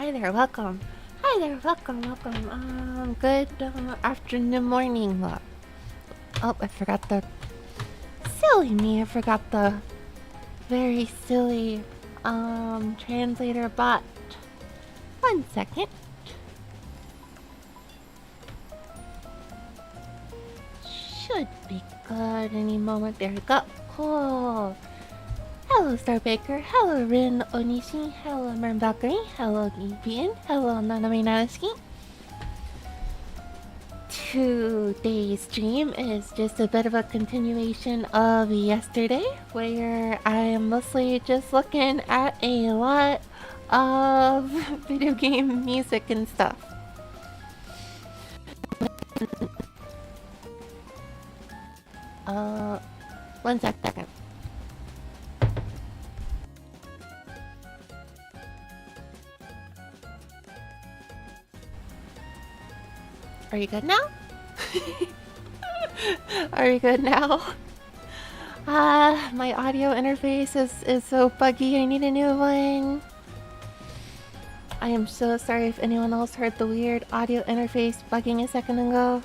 Hi there, welcome. Hi there, welcome. Good afternoon, morning. Oh, I forgot the... Silly me, I forgot the very silly, translator bot. 1 second. Should be good any moment. There we go. Cool. Hello, Starbaker. Hello, Rin Onishi. Hello, Murmbakari. Hello, Gipian. Hello, Nanami Naruski. Today's stream is just a bit of a continuation of yesterday, where I am mostly just looking at a lot of video game music and stuff. One second. Are you good now? Are you good now? My audio interface is so buggy. I need a new one. I am so sorry if anyone else heard the weird audio interface bugging a second ago.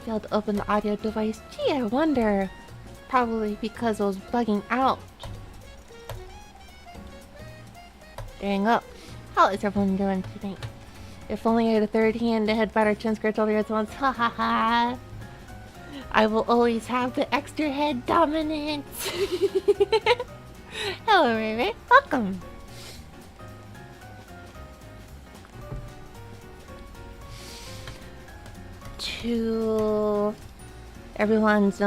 Failed to open the audio device. Gee, I wonder. Probably because it was bugging out. There you go. How is everyone doing today? If only I had a third hand, I had better transcript all the other ones. Ha ha ha! I will always have the extra head dominance. Hello, Ray Ray. Welcome. To everyone's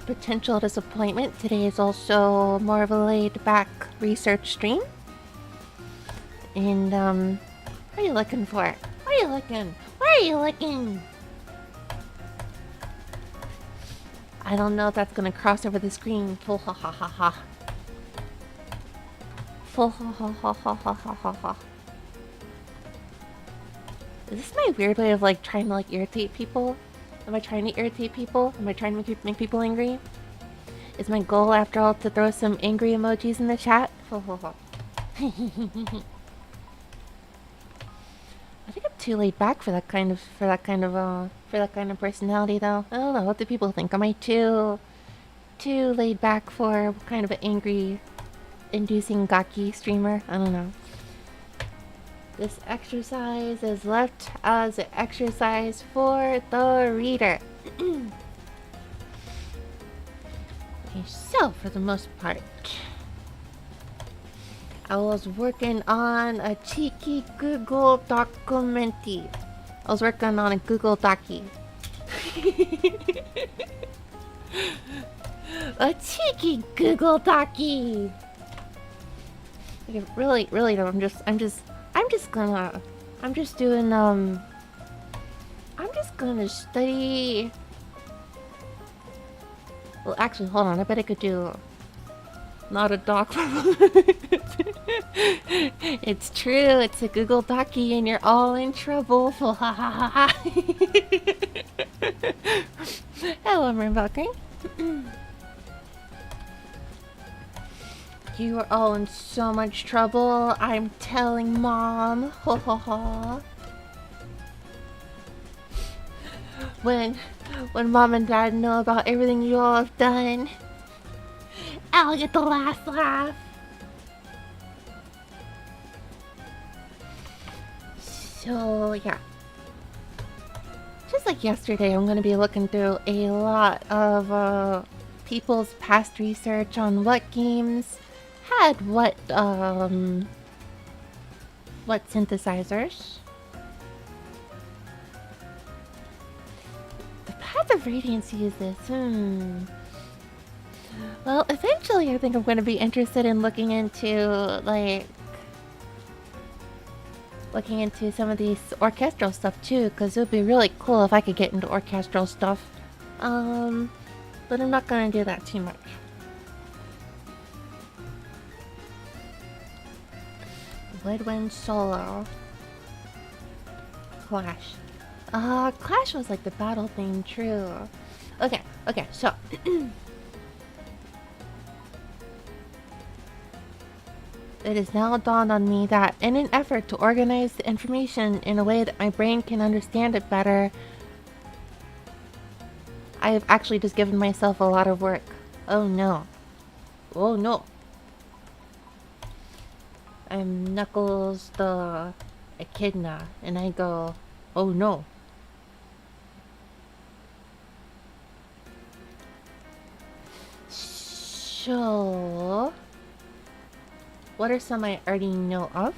potential disappointment, today is also more of a laid-back research stream. And what are you looking for? What are you looking? Where are you looking? I don't know if that's gonna cross over the screen. Full ha ha ha ha. Full ha ha ha ha ha ha ha ha. Is this my weird way of like trying to like irritate people? Am I trying to irritate people? Am I trying to make people angry? Is my goal after all to throw some angry emojis in the chat? Full ha ha. I think I'm too laid back for that kind of personality though. I don't know, what do people think? Am I too laid back for kind of an angry inducing gaki streamer? I don't know. This exercise is left as an exercise for the reader. Okay, so for the most part, I was working on a cheeky Google documentary. I was working on a Google Docky. A cheeky Google Docky. Okay, really though, I'm just gonna study. Well, actually, hold on. I bet I could do not a doc. It's true. It's a Google Docky, and you're all in trouble. Ha ha ha ha. Hello, Mrow. You are all in so much trouble. I'm telling Mom. Ho ho ho. When Mom and Dad know about everything you all have done, I'll get the last laugh. So yeah, just like yesterday, I'm gonna be looking through a lot of people's past research on what games had what synthesizers. The Path of Radiance uses Well, eventually I think I'm going to be interested in looking into some of these orchestral stuff too, because it would be really cool if I could get into orchestral stuff. But I'm not going to do that too much. Woodwind Solo. Clash. Clash was like the battle thing, true. Okay, so It has now dawned on me that in an effort to organize the information in a way that my brain can understand it better, I have actually just given myself a lot of work. Oh no. Oh no. I'm Knuckles the Echidna, and I go, oh no. So, what are some I already know of?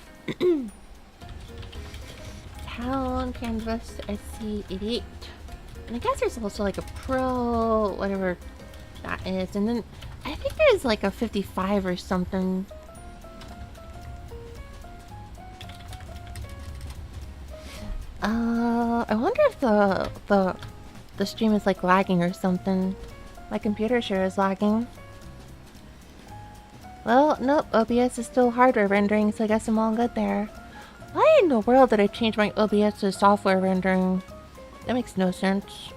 Town, Canvas, SC88. And I guess there's also like a Pro, whatever that is. And then I think there's like a 55 or something. I wonder if the stream is like lagging or something. My computer sure is lagging. Well, nope, OBS is still hardware rendering, so I guess I'm all good there. Why in the world did I change my OBS to software rendering? That makes no sense.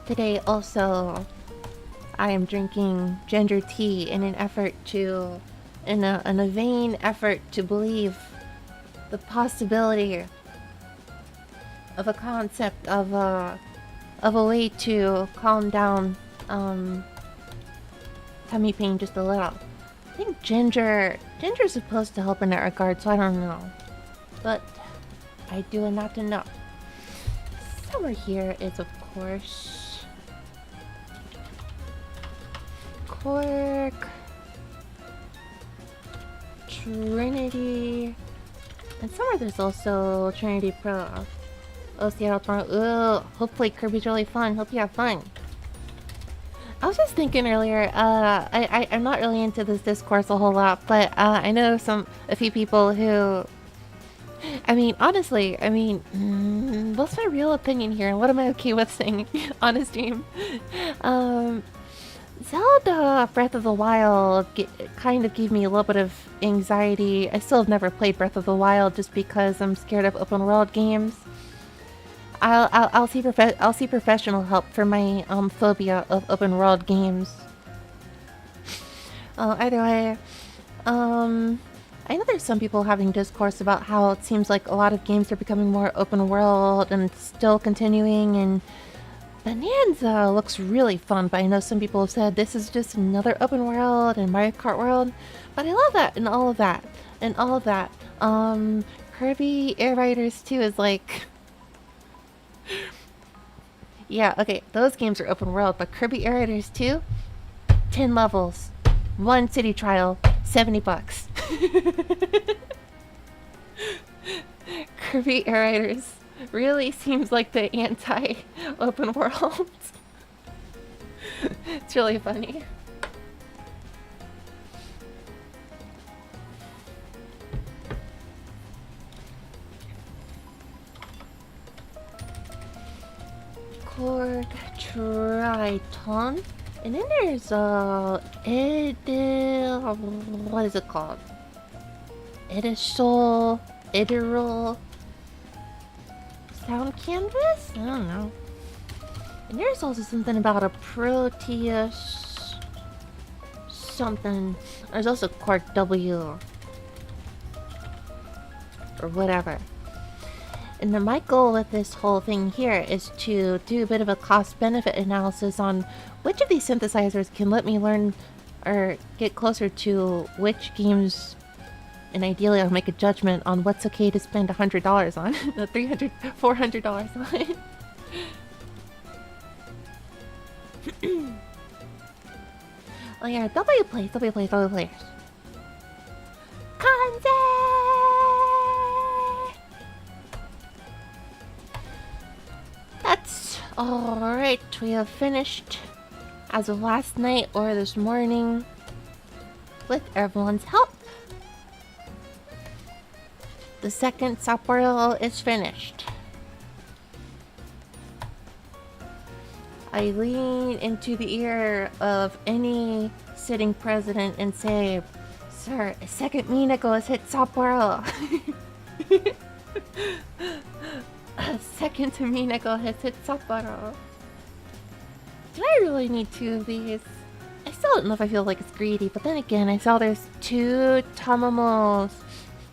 Today also, I am drinking ginger tea in an effort to, in a vain effort to believe the possibility of a concept of a way to calm down tummy pain just a little. I think ginger's supposed to help in that regard, so I don't know. But I do not know. Somewhere here is, of course, Cork, Trinity, and somewhere there's also Trinity Pro. Oh, Seattle tomorrow. Ooh, hopefully Kirby's really fun. Hope you have fun. I was just thinking earlier, I'm not really into this discourse a whole lot, but I know a few people who, I mean, honestly, what's my real opinion here, and what am I okay with saying on a stream? Zelda Breath of the Wild kind of gave me a little bit of anxiety. I still have never played Breath of the Wild just because I'm scared of open world games. I'll see professional help for my phobia of open world games. Either way, I know there's some people having discourse about how it seems like a lot of games are becoming more open world and still continuing, and Bonanza looks really fun, but I know some people have said this is just another open world and Mario Kart world, but I love that and all of that and all of that. Kirby Air Riders 2 is like, yeah, okay, those games are open world, but Kirby Air Riders 2, 10 levels, 1 city trial, $70. Kirby Air Riders really seems like the anti-open world. It's really funny. Cork Triton. And then there's what is it called? Ediral Sound Canvas? I don't know. And there's also something about a Proteus something. There's also Cork W or whatever. And then my goal with this whole thing here is to do a bit of a cost-benefit analysis on which of these synthesizers can let me learn or get closer to which games, and ideally I'll make a judgment on what's okay to spend $100 on, no, $300, $400 on. Oh yeah, wplace. Kanze! That's alright. We have finished as of last night or this morning with everyone's help. The second Sapporo is finished. I lean into the ear of any sitting president and say, "Sir, a second Minako has hit Sapporo." A second Minako has hit Sapporo. do I really need 2 of these? I still don't know if I feel like it's greedy, but then again, I saw there's 2 Tamamos.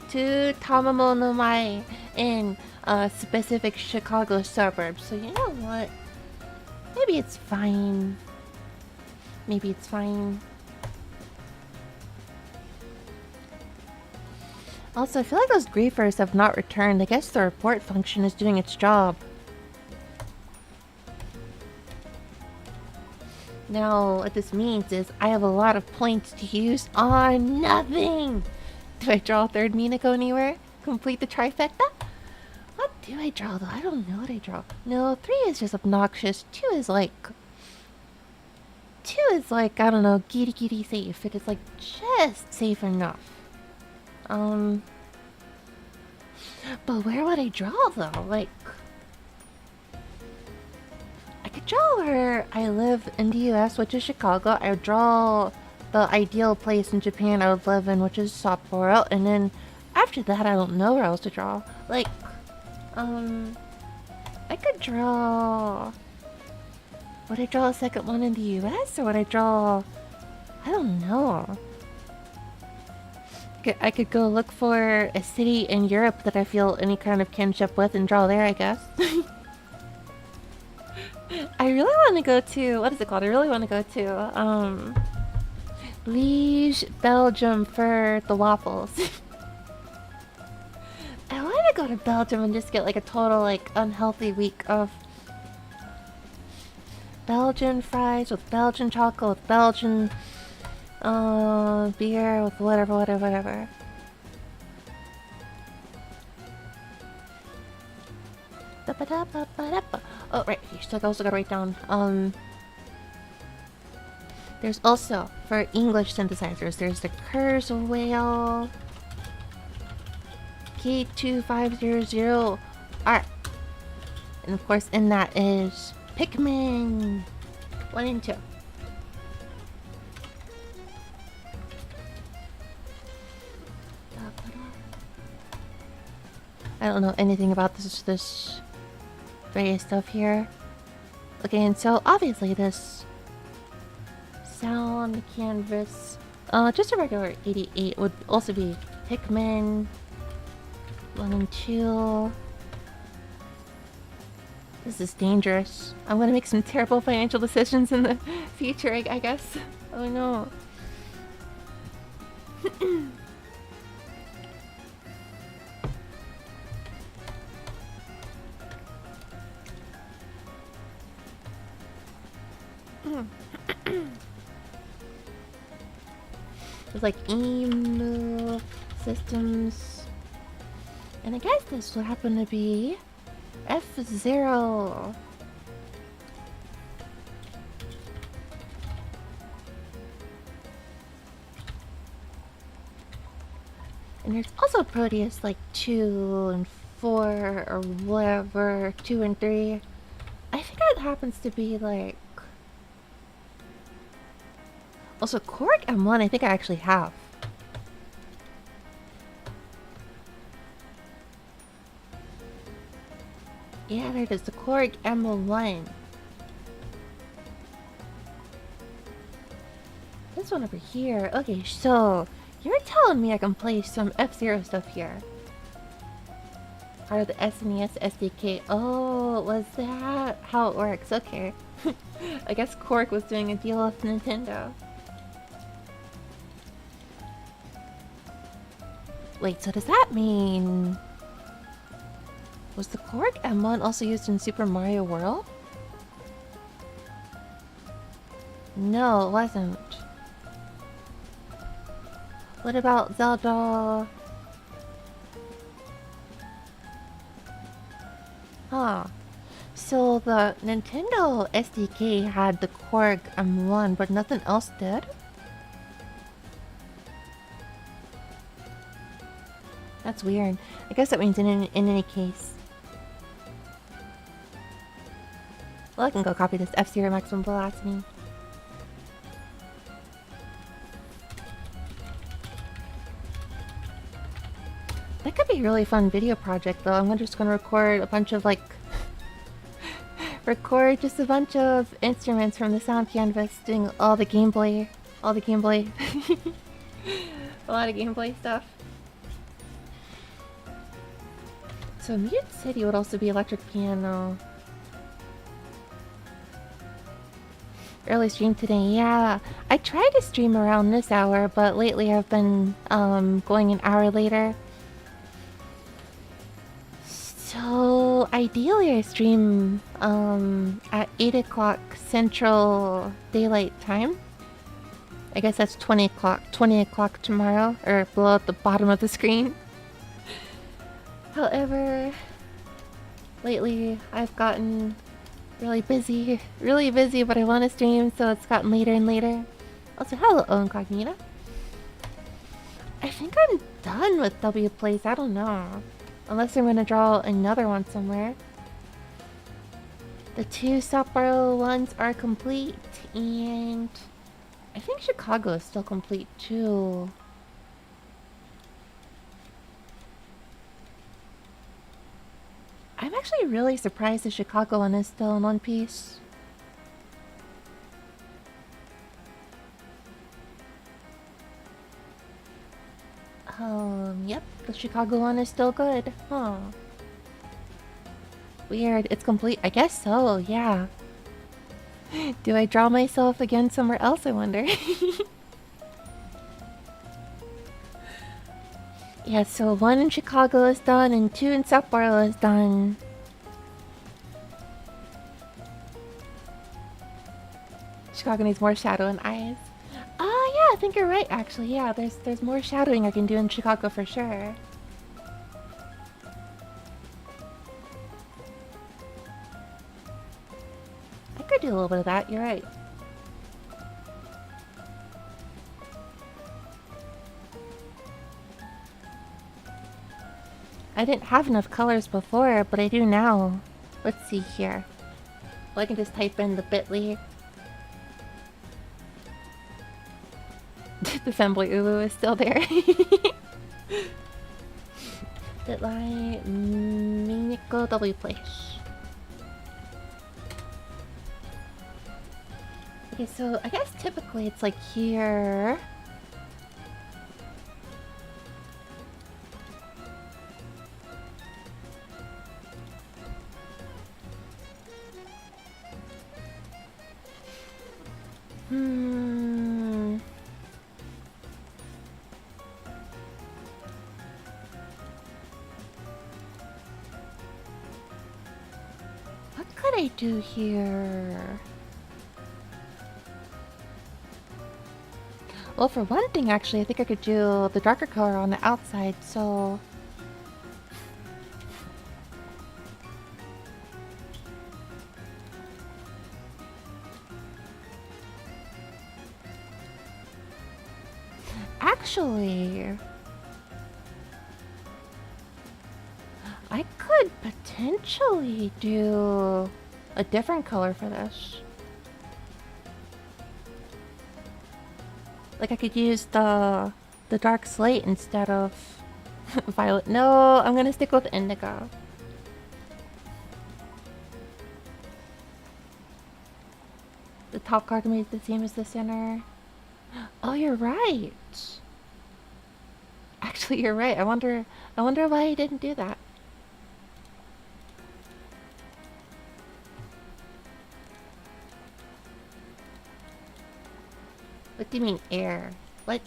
2 Tamamo no Mai in a specific Chicago suburb. So you know what? Maybe it's fine. Maybe it's fine. Also, I feel like those griefers have not returned. I guess the report function is doing its job. Now, what this means is I have a lot of points to use on nothing! Do I draw a third Minako anywhere? Complete the trifecta? What do I draw though? I don't know what I draw. No, 3 is just obnoxious. 2 is like... 2 is like, I don't know, giri giri safe. It is like just safe enough. But where would I draw though? Like... I could draw where I live in the US, which is Chicago. I would draw the ideal place in Japan I would live in, which is Sapporo. And then after that, I don't know where else to draw. Like, I could draw... Would I draw a second one in the US? Or would I draw... I don't know. I could go look for a city in Europe that I feel any kind of kinship with and draw there, I guess. I really want to go to... What is it called? I really want to go to, Liège, Belgium for the waffles. I want to go to Belgium and just get like a total like unhealthy week of Belgian fries with Belgian chocolate with Belgian beer with whatever. Oh right, so I also gotta write down. There's also, for English synthesizers, there's the Kurzweil K2500R. And of course in that is Pikmin 1 and 2. I don't know anything about this various stuff here. Okay, and so obviously this sound canvas, just a regular 88 would also be Pikmin 1 and 2. This is dangerous. I'm gonna make some terrible financial decisions in the future, I guess. Oh no. It's like emu systems, and I guess this will happen to be F0. And there's also Proteus like 2 and 4 or whatever, 2 and 3. I think that happens to be like... Also, Korg M1 I think I actually have. Yeah, there it is, the Korg M1. This one over here. Okay, so you're telling me I can play some F-Zero stuff here. Part of the SNES SDK. Oh, was that how it works? Okay. I guess Korg was doing a deal with Nintendo. Wait, so does that mean... Was the Korg M1 also used in Super Mario World? No, it wasn't. What about Zelda? Huh. So the Nintendo SDK had the Korg M1, but nothing else did? That's weird. I guess that means in any case. Well, I can go copy this F-Zero Maximum Velocity. That could be a really fun video project though. I'm just gonna record a bunch of like record just a bunch of instruments from the sound canvas, doing all the gameplay, a lot of gameplay stuff. So Mute City would also be electric piano. Early stream today, yeah. I try to stream around this hour, but lately I've been going an hour later. So ideally I stream at 8 o'clock Central Daylight Time. I guess that's 20 o'clock tomorrow, or below at the bottom of the screen. However, lately I've gotten really busy, but I want to stream, so it's gotten later and later. Also, hello, Incognito. I think I'm done with wplace, I don't know. Unless I'm gonna draw another one somewhere. The 2 Sapporo ones are complete, and I think Chicago is still complete too. I'm actually really surprised the Chicago one is still in one piece. Yep, the Chicago one is still good. Huh. Weird, it's complete. I guess so, yeah. Do I draw myself again somewhere else, I wonder? Yeah, so 1 in Chicago is done and 2 in Sapporo is done. Chicago needs more shadow and eyes. Oh yeah, I think you're right actually. Yeah, there's more shadowing I can do in Chicago for sure. I could do a little bit of that, you're right. I didn't have enough colors before, but I do now. Let's see here. Well, I can just type in the bit.ly. The fanboy Ulu is still there. bit.ly Miniko wplace. Okay, so I guess typically it's like here. What could I do here? Well, for one thing, actually, I think I could do the darker color on the outside, so... Actually... I could potentially do a different color for this. Like I could use the dark slate instead of violet. No, I'm gonna stick with indigo. The top card made the same as the center. Oh, you're right. Actually, you're right. I wonder why he didn't do that. What do you mean air? What?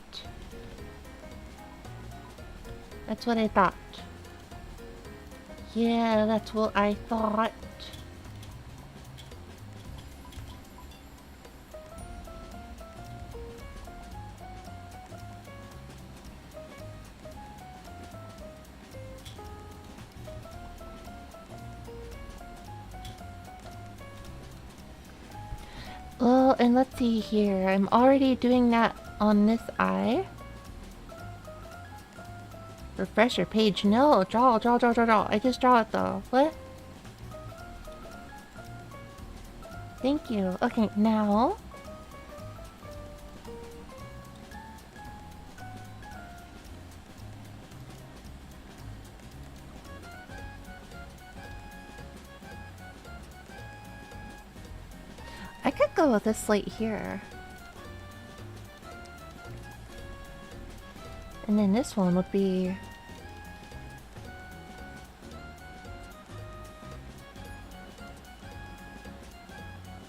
That's what I thought. Yeah, that's what I thought. Well, and let's see here. I'm already doing that on this eye. Refresh your page. No, draw. I just draw it though. What? Thank you. Okay, now. I could go with this light here. And then this one would be...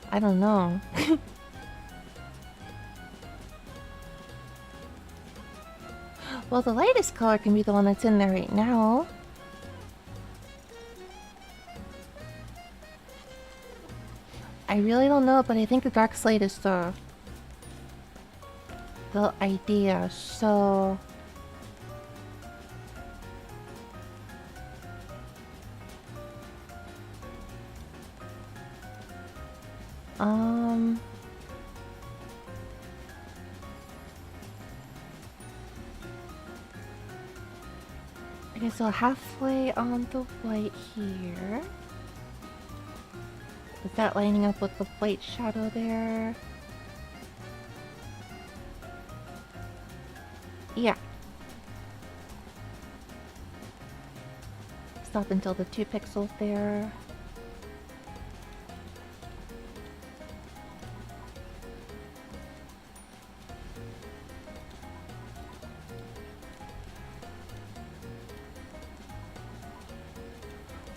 I don't know. Well, the lightest color can be the one that's in there right now. I really don't know, but I think the dark slate is the idea, so... Okay, so halfway on the white here. Is that lining up with the white shadow there? Yeah. Stop until the 2 pixels there.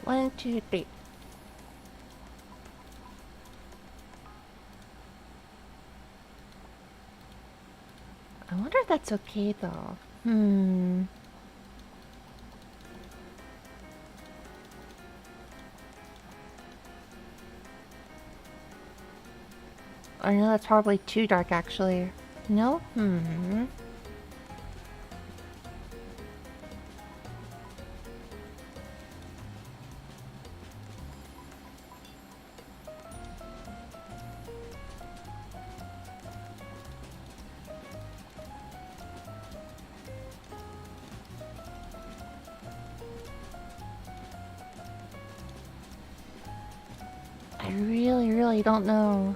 One, two, three. I wonder if that's okay though. I know that's probably too dark actually. No? I really don't know.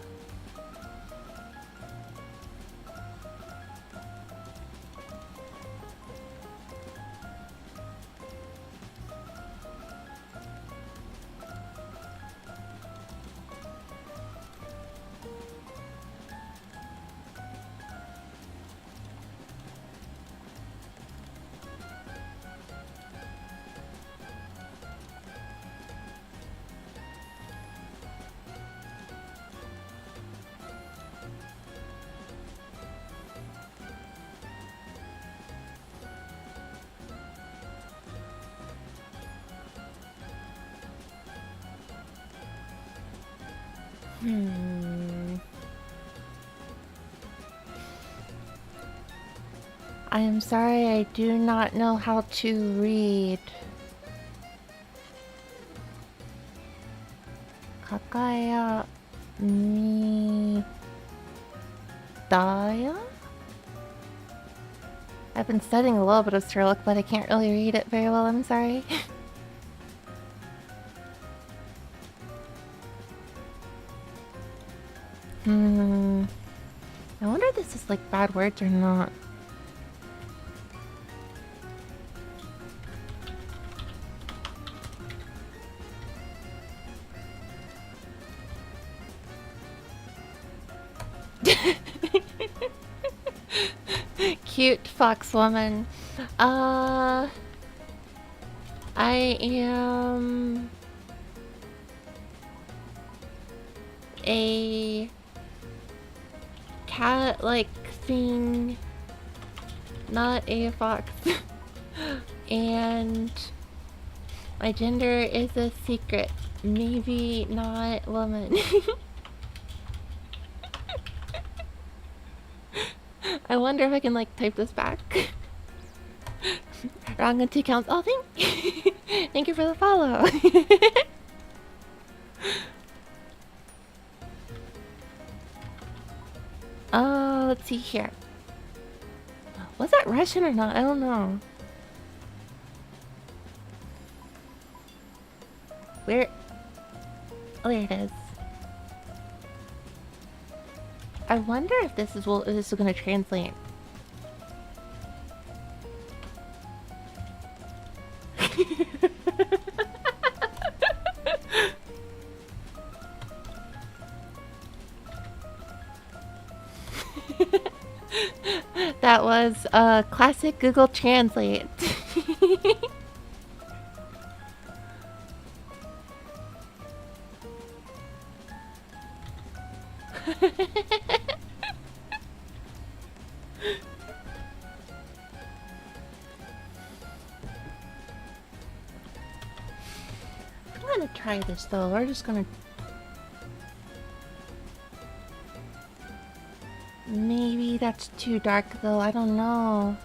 I am sorry, I do not know how to read. Kakaya mi daya? I've been studying a little bit of Cyrillic, but I can't really read it very well, I'm sorry. I wonder if this is like bad words or not. Cute fox woman. I am a cat-like thing, not a fox. And my gender is a secret. Maybe not woman. I wonder if I can like type this back. Wrong on 2 counts. Oh, thank you for the follow. Let's see here. Was that Russian or not? I don't know. Where? Oh, there it is. I wonder if this is what this is going to translate. that was classic Google Translate. I'm gonna try this though. We're just gonna... Maybe that's too dark though. I don't know.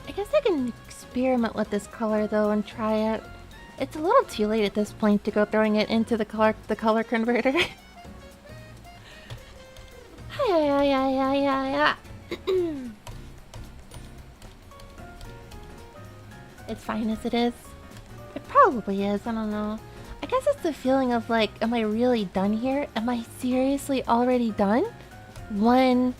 I guess I can experiment with this color though and try it. It's a little too late at this point to go throwing it into the color converter. Yeah. It's fine as it is. It probably is, I don't know. I guess it's the feeling of like, am I really done here? Am I seriously already done? One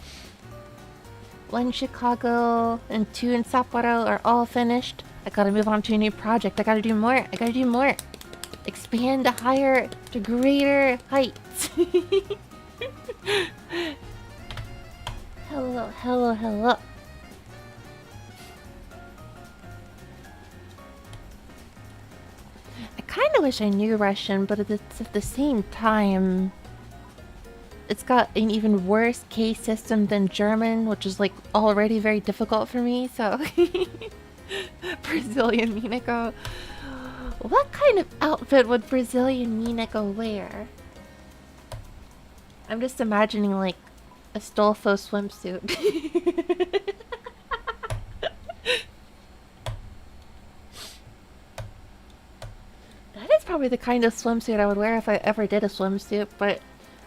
Chicago and 2 in Sapporo are all finished. I gotta move on to a new project. I gotta do more. Expand to greater heights. Hello. I kinda wish I knew Russian, but at the same time... It's got an even worse case system than German, which is like already very difficult for me, so... Brazilian Minako. What kind of outfit would Brazilian Minako wear? I'm just imagining like a Stolfo swimsuit. That is probably the kind of swimsuit I would wear if I ever did a swimsuit, but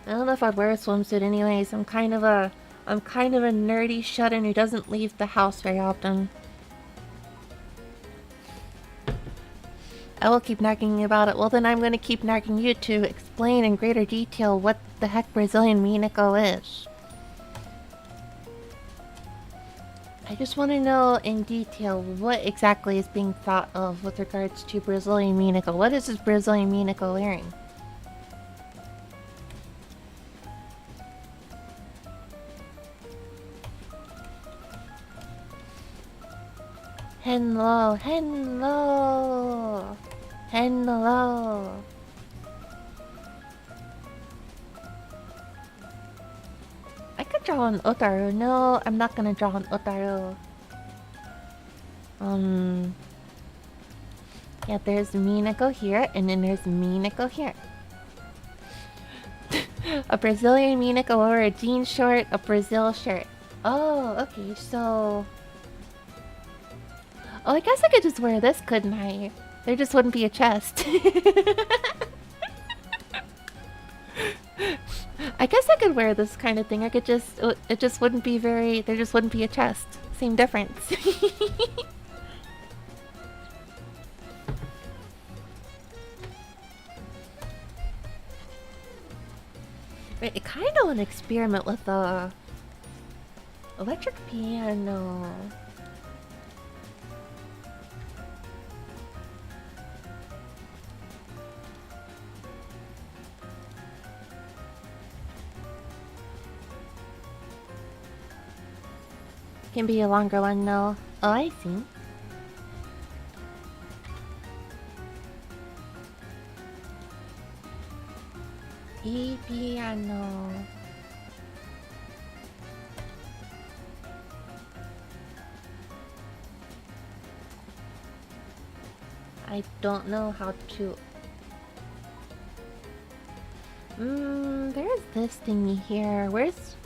I don't know if I'd wear a swimsuit anyways. I'm kind of a nerdy shut-in who doesn't leave the house very often. I will keep nagging about it. Well, then I'm going to keep nagging you to explain in greater detail what the heck Brazilian Minako is. I just want to know in detail what exactly is being thought of with regards to Brazilian Minako. What is this Brazilian Minako wearing? Hello. I could draw an Otaru. No, I'm not gonna draw an Otaru. Yeah, there's Minako here, and then there's Minako here. A Brazilian Minako or a jean short, a Brazil shirt. Oh, okay, so... Oh, I guess I could just wear this, couldn't I? There just wouldn't be a chest. I guess I could wear this kind of thing. I could just... It just wouldn't be very... There just wouldn't be a chest. Same difference. Wait, I kind of want to experiment with the... electric piano. Can be a longer one though. Oh, I see. E-piano. I don't know how to... there's this thingy here. Where's...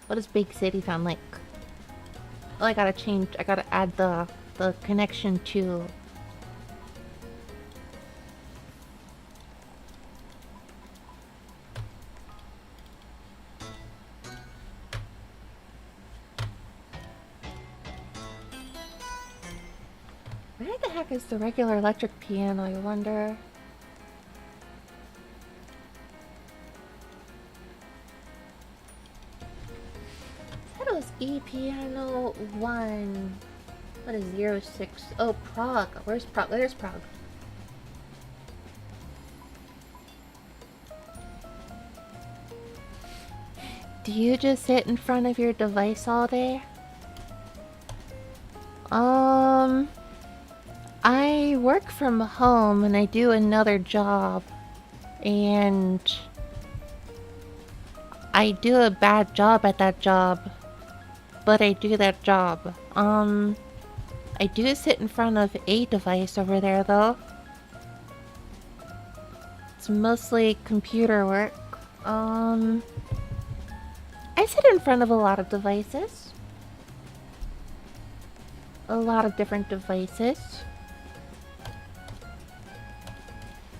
What does big city sound like? Oh, I gotta add the connection to... Where the heck is the regular electric piano, I wonder? That was E-piano 1. What is 06? Oh, Prague. Where's Prague? There's Prague. Do you just sit in front of your device all day? I work from home and I do another job. And I do a bad job at that job. But I do that job. I do sit in front of a device over there though. It's mostly computer work. I sit in front of a lot of devices. A lot of different devices.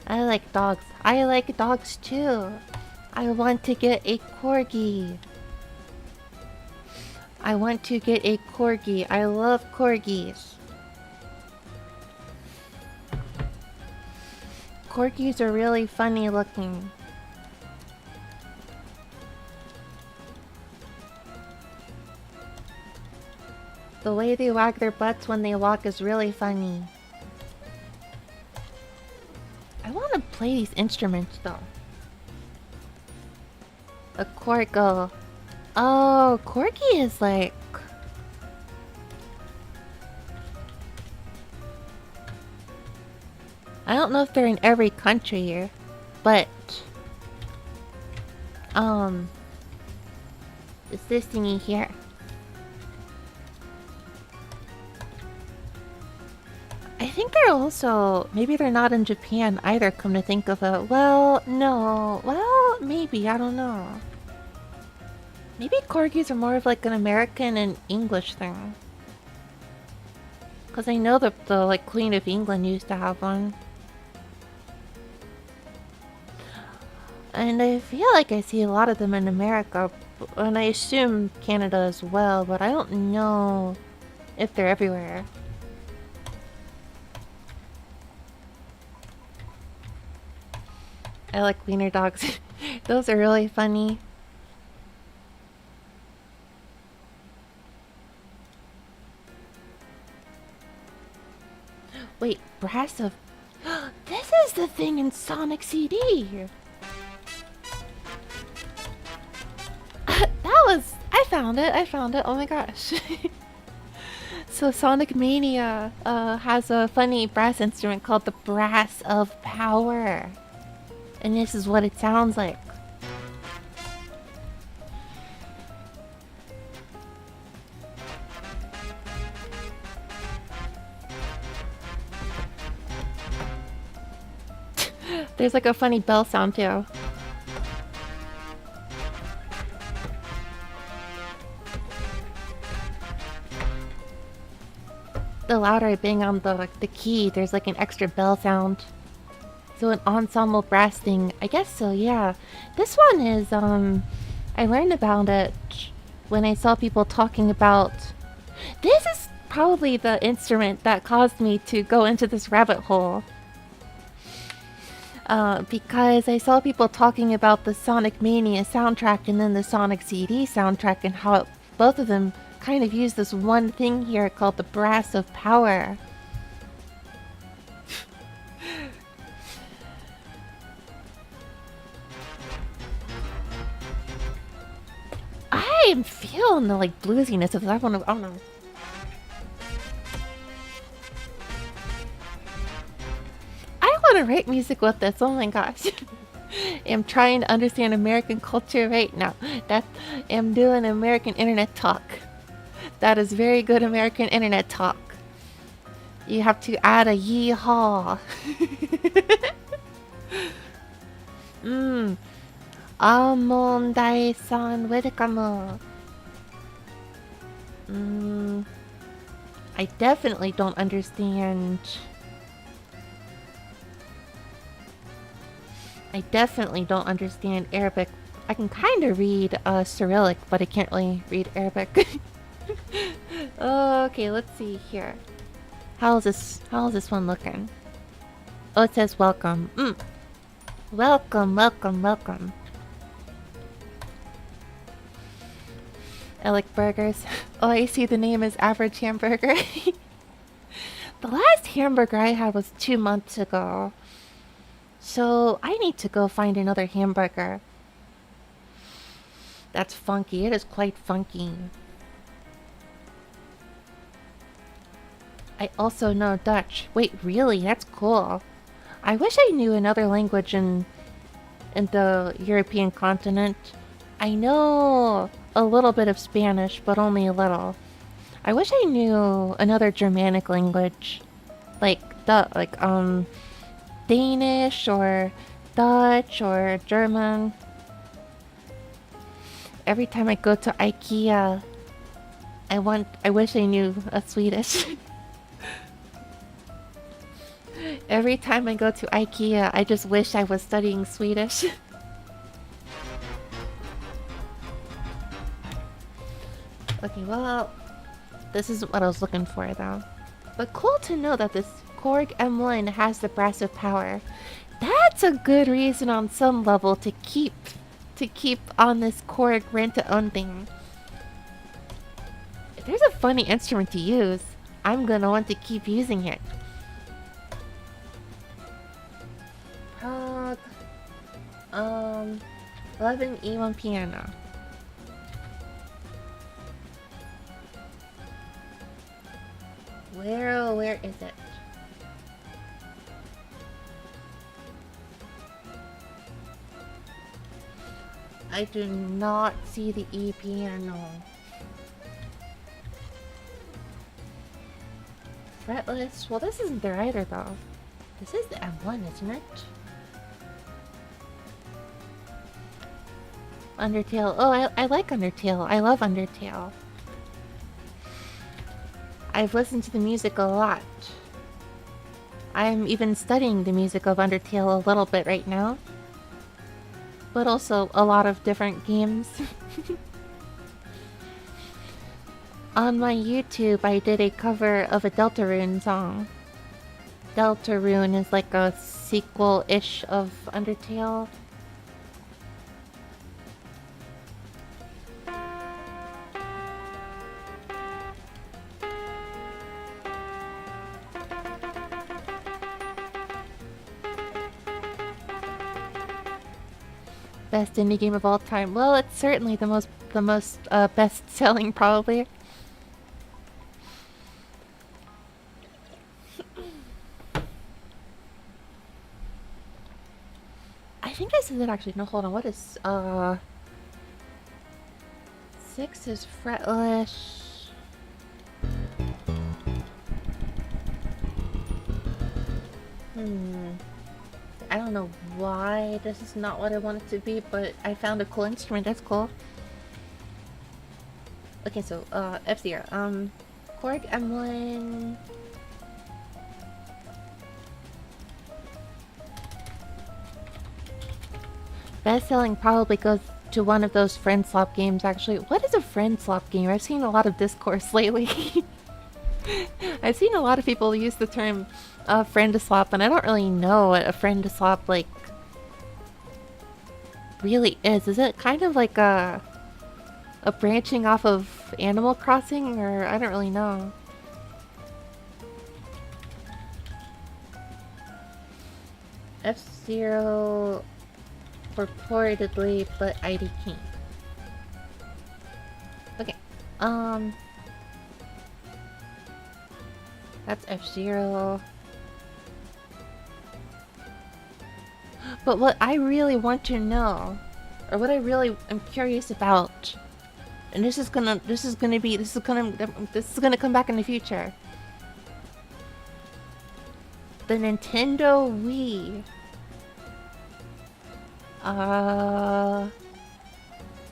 I like dogs. I like dogs too. I want to get a corgi. I want to get a corgi. I love corgis. Corgis are really funny looking. The way they wag their butts when they walk is really funny. I want to play these instruments though. A corgo. Oh, corgi is like... I don't know if they're in every country here, but... It's this thingy here. I think they're also... Maybe they're not in Japan either, come to think of it. Well, no. Well, maybe. I don't know. Maybe corgis are more of like an American and English thing. Because I know that the like Queen of England used to have one. And I feel like I see a lot of them in America. And I assume Canada as well, but I don't know if they're everywhere. I like wiener dogs. Those are really funny. Wait, brass of... This is the thing in Sonic CD! That was... I found it, oh my gosh. So Sonic Mania has a funny brass instrument called the Brass of Power. And this is what it sounds like. There's like a funny bell sound too. The louder I bang on the key, there's like an extra bell sound. So an ensemble brass thing, I guess so, yeah. This one is, I learned about it when I saw people talking about... This is probably the instrument that caused me to go into this rabbit hole. Because I saw people talking about the Sonic Mania soundtrack and then the Sonic CD soundtrack and how both of them kind of use this one thing here called the Brass of Power. I am feeling the like bluesiness of that one. I don't know. I want to write music with this. Oh my gosh. I'm trying to understand American culture right now. I'm doing American internet talk. That is very good American internet talk. You have to add a yeehaw. Amondai-san, welcome. I definitely don't understand. I definitely don't understand Arabic. I can kind of read Cyrillic, but I can't really read Arabic. Okay, let's see here. How is this one looking? Oh, it says welcome. Welcome, welcome, welcome. I like burgers. Oh, I see the name is Average Hamburger. The last hamburger I had was 2 months ago. So I need to go find another hamburger. That's funky. It is quite funky. I also know Dutch. Wait, really? That's cool. I wish I knew another language in the European continent. I know a little bit of Spanish, but only a little. I wish I knew another Germanic language. Like Danish or Dutch or German. Every time I go to IKEA, I wish I knew a Swedish. Every time I go to IKEA, I just wish I was studying Swedish. Okay, well, this isn't what I was looking for though. But cool to know that this Korg M1 has the brassive power. That's a good reason on some level to keep on this Korg rent-to-own thing. If there's a funny instrument to use, I'm gonna want to keep using it. Prague, 11 E1 piano. Where is it? I do not see the E piano. Fretless? Well, this isn't there either, though. This is the M1, isn't it? Undertale. Oh, I like Undertale. I love Undertale. I've listened to the music a lot. I'm even studying the music of Undertale a little bit right now. But also a lot of different games. On my YouTube, I did a cover of a Deltarune song. Deltarune is like a sequel-ish of Undertale. Best indie game of all time. Well, it's certainly the most best-selling, probably. I think I said that actually. No, hold on. What is 6 is fretless. I don't know why this is not what I want it to be, but I found a cool instrument. That's cool. Okay, so F-Zero. Korg M1. Best selling probably goes to one of those friend swap games, actually. What is a friend swap game? I've seen a lot of discourse lately. I've seen a lot of people use the term friend to swap, and I don't really know what a friend to swap like really is. Is it kind of like a branching off of Animal Crossing, or I don't really know. F-Zero purportedly, but ID can't. Okay, that's F-Zero. But what I really want to know, or what I really am curious about, and this is gonna come back in the future. The Nintendo Wii.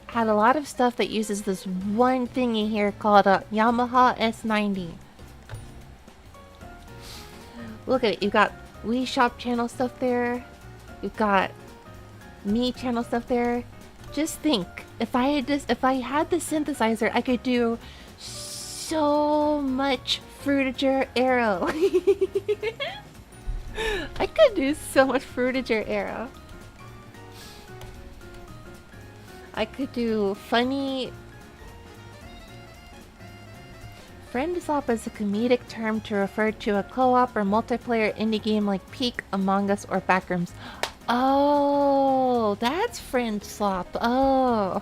Had a lot of stuff that uses this one thingy here called a Yamaha S90. Look at it. You've got Wii Shop channel stuff there. You've got Me channel stuff there. Just think, if I had the synthesizer, I could do so much Fruitager Arrow. I could do so much Fruitager Arrow. I could do funny. Friend swap is a comedic term to refer to a co-op or multiplayer indie game like Peak, Among Us, or Backrooms. Oh, that's French slop. Oh.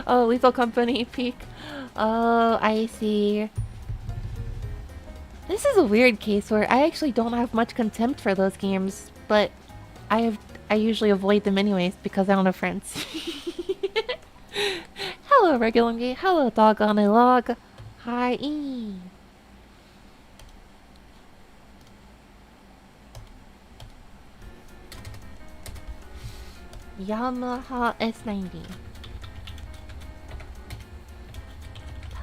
Oh, Lethal Company peak. Oh, I see. This is a weird case where I actually don't have much contempt for those games, but I usually avoid them anyways because I don't have friends. Hello, Regulungi. Hello, Dog on a Log. Hi. Yamaha S90.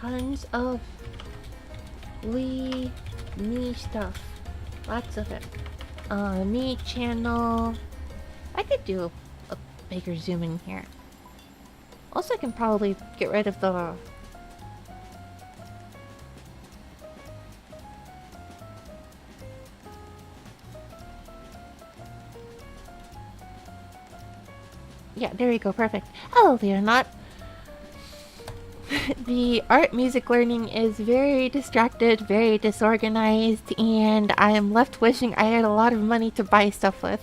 Tons of me stuff. Lots of it. Me channel. I could do a bigger zoom in here. Also, I can probably get rid of the... Yeah, there you go, perfect. Oh, they're not. The art music learning is very distracted, very disorganized, and I am left wishing I had a lot of money to buy stuff with.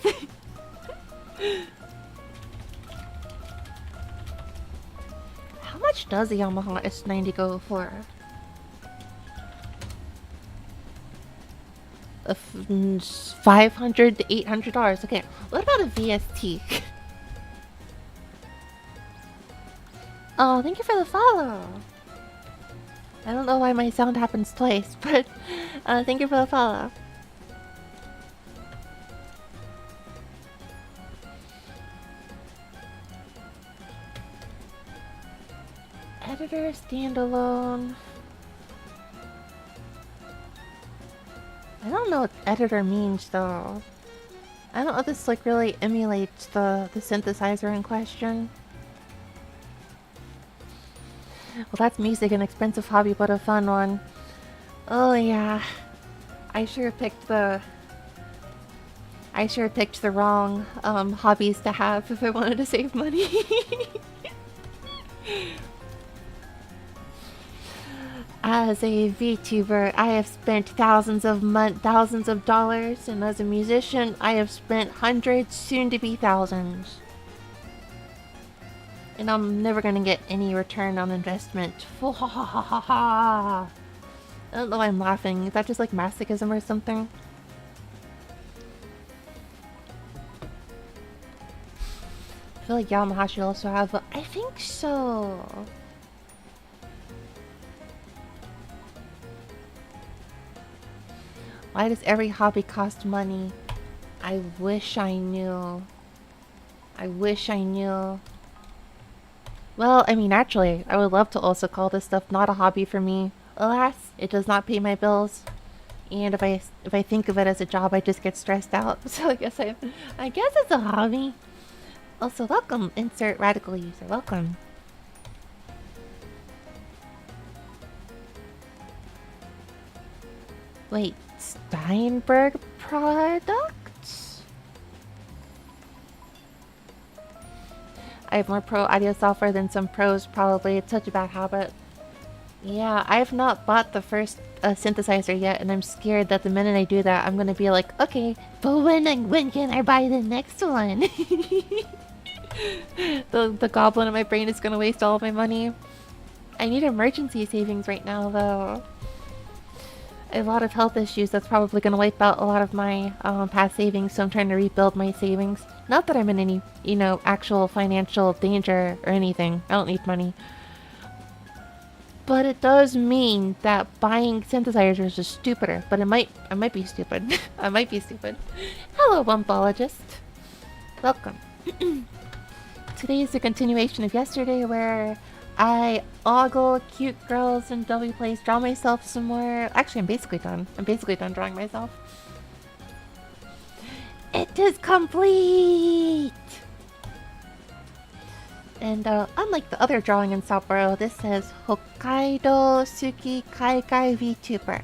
How much does a Yamaha S90 go for? $500 to $800. Okay, what about a VST? Oh, thank you for the follow. I don't know why my sound happens twice, but thank you for the follow. Editor standalone. I don't know what editor means though. I don't know if this like really emulates the synthesizer in question. Well, that's music, an expensive hobby, but a fun one. Oh yeah, I sure picked the wrong hobbies to have if I wanted to save money. As a VTuber, I have spent thousands of dollars, and as a musician, I have spent hundreds, soon to be thousands. And I'm never gonna get any return on investment. I don't know why I'm laughing. Is that just like masochism or something? I feel like Yamaha should also have a... I think so. Why does every hobby cost money? I wish I knew. I wish I knew. Well, I mean, actually, I would love to also call this stuff not a hobby for me. Alas, it does not pay my bills. And if I think of it as a job, I just get stressed out. So I guess it's a hobby. Also, welcome, insert radical user. Welcome. Wait, Steinberg products? I have more pro audio software than some pros, probably. It's such a bad habit. Yeah, I have not bought the first synthesizer yet, and I'm scared that the minute I do that, I'm gonna be like, okay, but when can I buy the next one? The goblin in my brain is gonna waste all of my money. I need emergency savings right now, though. I have a lot of health issues that's probably gonna wipe out a lot of my past savings, so I'm trying to rebuild my savings. Not that I'm in any, actual financial danger or anything. I don't need money. But it does mean that buying synthesizers is stupider. But I might be stupid. I might be stupid. Hello, Bumpologist. Welcome. Today is a continuation of yesterday where I ogle cute girls and wplace, draw myself some more. Actually, I'm basically done. I'm basically done drawing myself. It is complete! And unlike the other drawing in Sapporo, this says Hokkaido Suki Kaikai VTuber.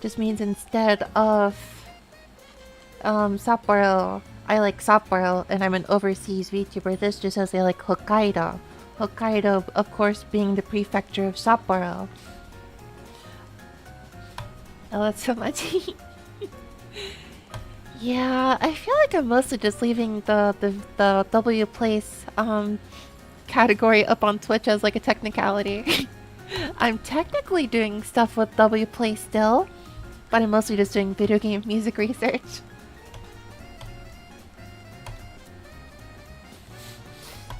Just means instead of Sapporo, I like Sapporo and I'm an overseas VTuber. This just says I like Hokkaido. Hokkaido, of course, being the prefecture of Sapporo. Oh, that's so much. Yeah, I feel like I'm mostly just leaving the wplace category up on Twitch as like a technicality. I'm technically doing stuff with wplace still, but I'm mostly just doing video game music research.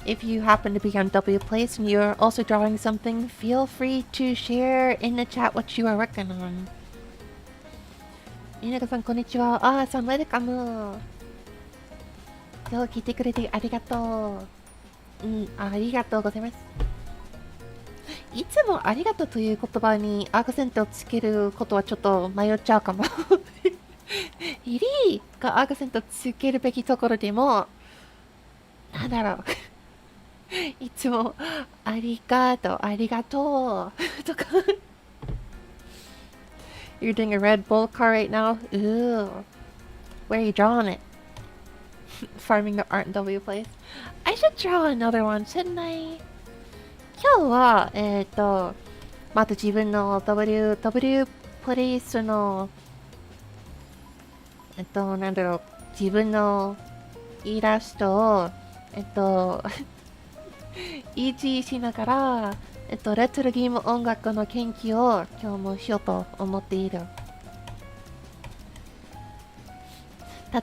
If you happen to be on wplace and you're also drawing something, feel free to share in the chat what you are working on. ゆなかさんこんにちは。あーさんウェルカム。今日聞いてくれてありがとう。ありがとうございます。いつもありがとうという言葉にアクセントをつけることはちょっと迷っちゃうかも。リーがアクセントつけるべきところでも、なんだろう。いつもありがとう、ありがとうとか。You're doing a Red Bull car right now? Ooh. Where are you drawing it? Farming the art in wplace. I should draw another one, shouldn't I? 今日は、また自分のwplaceの、なんだろう、自分のイラストを、維持しながら、レトロゲーム音楽の研究を今日もしようと思っている。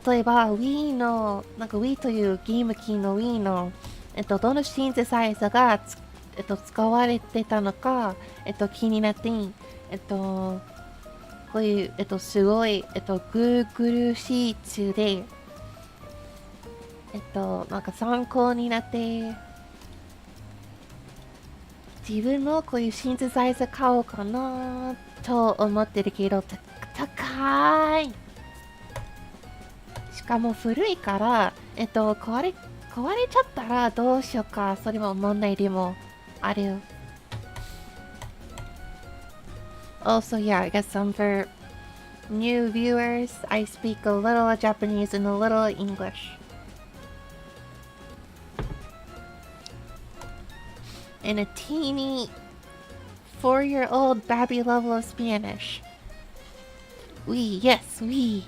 例えば Wii の、なんか Wii というゲーム機の Wii の、どのシンセサイザーが使われてたのか、気になって、こういう、すごい、Google シーツで、なんか参考になって、自分もこういうシンセサイザー買おうかなと思ってるけど、高い。しかも古いから、壊れちゃったらどうしようか。それも問題でもある。Also, yeah, I guess for new viewers, I speak a little Japanese and a little English. And a teeny 4-year-old babby level of Spanish. Oui, yes, oui.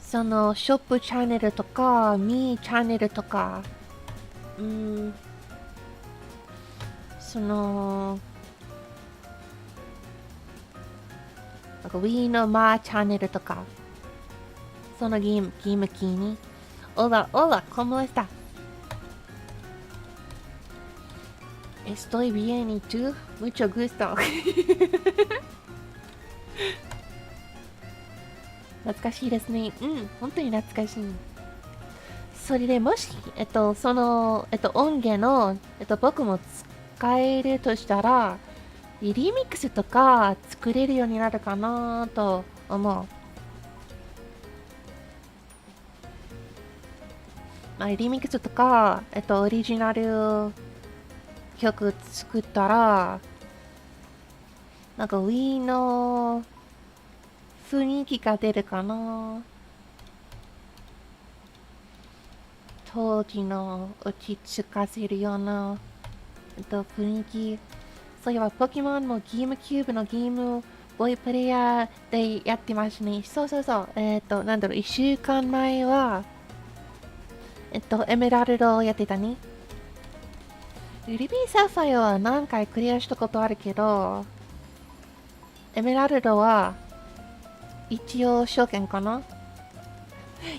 そのショップチャンネルとかミーチャンネルとかそのなんか Wii のマーチャンネルとかそのゲーム機にHola, hola, ¿cómo está? Estoy bien, ¿y tú? Mucho gusto. 懐かしいですね。本当に懐かしい。それでもし、その、音源の、僕も使えるとしたら、リミックスとか作れるようになるかなと思う。まあ、リミックスとか、オリジナル曲作ったら、なんか Wii の雰囲気が出るかな。当時の落ち着かせるような、雰囲気。そういえばポケモンもゲームキューブのゲームボイプレイヤーでやってますね。そうそうそう。なんだろう、1週間前は、エメラルドをやってたね。ルビーサファイアは何回クリアしたことあるけど、エメラルドは一応初見かな。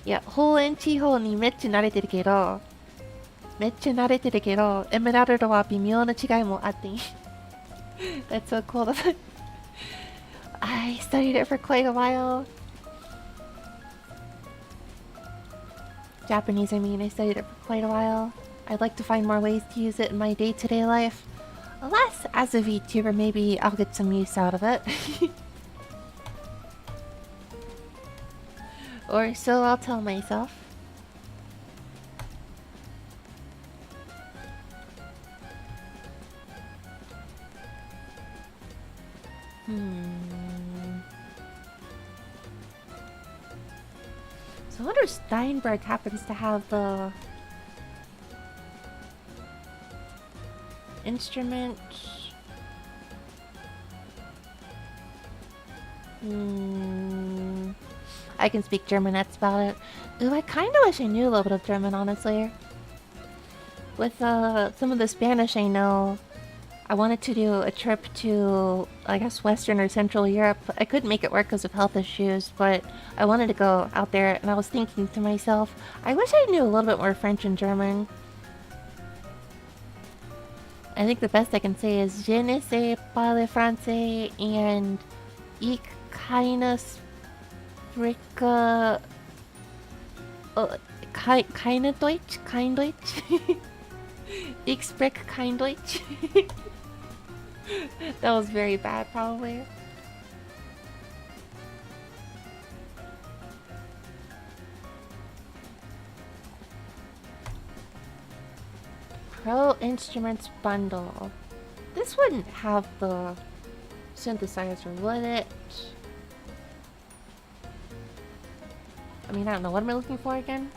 いや、方円地方にめっちゃ慣れてるけど、エメラルドは微妙な違いもあって。That's so cool. I studied it for quite a while. Japanese, I mean, I studied it for quite a while. I'd like to find more ways to use it in my day-to-day life. Alas, as a VTuber, maybe I'll get some use out of it. Or so I'll tell myself. So I wonder if Steinberg happens to have the instrument. I can speak German, that's about it. Ooh, I kind of wish I knew a little bit of German, honestly. With some of the Spanish I know, I wanted to do a trip to, I guess, Western or Central Europe. I couldn't make it work because of health issues, but I wanted to go out there, and I was thinking to myself, I wish I knew a little bit more French and German. I think the best I can say is Je ne sais parler français and ich keine spreche keine Deutsch, kein Deutsch. Ich spreche kein Deutsch. That was very bad, probably. Pro Instruments bundle. This wouldn't have the synthesizer, would it? I mean, I don't know. What am I looking for again?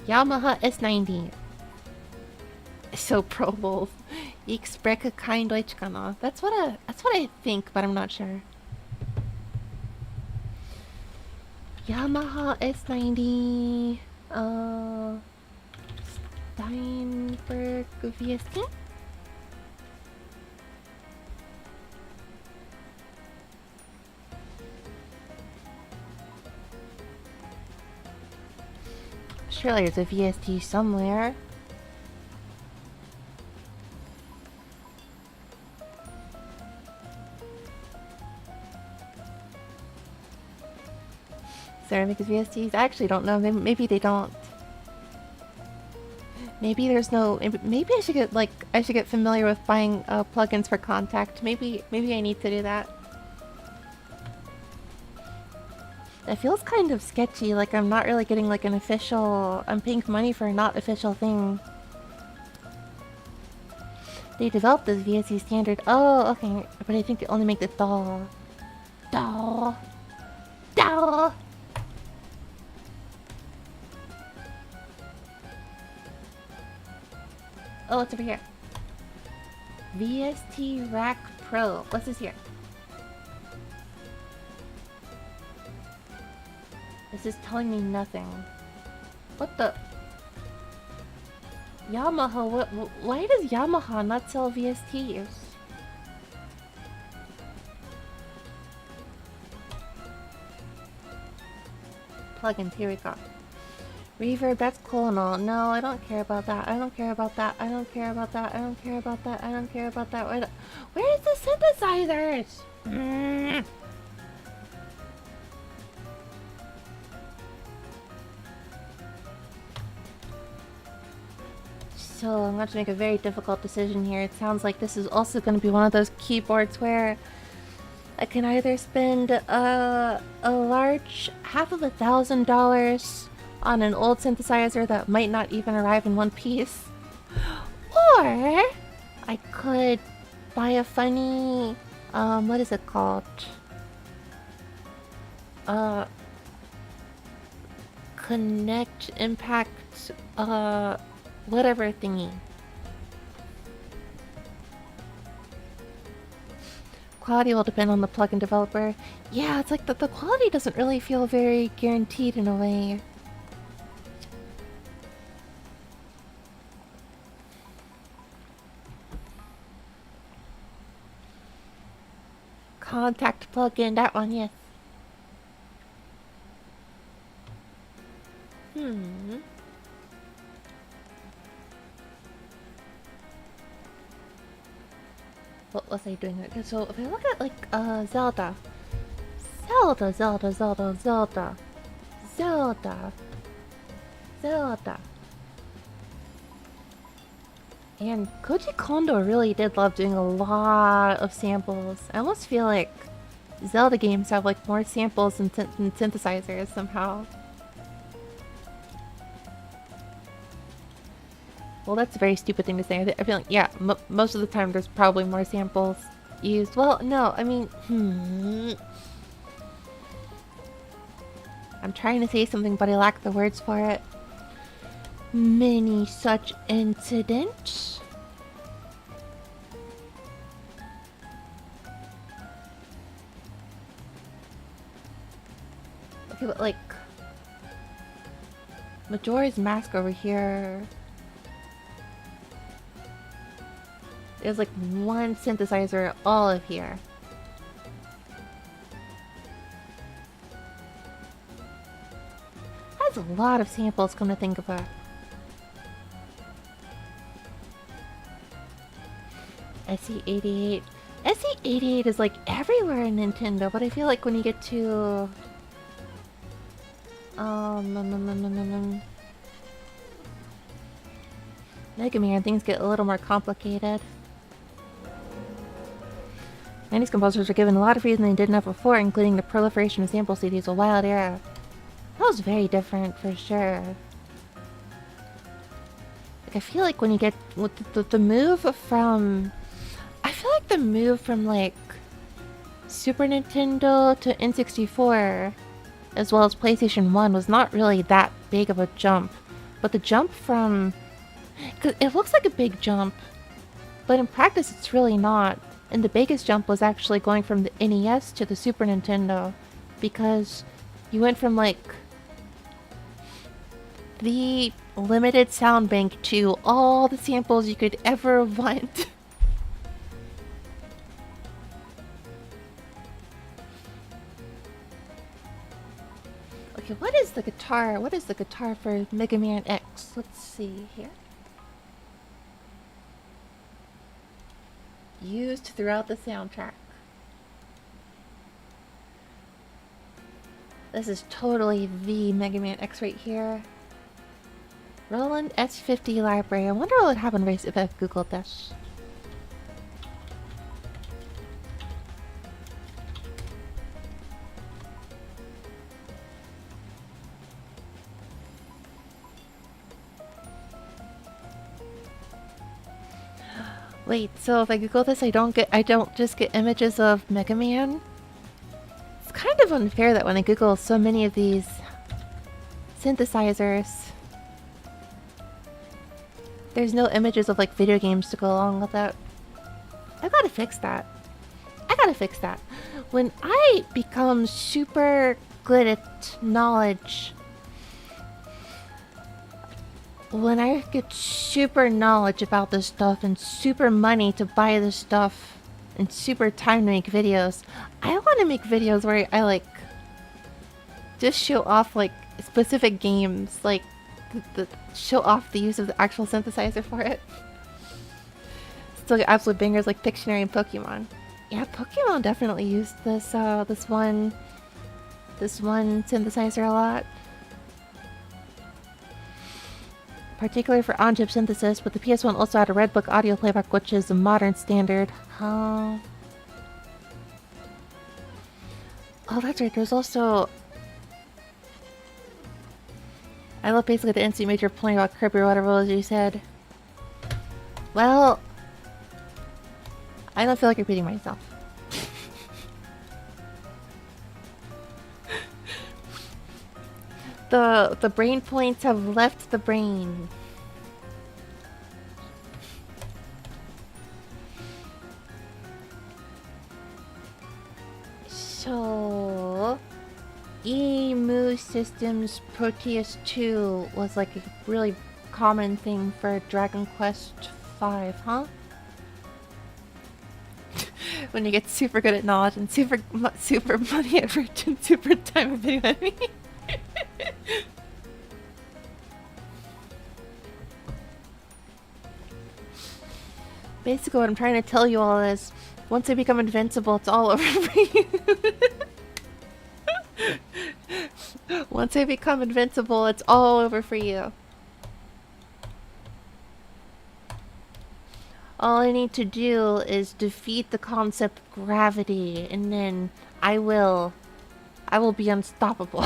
Yamaha S90. So Pro Bowl. Ich spreche kein Deutsch kana. That's what I think, but I'm not sure. Yamaha S90. Steinberg VST? Surely there's a VST somewhere. Ceramic VSTs? I actually don't know. Maybe they don't. Maybe there's no. Maybe I should get familiar with buying plugins for Contact. Maybe I need to do that. That feels kind of sketchy. Like I'm not really getting like an official. I'm paying money for a not official thing. They developed this VST standard. Oh, okay. But I think they only make the DAW. DAW. DAW. Oh, it's over here. VST Rack Pro. What's this here? This is telling me nothing. What the? Yamaha, why does Yamaha not sell VSTs? Plugins, here we go. Reverb, that's cool and all. No, I don't care about that. I don't care about that. I don't care about that. I don't care about that. I don't care about that. Where's the synthesizers? So I'm going to make a very difficult decision here. It sounds like this is also going to be one of those keyboards where I can either spend a large $1,000 on an old synthesizer that might not even arrive in one piece, or I could buy a funny, what is it called? Connect, impact, whatever thingy. Quality will depend on the plugin developer. Yeah, it's like the quality doesn't really feel very guaranteed in a way. Contact plugin, that one, yes. What was I doing? Okay, so if I look at like Zelda. And Koji Kondo really did love doing a lot of samples. I almost feel like Zelda games have like more samples than synthesizers somehow. Well, that's a very stupid thing to say. I feel like, yeah, most of the time there's probably more samples used. Well, no, I mean, I'm trying to say something, but I lack the words for it. Many such incidents. Okay, but like Majora's Mask over here. There's like one synthesizer all of here. That's a lot of samples, come to think of it. SE88. SE88 is like everywhere in Nintendo, but I feel like when you get to Mega Man, things get a little more complicated. 90s composers were given a lot of freedom they didn't have before, including the proliferation of sample CDs, a wild era. That was very different for sure. Like, I feel like when you get with the move from, I feel like the move from like Super Nintendo to N64, as well as PlayStation 1, was not really that big of a jump. But the jump from, cause it looks like a big jump, but in practice it's really not. And the biggest jump was actually going from the NES to the Super Nintendo, because you went from like the limited sound bank to all the samples you could ever want. Okay, what is the guitar? What is the guitar for Mega Man X? Let's see here. Used throughout the soundtrack. This is totally the Mega Man X right here. Roland S50 library. I wonder what would happen if I googled this. Wait, so if I Google this, I don't just get images of Mega Man? It's kind of unfair that when I Google so many of these synthesizers, there's no images of like video games to go along with it. I gotta fix that. I gotta fix that. When I become super good at knowledge, when I get super knowledge about this stuff and super money to buy this stuff and super time to make videos, I want to make videos where I like just show off like specific games, like show off the use of the actual synthesizer for it. Still get absolute bangers like Pictionary and Pokemon. Yeah, Pokemon definitely used this this one synthesizer a lot. Particularly for on-chip synthesis, but the PS1 also had a Red Book audio playback, which is a modern standard. Oh, that's right. There's also... I love basically the NC Major point about Kirby or whatever it was you said. Well, I don't feel like repeating myself. The brain points have left the brain. So, EMU Systems Proteus 2 was like a really common thing for Dragon Quest V, huh? When you get super good at knowledge and super money effort and super time of video editing. Basically what I'm trying to tell you all is, once I become invincible, it's all over for you. Once I become invincible, it's all over for you. All I need to do is defeat the concept of gravity, and then I will be unstoppable.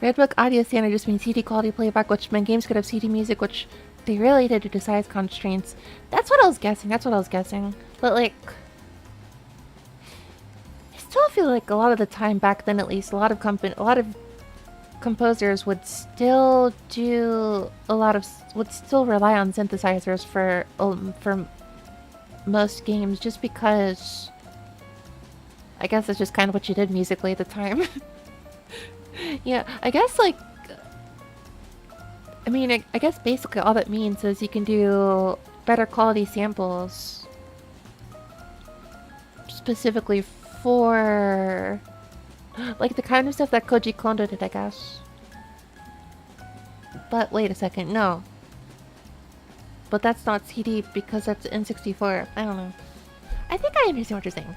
Redbook audio standard just means CD quality playback, which meant games could have CD music, which they really did due to size constraints. That's what I was guessing. But like, I still feel like a lot of the time back then, at least, a lot of composers would still rely on synthesizers for most games, just because I guess that's just kind of what you did musically at the time. Yeah, I guess like... I mean, I guess basically all that means is you can do better quality samples. Specifically for... like the kind of stuff that Koji Kondo did, I guess. But wait a second, no. But that's not CD because that's N64. I don't know. I think I understand what you're saying.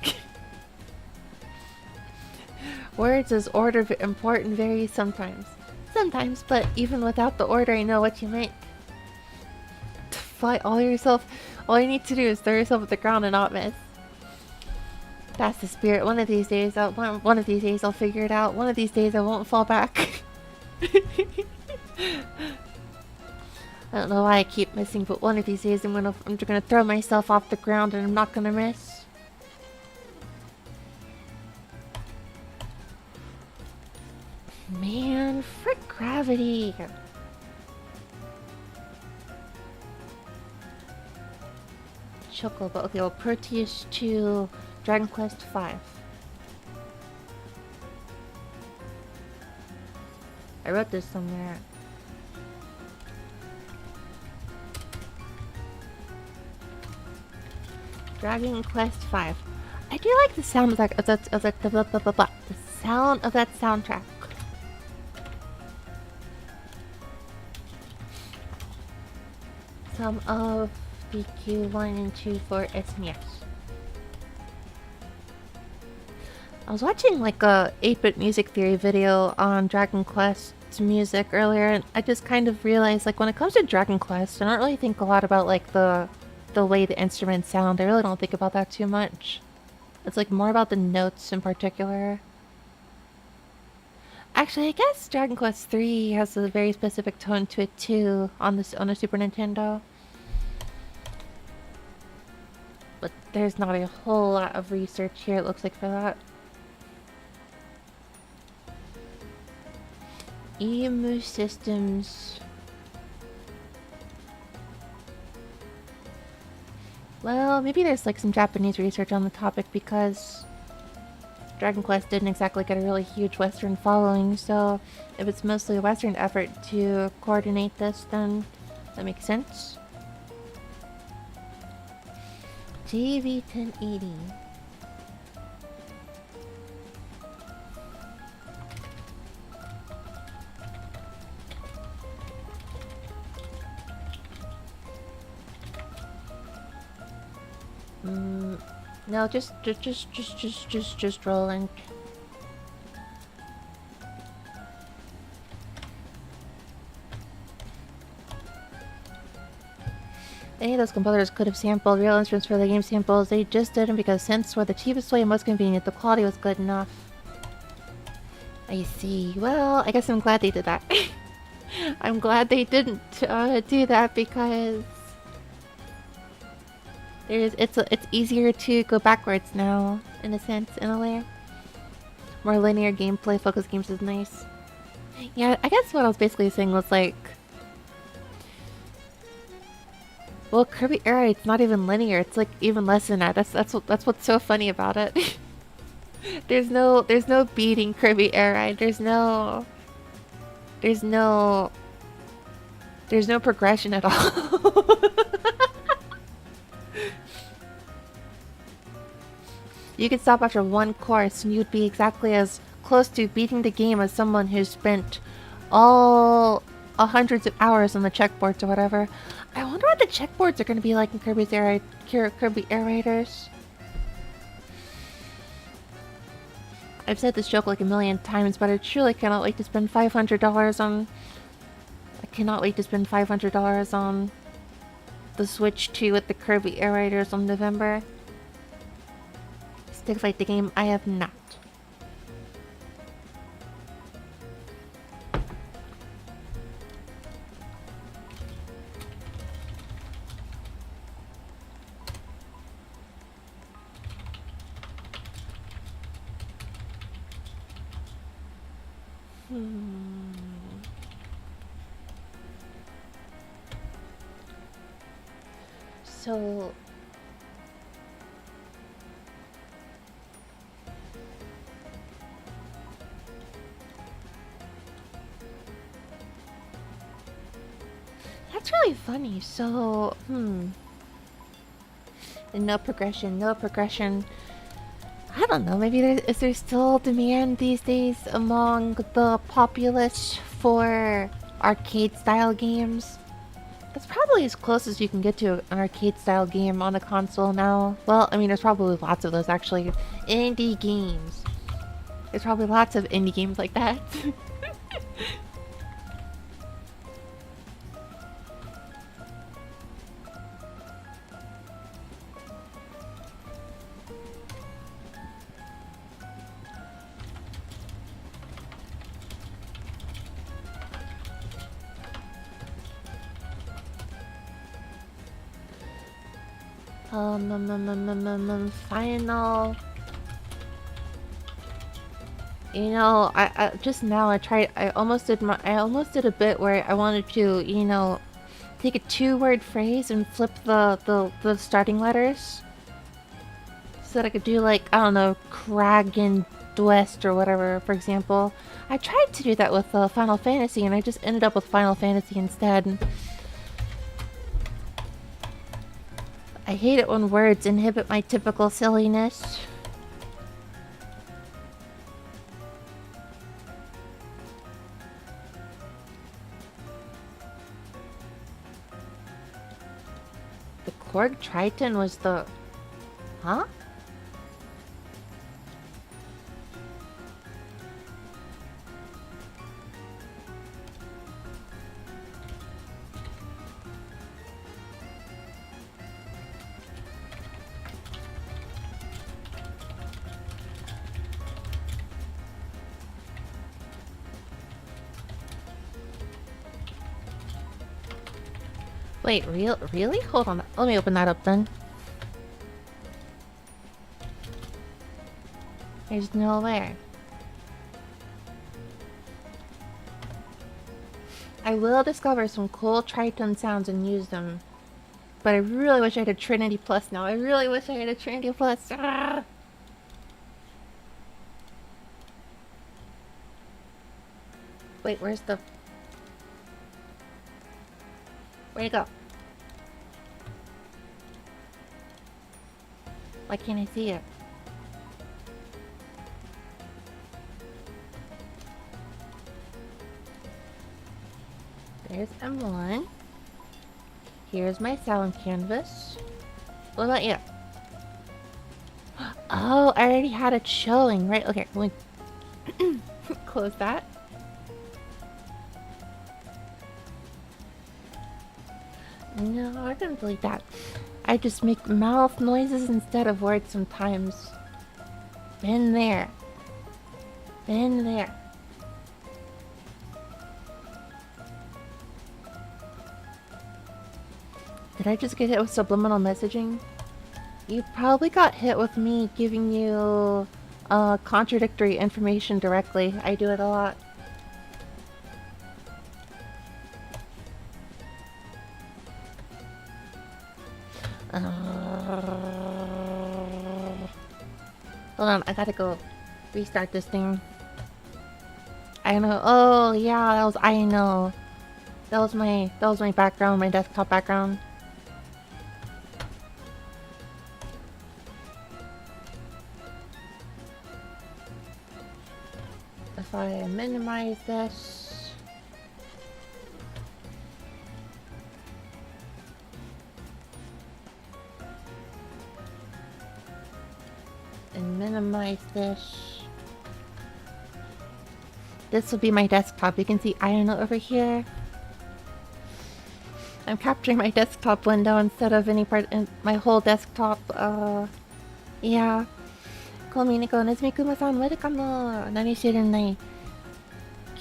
Words as order important vary sometimes. Sometimes, but even without the order, I know what you meant. To fly all yourself, all you need to do is throw yourself at the ground and not miss. That's the spirit. One of these days, I'll figure it out. One of these days, I won't fall back. I don't know why I keep missing, but one of these days, I'm gonna throw myself off the ground and I'm not gonna miss. Man, frick gravity. Chocobo. Okay, well, Proteus 2, Dragon Quest 5. I wrote this somewhere. Dragon Quest 5. I do like the sound of the sound of that soundtrack. Some of DQ1 and 2 for SNES. I was watching like a 8-bit music theory video on Dragon Quest music earlier, and I just kind of realized like when it comes to Dragon Quest, I don't really think a lot about like the way the instruments sound. I really don't think about that too much. It's like more about the notes in particular. Actually, I guess Dragon Quest 3 has a very specific tone to it too on the Super Nintendo. But there's not a whole lot of research here, it looks like, for that. EMU systems. Well, maybe there's like some Japanese research on the topic because Dragon Quest didn't exactly get a really huge Western following, so if it's mostly a Western effort to coordinate this, then that makes sense. JV1080. No, just rolling. Any of those composers could have sampled real instruments for the game samples. They just didn't because synths were the cheapest way and most convenient. The quality was good enough. I see. Well, I guess I'm glad they did that. I'm glad they didn't do that because it's easier to go backwards now, in a sense, in a way. More linear gameplay focused games is nice. Yeah, I guess what I was basically saying was like, well, Kirby Air Raid's not even linear. It's like even less than that. That's what's so funny about it. there's no beating Kirby Air Raid. There's no progression at all. You could stop after one course and you'd be exactly as close to beating the game as someone who spent all hundreds of hours on the checkboards or whatever. I wonder what the checkboards are going to be like in Kirby Air Raiders. I've said this joke like a million times, but I truly cannot wait to spend $500 on... I cannot wait to spend $500 on the Switch 2 with the Kirby Air Raiders on November. Stick fight the game I have not. So That's really funny. So, no progression, no progression. I don't know, maybe is there still demand these days among the populace for arcade-style games? That's probably as close as you can get to an arcade-style game on a console now. Well, I mean, there's probably lots of those, actually. Indie games. There's probably lots of indie games like that. Final. You know, I just now I almost did a bit where I wanted to, you know, take a 2-word phrase and flip the starting letters. So that I could do like, I don't know, Kragen Dwest or whatever, for example. I tried to do that with Final Fantasy and I just ended up with Final Fantasy instead. I hate it when words inhibit my typical silliness. The Korg Triton was the... Huh? Wait, really? Hold on. Let me open that up then. There's no way. I will discover some cool Triton sounds and use them. But I really wish I had a Trinity Plus now. I really wish I had a Trinity Plus. Ah! Wait, where's the... Where'd it go? Why can't I see it? There's M1. Here's my sound canvas. What about you? Oh, I already had it showing, right? Okay, let me close that. No, I didn't delete that. I just make mouth noises instead of words sometimes. Been there. Been there. Did I just get hit with subliminal messaging? You probably got hit with me giving you contradictory information directly. I do it a lot. Hold on, I gotta go restart this thing. I know. Oh yeah, that was I know. That was my background, my desktop background. If I minimize this. And minimize this. This will be my desktop. You can see Iono over here. I'm capturing my desktop window instead of any part in my whole desktop. Yeah. コミネコネズミクマさん、ウェルカム。何してるんだい？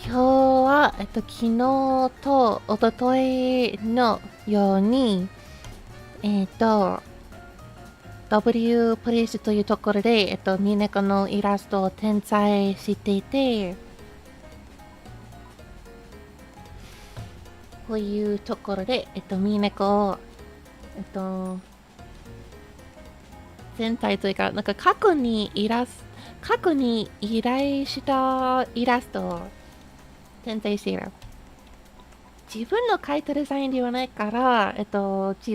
今日は、昨日と一昨日のように、wplace というところで、ミネコのイラストを転載していて、こういうところで、ミネコを、全体というか、なんか過去に依頼したイラストを転載している。自分の書いてるサインではないから、自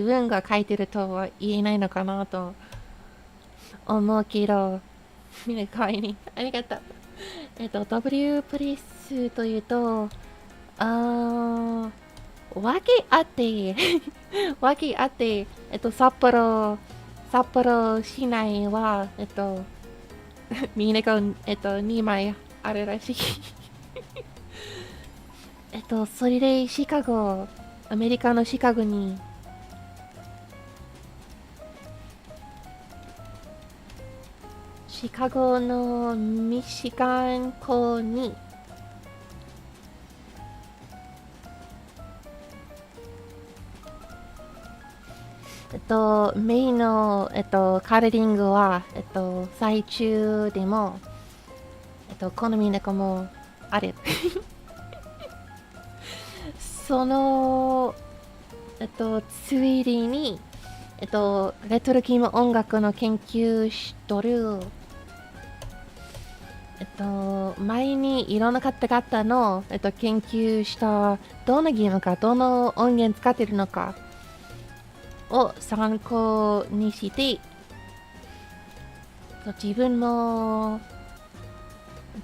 分が書いてるとは言えないのかなと思うけど、みんな可愛いね。ありがとう。wplace というと、わけあって、わけあって、札幌市内は、みんなが、2枚あるらしい。それでシカゴ、アメリカのシカゴに、シカゴのミシガン港に、メインの、カーリングは、最中でも、好みの子もある。その、ついでに、レトロゲーム音楽の研究しとる、前にいろんな方々の、研究したどのゲームか、どの音源使ってるのかを参考にして、自分も、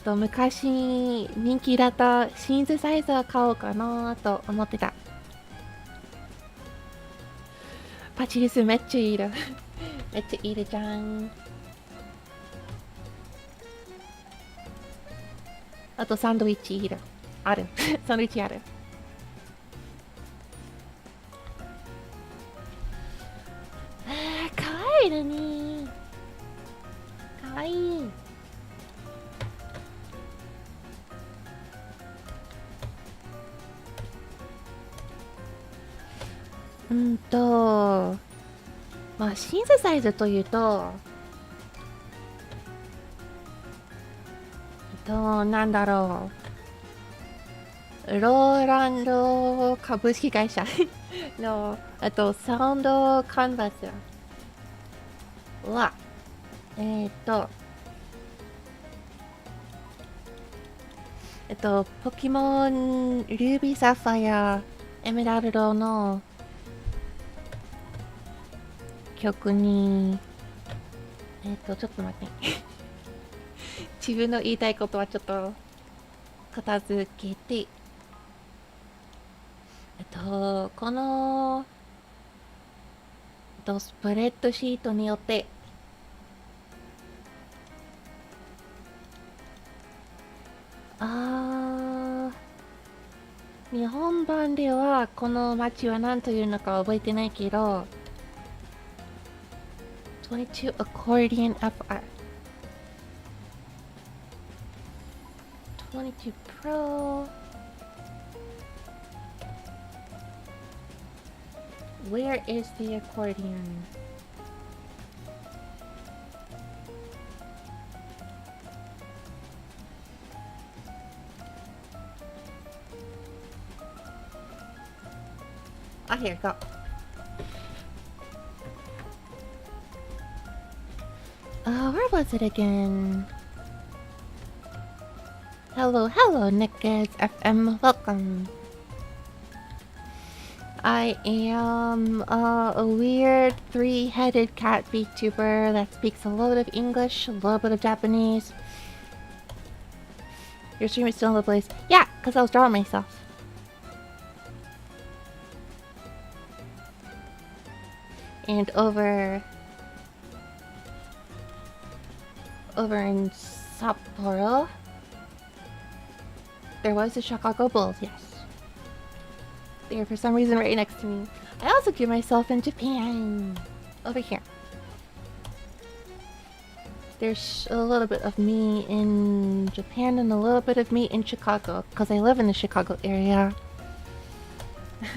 昔人気だったシンセサイザー買おうかなと思ってた。パチリスめっちゃいいる。めっちゃいいるじゃん。あとサンドイッチいる。ある。サンドイッチある。かわいいのに。かわいい。まあ、シンセサイズというと、なんだろう。ローランド株式会社の、サウンドカンバスは、ポケモン、ルビーサファイア、エメラルドの曲に、ちょっと待って。自分の言いたいことはちょっと片付けて、この、スプレッドシートによって、日本版ではこの街は何というのか覚えてないけど、22 accordion FR 22 Pro Where is the accordion? Ah, here, go. Where was it again? Hello, Nickers FM, welcome. I am a weird three-headed cat VTuber that speaks a lot of English, a little bit of Japanese. Your stream is still in the place. Yeah, because I was drawing myself. And over in Sapporo, there was the Chicago Bulls, yes. They are for some reason right next to me. I also drew myself in Japan. Over here. There's a little bit of me in Japan and a little bit of me in Chicago, because I live in the Chicago area.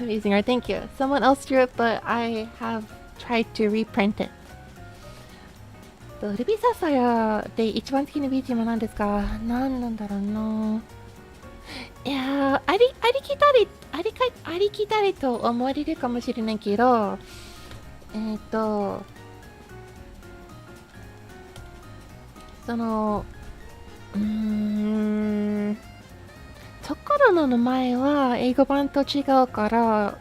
Amazing art, thank you. Someone else drew it, but I have tried to reprint it. ルビーサファイアで一番好きな BGM なんですか？何なんだろうな。いやー、ありきたりと思われるかもしれないけど、ところの名前は英語版と違うから、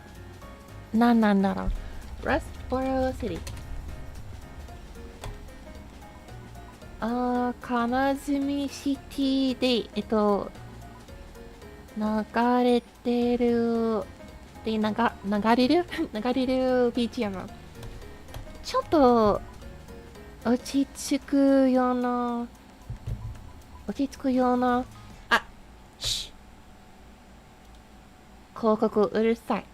何なんだろう。ラスボロシティ。金積シティで、流れてる、で、流れる流れる BGM。ちょっと、落ち着くような、あ、広告うるさい。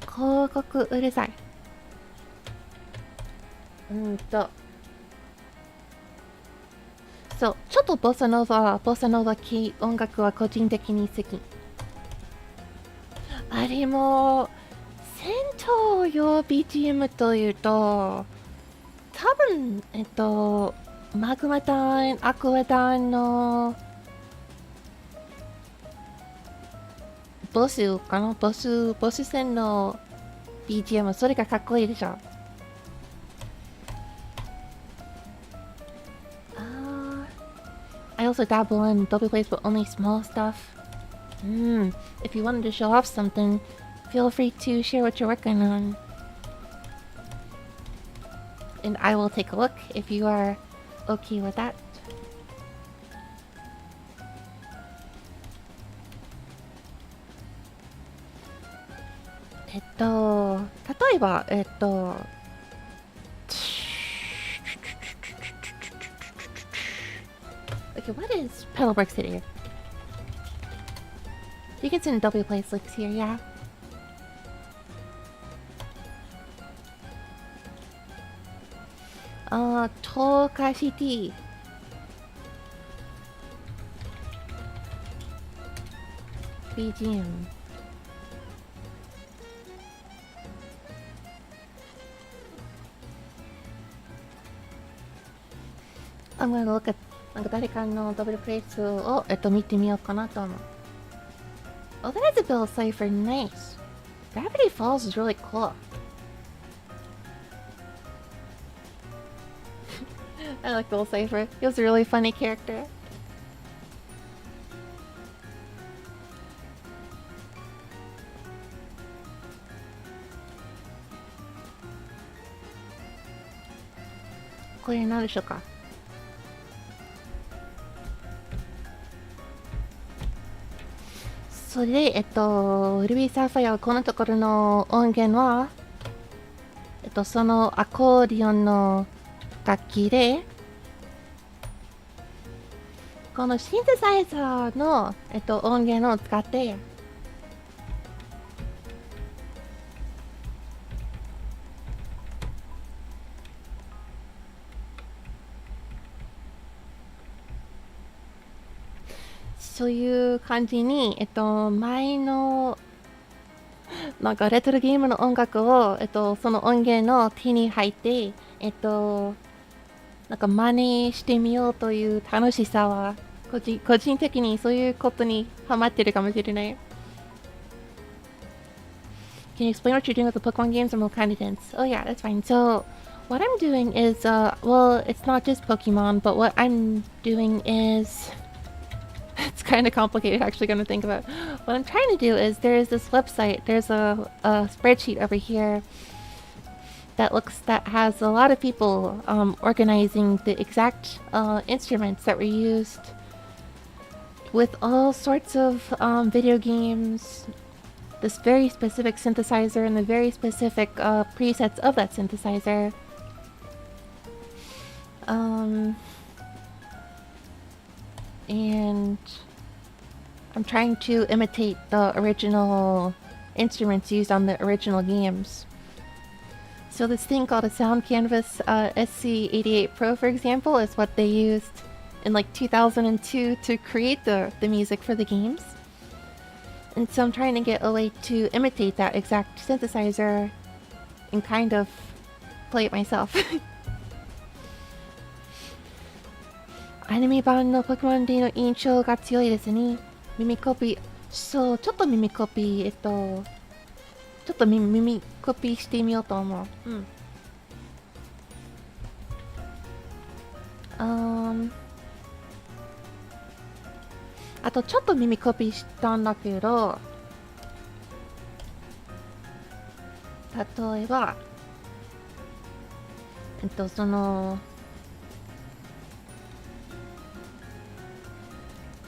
広告うるさい。そう、ちょっとボサノバ系音楽は個人的に好き。あれも、戦闘用 BGM というと、多分、マグマタイン、アクアタインの、ボスかなボス戦の BGM、それがかっこいいでしょ。I also dabble in wplace, but only small stuff. If you wanted to show off something, feel free to share what you're working on. And I will take a look if you are okay with that.例えば、Okay, what is Petalburg City? I think it's in wplace links here, yeah? Toka City. BGM. I'm gonna look at なんか誰かのwplaceを見てみようかなと思う。Oh, that is a Bill Cipher. Nice. Gravity Falls is really cool. I like Bill Cipher. He was a really funny character.これ何でしょうか。それで、ルビーサファイアはこのところの音源は、そのアコーディオンの楽器で、このシンセサイザーの、音源を使って、そういう感じに、前のなんかレトロゲームの音楽を、その音源の手に入って、なんか真似してみようという楽しさは、個人的にそういうことにハマってるかもしれない。Can you explain what you're doing with the Pokemon games and what kind of dance? Oh yeah, that's fine. So, what I'm doing is, well, it's not just Pokemon, but what I'm doing is... It's kind of complicated actually going to think about. What I'm trying to do is there's this website, there's a spreadsheet over here that has a lot of people organizing the exact instruments that were used with all sorts of video games, this very specific synthesizer and the very specific presets of that synthesizer. And I'm trying to imitate the original instruments used on the original games. So this thing called a Sound Canvas SC88 Pro, for example, is what they used in like 2002 to create the music for the games. And so I'm trying to get a way to imitate that exact synthesizer and kind of play it myself. アニメ版のポケモン D の印象が強いですね。耳コピー、そう、ちょっと耳コピー、ちょっと耳コピーしてみようと思う。あとちょっと耳コピーしたんだけど、例えば、その、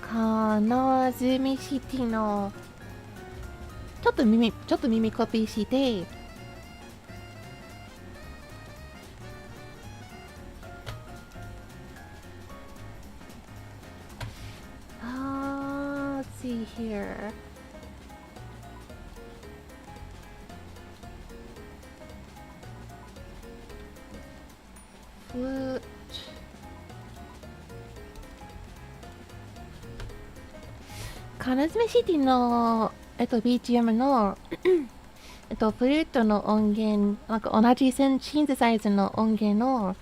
金住シティの、ちょっと耳コピーして、let's see here. Flute. 金爪シティの、BGM の、フルートの音源、なんか同じシンセサイズの音源の、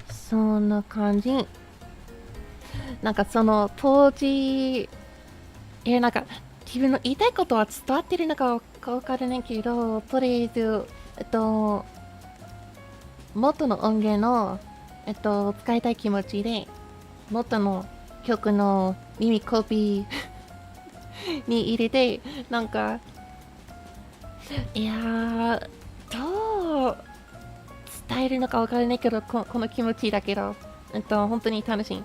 そんな感じ。なんかその当時、なんか自分の言いたいことは伝わってるのかわからないけど、とりあえず、元の音源の、使いたい気持ちで、元の曲の耳コピーに入れて、なんか、いやー、どう伝えるのかわからないけど、この気持ちだけど、本当に楽しい。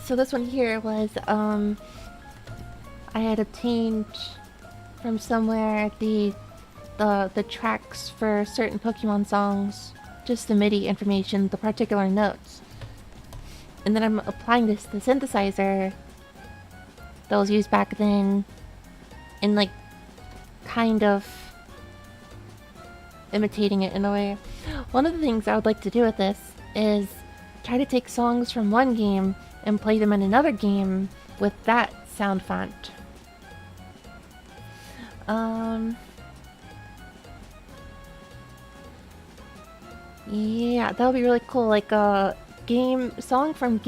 So this one here was, I had obtained from somewhere the tracks for certain Pokemon songs, just the MIDI information, the particular notes. And then I'm applying this to the synthesizer that was used back then and like kind of imitating it in a way. One of the things I would like to do with this is try to take songs from one game and play them in another game with that sound font. Yeah, that would be really cool. Like a song from one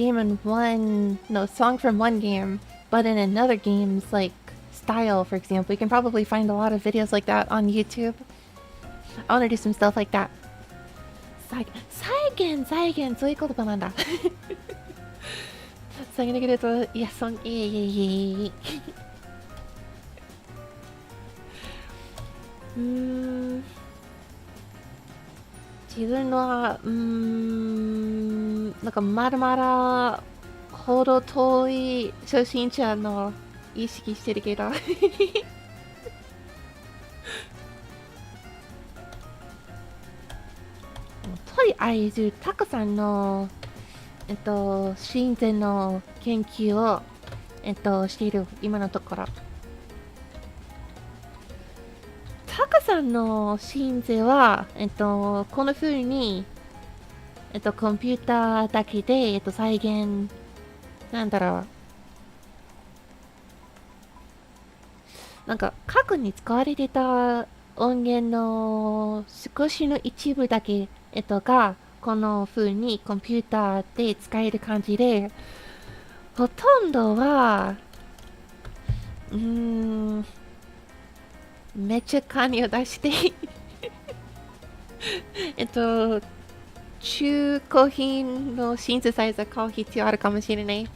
game, but in another game's like style, for example. You can probably find a lot of videos like that on YouTube. I want to do some stuff like that. 再現、そういう言葉なんだ。再現できると、いや、自分は、なんかまだまだほど遠い初心者の意識してるけど。とりあえず、たくさんの、親善の研究を、している、今のところ。タカさんの親善は、この風に、コンピューターだけで、再現、なんだろう。なんか、過去に使われてた音源の少しの一部だけ、が、この風にコンピューターで使える感じで、ほとんどは、めっちゃ金を出して中古品のシンセサイザー買う必要あるかもしれない。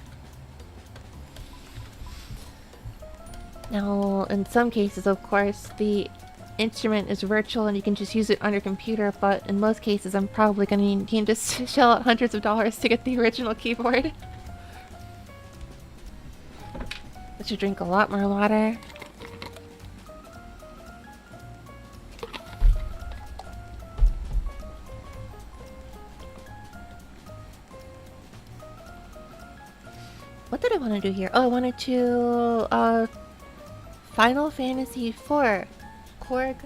Now, in some cases, of course, the instrument is virtual and you can just use it on your computer, but in most cases, I'm probably going to need to shell out hundreds of dollars to get the original keyboard. I should drink a lot more water. What did I want to do here? Oh, I wanted to, Final Fantasy IV. Korg.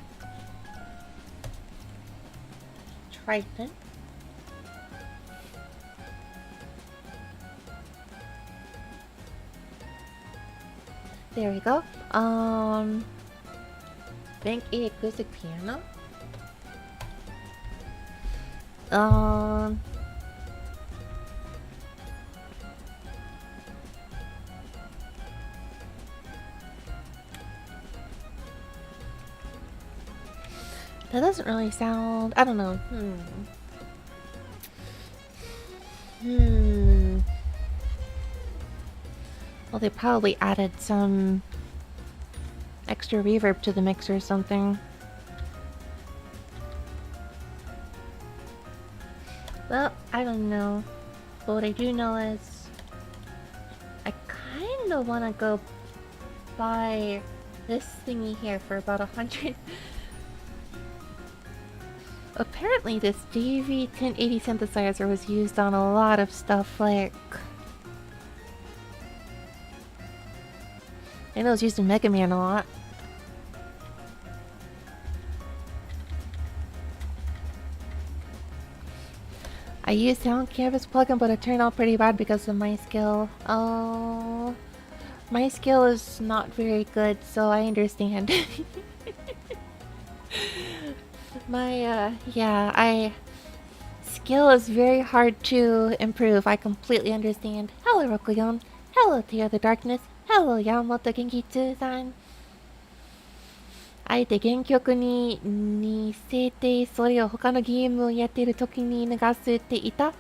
Triton. There we go. Bank A acoustic piano. That doesn't really sound... I don't know. Well, they probably added some extra reverb to the mix or something. Well, I don't know. But what I do know is I kind of want to go buy this thingy here for about 100. Apparently this JV1080 synthesizer was used on a lot of stuff, like... I know it was used in Mega Man a lot. I used Sound Canvas plugin, but it turned out pretty bad because of my skill. Oh... My skill is not very good, so I understand. Skill is very hard to improve. I completely understand. Hello, Rokuyon. Hello, Tear the Darkness. Hello, Yamamoto Genki-tsu-san. あえて原曲に似せて、それを他のゲームをやっている時に流せていた。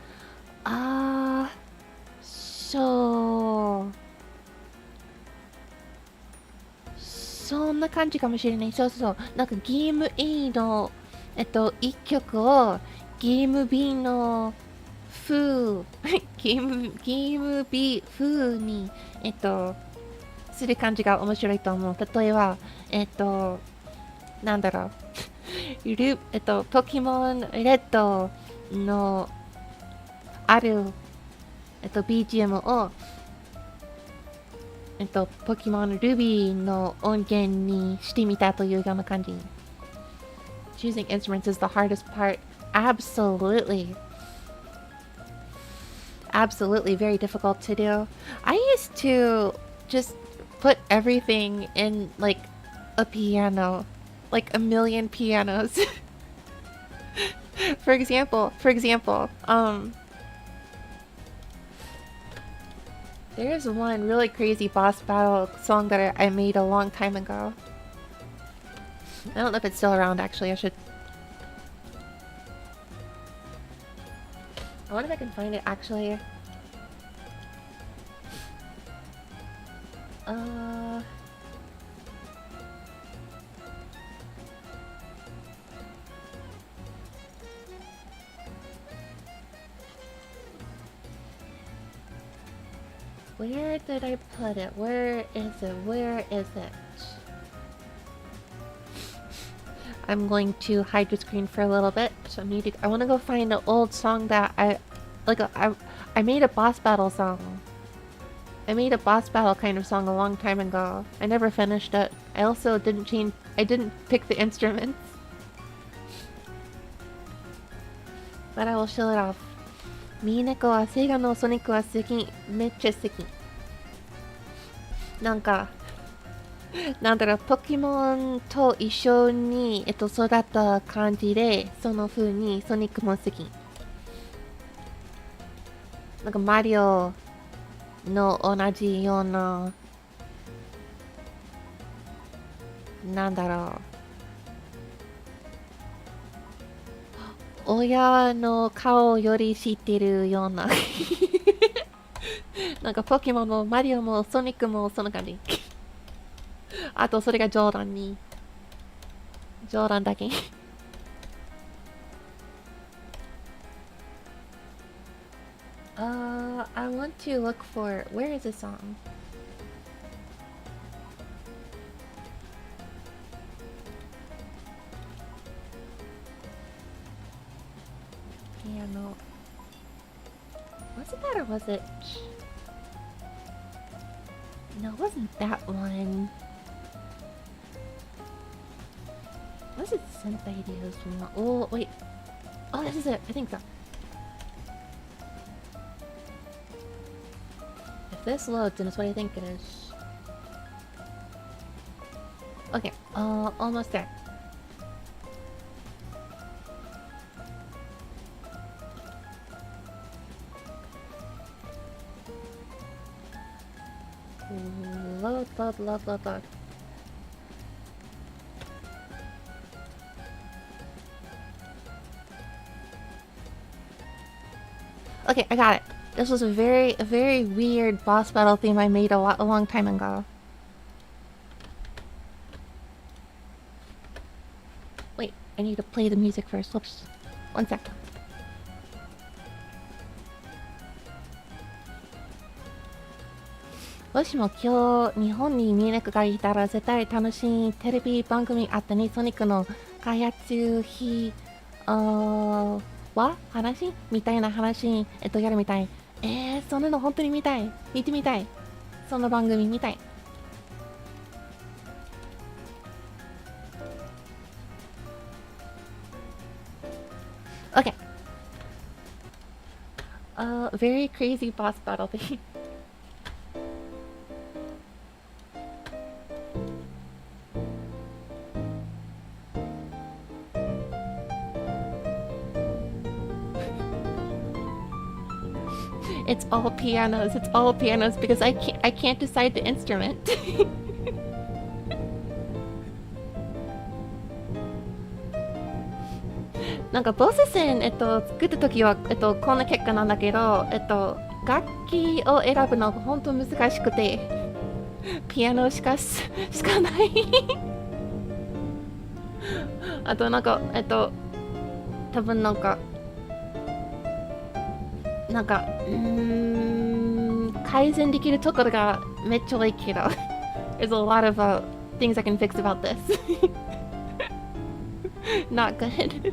そんな感じかもしれない。そうそう。なんかゲーム A の一曲をゲーム B の風ゲーム B 風にする感じが面白いと思う。例えばなんだろうポケモンレッドのあるBGM をポケモンルビーの音源にしてみたというような感じ。Choosing instruments is the hardest part. Absolutely. Absolutely very difficult to do. I used to just put everything in like a piano. Like a million pianos. For example, there's one really crazy boss battle song that I made a long time ago. I don't know if it's still around, actually. I wonder if I can find it, actually. Where did I put it? Where is it? I'm going to hide the screen for a little bit. So I want to go find an old song that I made a boss battle song. I made a boss battle kind of song a long time ago. I never finished it. I also didn't pick the instruments. But I will show it off. ミーネコはセガのソニックは好き。めっちゃ好き。なんだろう、ポケモンと一緒に、育った感じで、その風にソニックも好き。なんかマリオの同じような、なんだろう。親の顔より知ってるような。なんかポケモンもマリオもソニックもそんな感じ。あとそれが冗談だけ。I want to look for... Where is this song? Piano. Was it that or was it... No, it wasn't that one. Was it synth ideas? Oh, wait. Oh, this is it. I think so. If this loads, then it's what I think it is. Okay, almost there. Load. Okay, I got it. This was a very weird boss battle theme I made a long time ago. Wait, I need to play the music first. Whoops. One sec. If もしも今日日本にミネクがいたら絶対楽しいテレビ番組あったね。ソニックの開発費は話みたいな話やるみたい。そんなの本当に見たい。見てみたい。その番組見たい。Okay. Very crazy boss battle thing. It's all pianos. It's all pianos because I can't decide the instrument. なんかボス戦作った時はこんな結果なんだけど楽器を選ぶのが本当難しくてピアノしかないあとなんか多分なんか改善できるところがめっちゃ多いけどThere's a lot of things I can fix about this. Not good.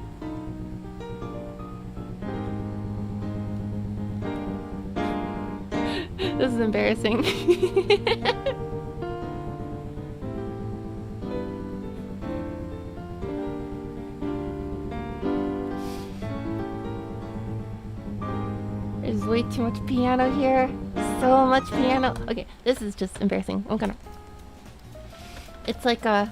This is embarrassing. There's way too much piano here. So much piano. Okay, this is just embarrassing. It's like a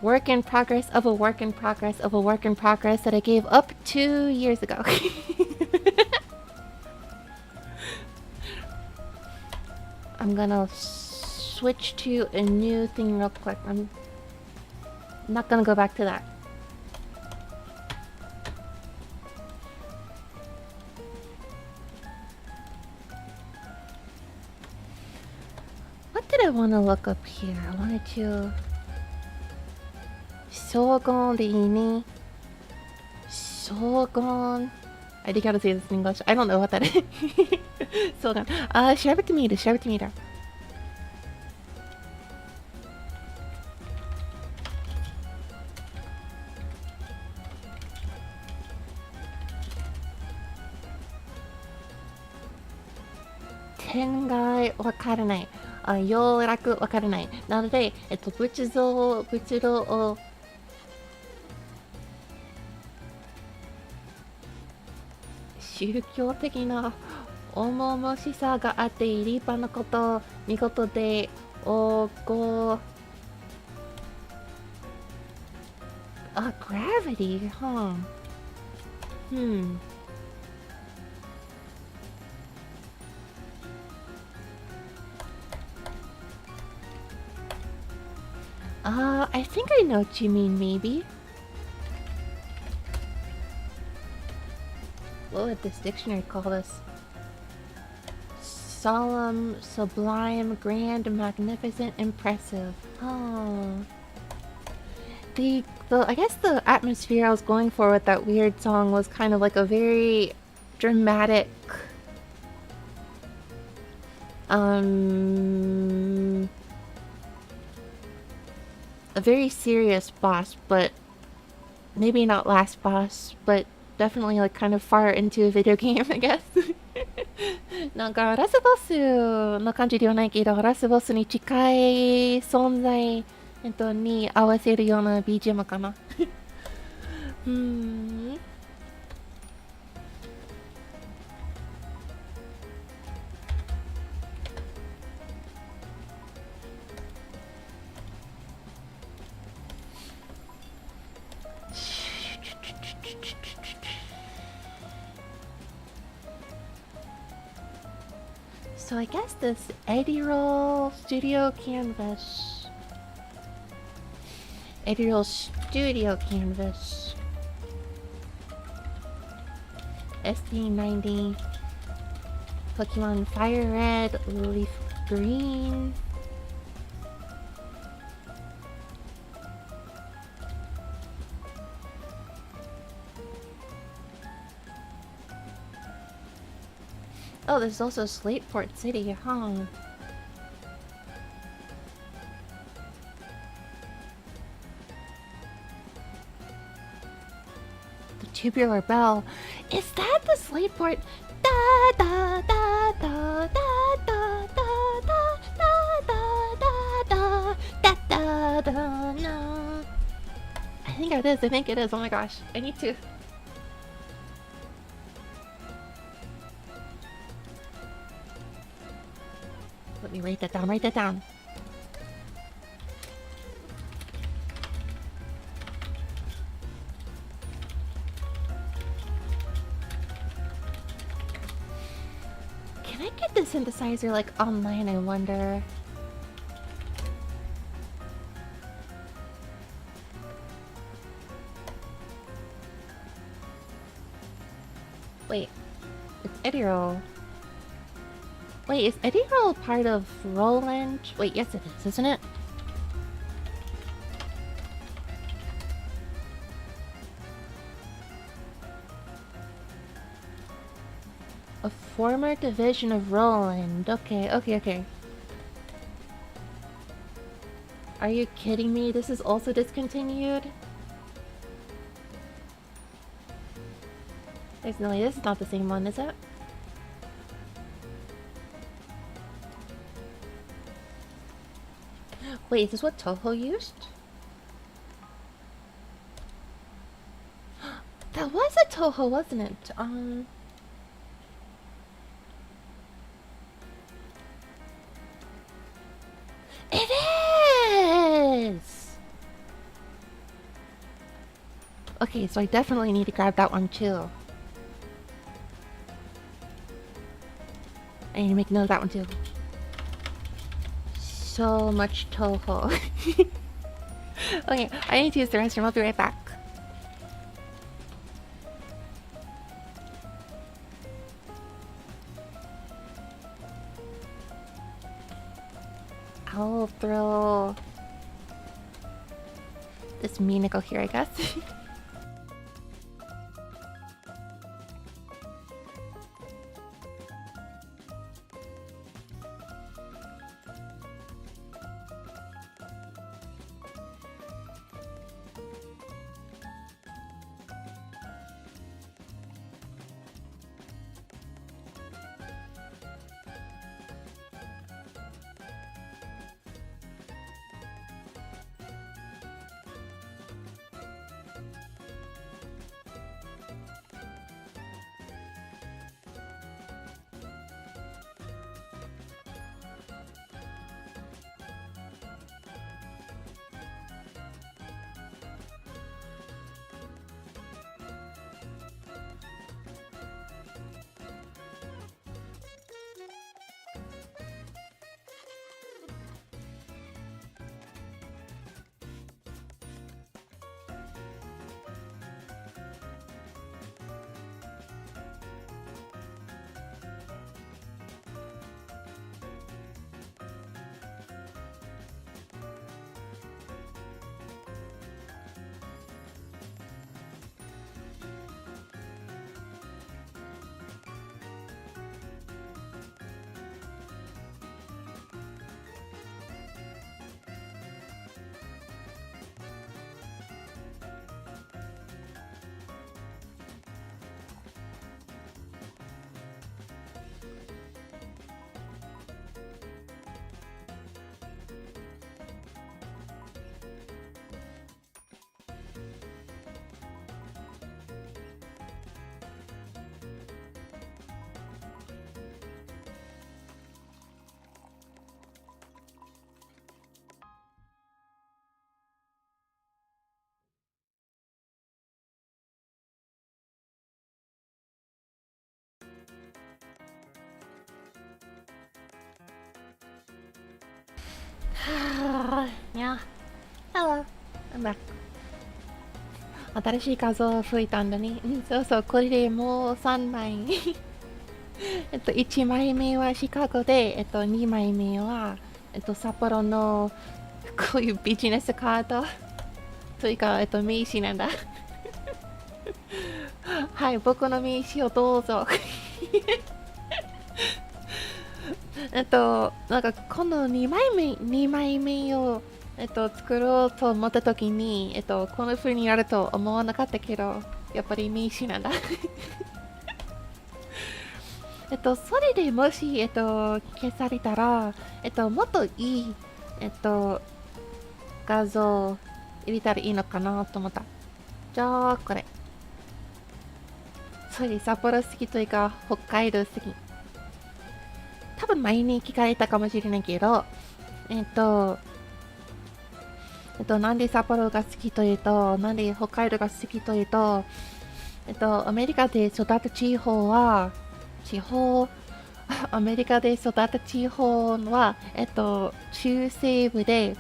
work in progress of a work in progress of a work in progress that I gave up 2 years ago. I'm gonna switch to a new thing real quick. I'm not gonna go back to that. What did I want to look up here? I wanted to... Shogun でいいね。Shogun. I think how to say this in English. I don't know what that is. Shogun. 調べてみる。天外わからない。要楽わからない。なので、仏像を宗教的な重々しさがあって、立派なこと、見事で、gravity, huh? I think I know what you mean, maybe. What would this dictionary call this? Solemn, sublime, grand, magnificent, impressive. Oh. I guess the atmosphere I was going for with that weird song was kind of like a very dramatic, a very serious boss, but maybe not last boss, but definitely like kind of far into a video game, I guess. なんかラスボスの感じではないけど、ラスボスに近い存在に合わせるような BGM かな。So I guess this Edirol Studio Canvas. SD90 Pokemon Fire Red, Leaf Green. Oh, there's also Slateport City, huh? The Tubular Bell. Is that the Slateport? Da da da da da da da da da da da da da no. I think it is. I think it is. Oh my gosh. I need to. Let me write that down. Write that down. Can I get the synthesizer like online? I wonder. Wait, it's Edirol. Wait, is Edirol part of Roland? Wait, yes it is, isn't it? A former division of Roland. Okay, okay, okay. Are you kidding me? This is also discontinued? There's no way. This is not the same one, is it? Wait, is this what Toho used? That was a Toho, wasn't it? It is! Okay, so I definitely need to grab that one too. I need to make note of that one too. So much Toho. Okay, I need to use the restroom. I'll be right back. I'll throw this Minico here, I guess. Yeah. Hello. I'm back. 新しい画像を吹いたんだね。うん、そうそう、これでもう3枚。1枚目はシカゴで、2枚目は、札幌のこういうビジネスカードというか、名刺なんだ。はい、僕の名刺をどうぞ。なんかこの2枚目を、作ろうと思った時に、この風になると思わなかったけど、やっぱり名刺なんだ。それでもし、消されたら、もっといい、画像入れたらいいのかなと思った。じゃあ、これ。それ札幌好きというか、北海道好き。多分前に聞かれたかもしれないけど、なんで札幌が好きというと、なんで北海道が好きというと、アメリカで育ったアメリカで育った地方は、中西部で、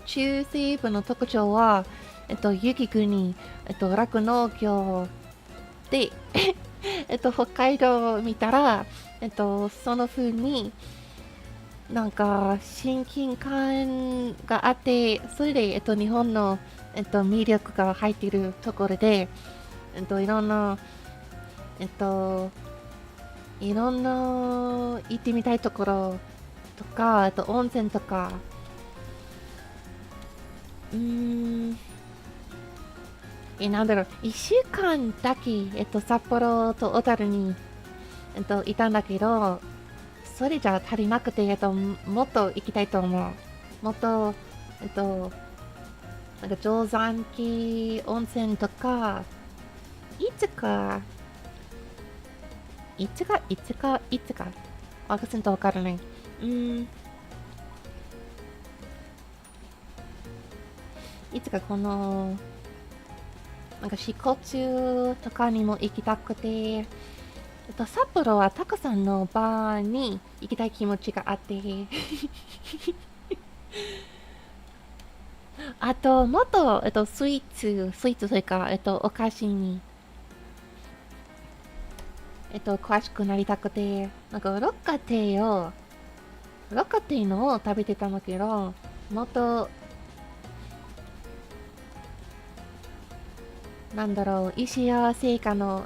中西部の特徴は、雪国、酪農業で、北海道を見たら、その風になんか親近感があって、それで、日本の、魅力が入っているところで、いろんな、いろんな行ってみたいところとか、あと温泉とか、なんだろう、1週間だけ、札幌と小樽に、いたんだけど、それじゃ足りなくて、もっと行きたいと思う。もっと、なんか定山系温泉とか、いつか、ワクセントわからない。いつかこの、なんか四国中とかにも行きたくて、札幌はたくさんのバーに行きたい気持ちがあって、あと、もっと、スイーツというか、お菓子に、詳しくなりたくて、なんかロッカテイのを食べてたんだけど、もっと、なんだろう、石屋製菓の、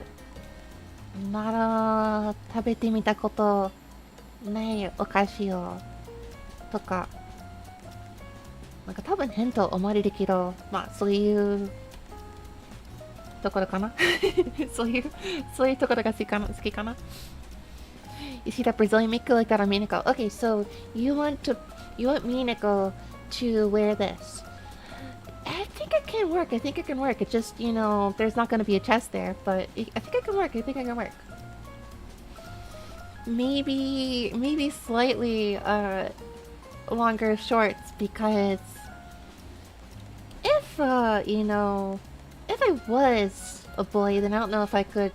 まだ食べてみたことないお菓子を、とか、なんか多分変と思われるけど、まあそういうところかな。そういうところが好きかな。You see that Brazilian make like that on me and go, okay, so you want me and go to wear this. I think it can work. It's just, there's not going to be a chest there, but I think it can work. Maybe slightly longer shorts because if if I was a boy, then I don't know if I could,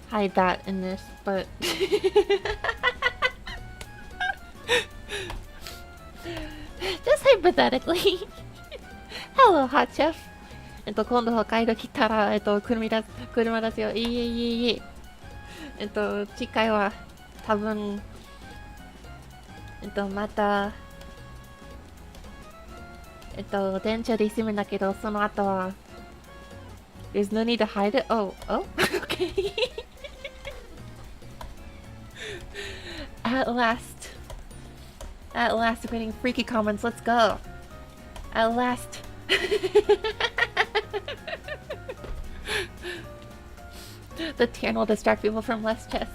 hide that in this, but just hypothetically. Hello, hot chef. 今度北海道来たら、車出すよ。いい。次回は多分、また、電車で済むんだけど、その後は、There's no need to hide it. Oh, okay. At last, we're getting freaky comments. Let's go. At last. The tan will distract people from less chest.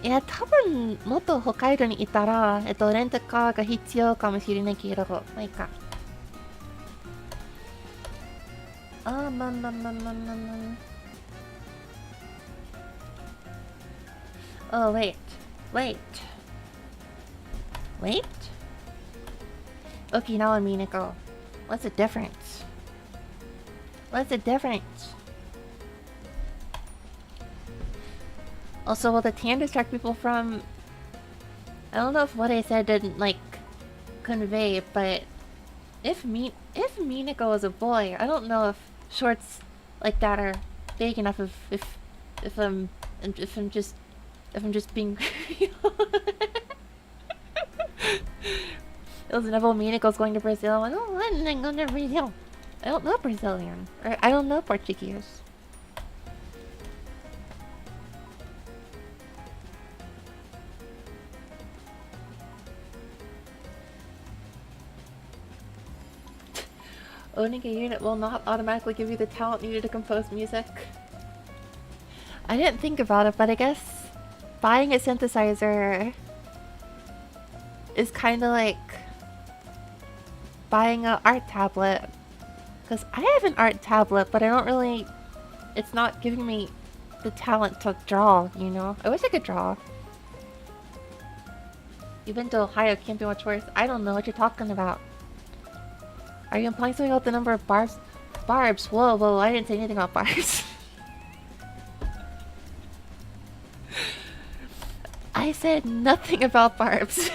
いや、多分もっと北海道にいたら、レンタカーが必要かもしれないけど、まあいいか。Oh, wait. Okinawa Minako. What's the difference? Also, will the tan distract people from... I don't know if what I said didn't, convey, but if Minako was a boy, I don't know if shorts like that are big enough if I'm just being it was never Minico's going to Brazil. I don't want to go to Brazil. I don't know Brazilian. Or I don't know Portuguese. Owning a unit will not automatically give you the talent needed to compose music. I didn't think about it, but I guess buying a synthesizer is kind of like buying an art tablet. Because I have an art tablet, but I don't really... It's not giving me the talent to draw, you know? I wish I could draw. You've been to Ohio, can't be much worse. I don't know what you're talking about. Are you implying something about the number of barbs? Barbs? Whoa, I didn't say anything about barbs. I said nothing about barbs.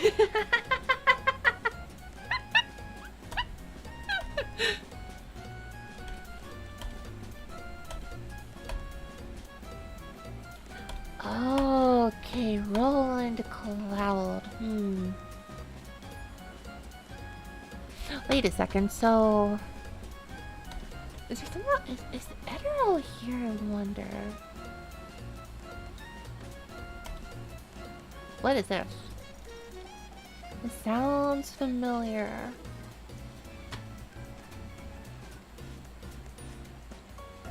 Okay, Roland Cloud. Wait a second, so... Is there something... Is Eterol here, I wonder? What is this? It sounds familiar.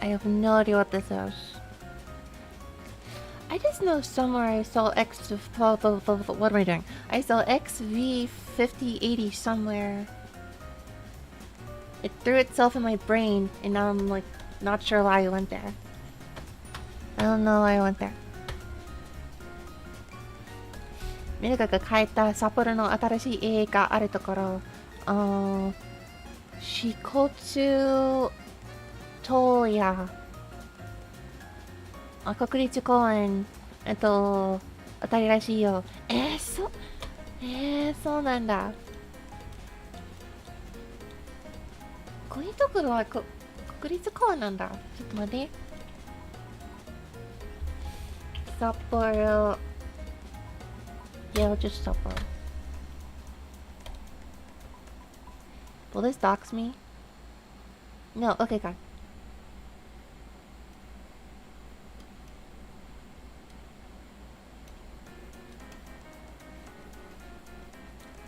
I have no idea what this is. I just know somewhere I saw what am I doing? I saw XV5080 somewhere. It threw itself in my brain, and now I'm like, not sure why I went there. I don't know why I went there. ミルカが書いた札幌の新しい映画あるところ、支笏洞爺、国立公園、あたりらしいよ。そうなんだ。こういうところは国立公園なんだ。ちょっと待って。札幌。Yeah, just Sapporo. Will this dox me? No, okay, God.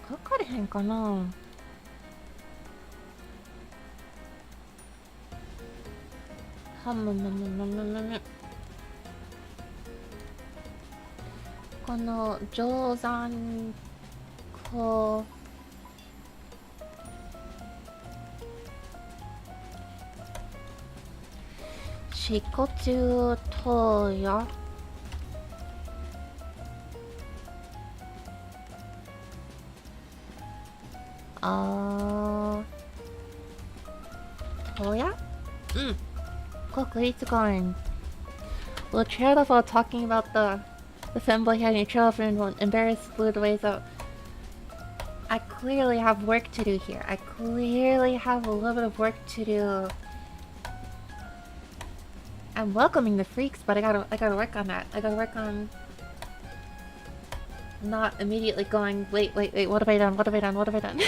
What got it?この定山湖支笏洞爺洞爺国立公園 Well, trailer while talking about the femboy having a trail friend will embarrass fluid ways out. I clearly have work to do here. I clearly have a little bit of work to do. I'm welcoming the freaks, but I gotta work on that. I gotta work on not immediately going, wait, what have I done? What have I done? What have I done?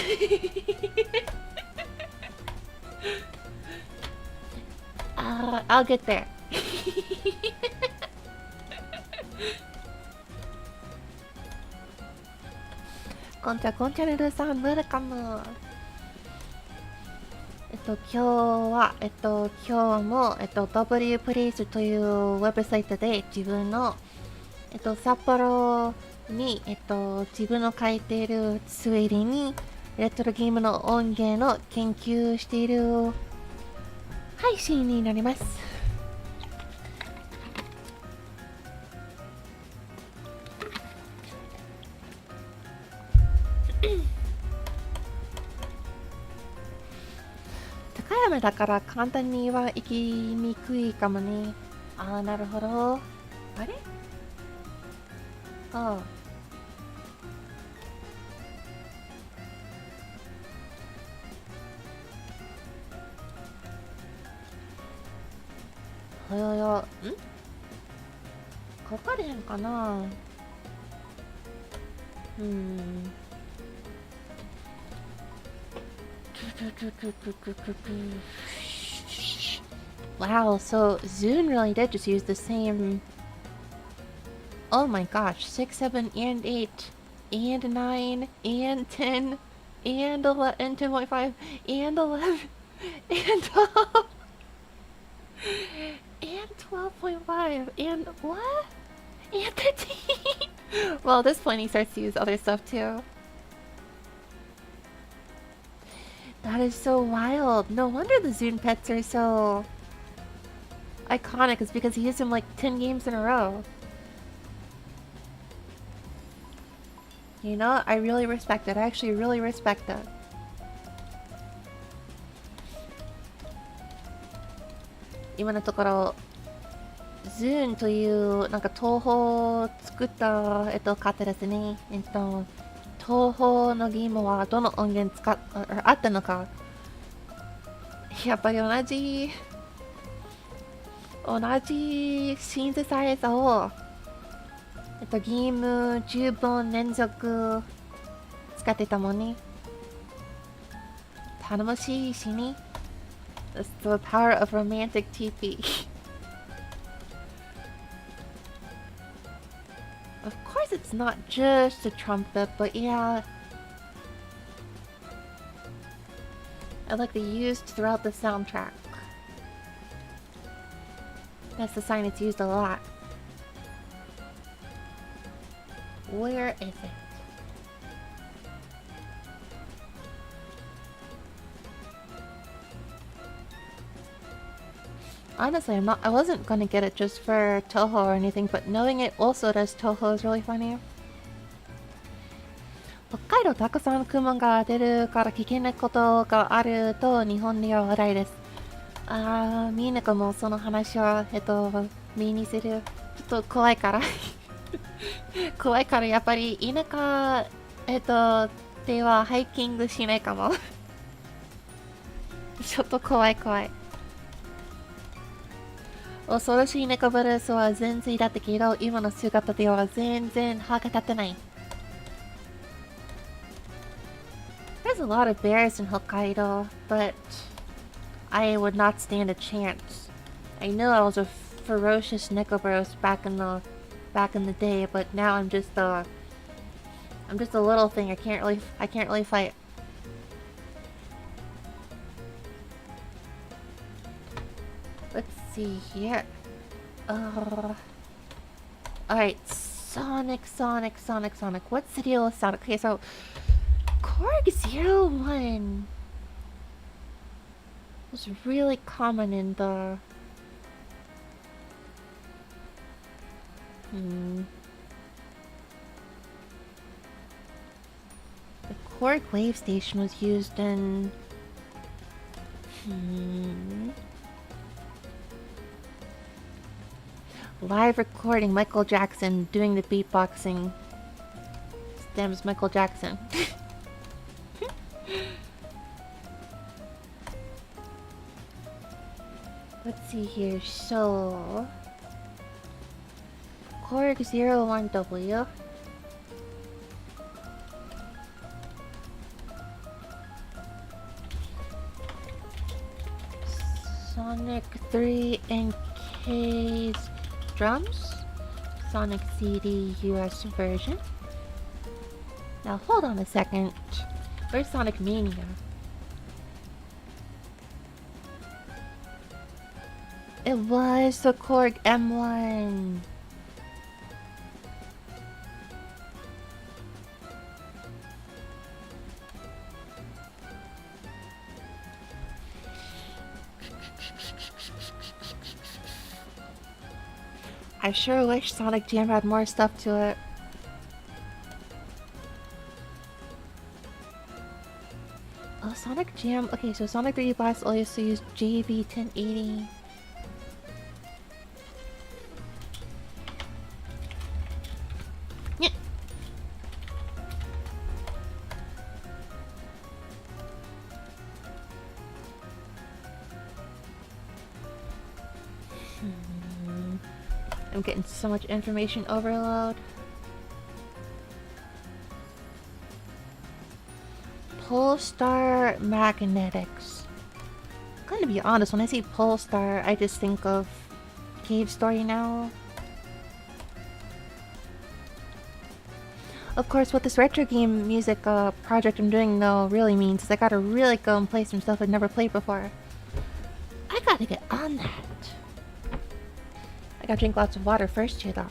I'll get there. Koncha Luluさん、welcome。今日も、wplace というウェブサイトで自分の、札幌に、自分の書いているついでに、レトロゲームの音源の研究している配信になります。高山だから簡単には行きにくいかもね。なるほど。あれほよよ。かかれへんかな。Wow, so Zune really did just use the same. Oh my gosh, 6, 7, and 8, and 9, and 10, and 11, and 10.5, and 11, and 12, and 12.5, and what? And 13. Well, at this point, he starts to use other stuff too. That is so wild. No wonder the Zune pets are so iconic. It's because he used them like 10 games in a row. You know, I really respect it. I actually really respect it. Now, のところ Zune というなんか東宝を作った方ですね。東宝のゲームはどの音源あったのか。やっぱり同じシンセサイザーをゲーム10本連続使ってたもんね。頼もしいしね。That's the power of romantic TP. Of course it's not just a trumpet, but yeah. I like the used throughout the soundtrack. That's the sign it's used a lot. Where is it? Honestly, I wasn't gonna get it just for Toho or anything, but knowing it also does Toho is really funny. 北海道たくさん雲が出るから危険なことがあると日本では話題です。みんなもその話は目にする。ちょっと怖いから。怖いからやっぱり田舎ではハイキングしないかも。ちょっと怖い。恐ろしいネコブルースは全然だったけど、今の姿では全然歯が立ってない。There's a lot of bears in Hokkaido, but I would not stand a chance. I know I was a ferocious Nekoburos back in the day, but now I'm just a little thing. I can't really fight. Let's see here. Alright, Sonic. What's the deal with Sonic? Okay, so Korg 01 was really common in the the Korg wave station was used in live recording Michael Jackson doing the beatboxing. Stems Michael Jackson. Let's see here. So Korg 01W. Sonic 3 and K's drums. Sonic CD US version. Now hold on a second. Where's Sonic Mania? It was the Korg M1. I sure wish Sonic Jam had more stuff to it. Oh, Sonic Jam. Okay, so Sonic 3D Blast also used JV1080. Yeah. I'm getting so much information overload. Polestar magnetics. I'm gonna be honest, when I see Polestar, I just think of Cave Story now. Of course, what this retro game music project I'm doing though really means is I gotta really go and play some stuff I've never played before. I gotta get on that. I gotta drink lots of water first here though.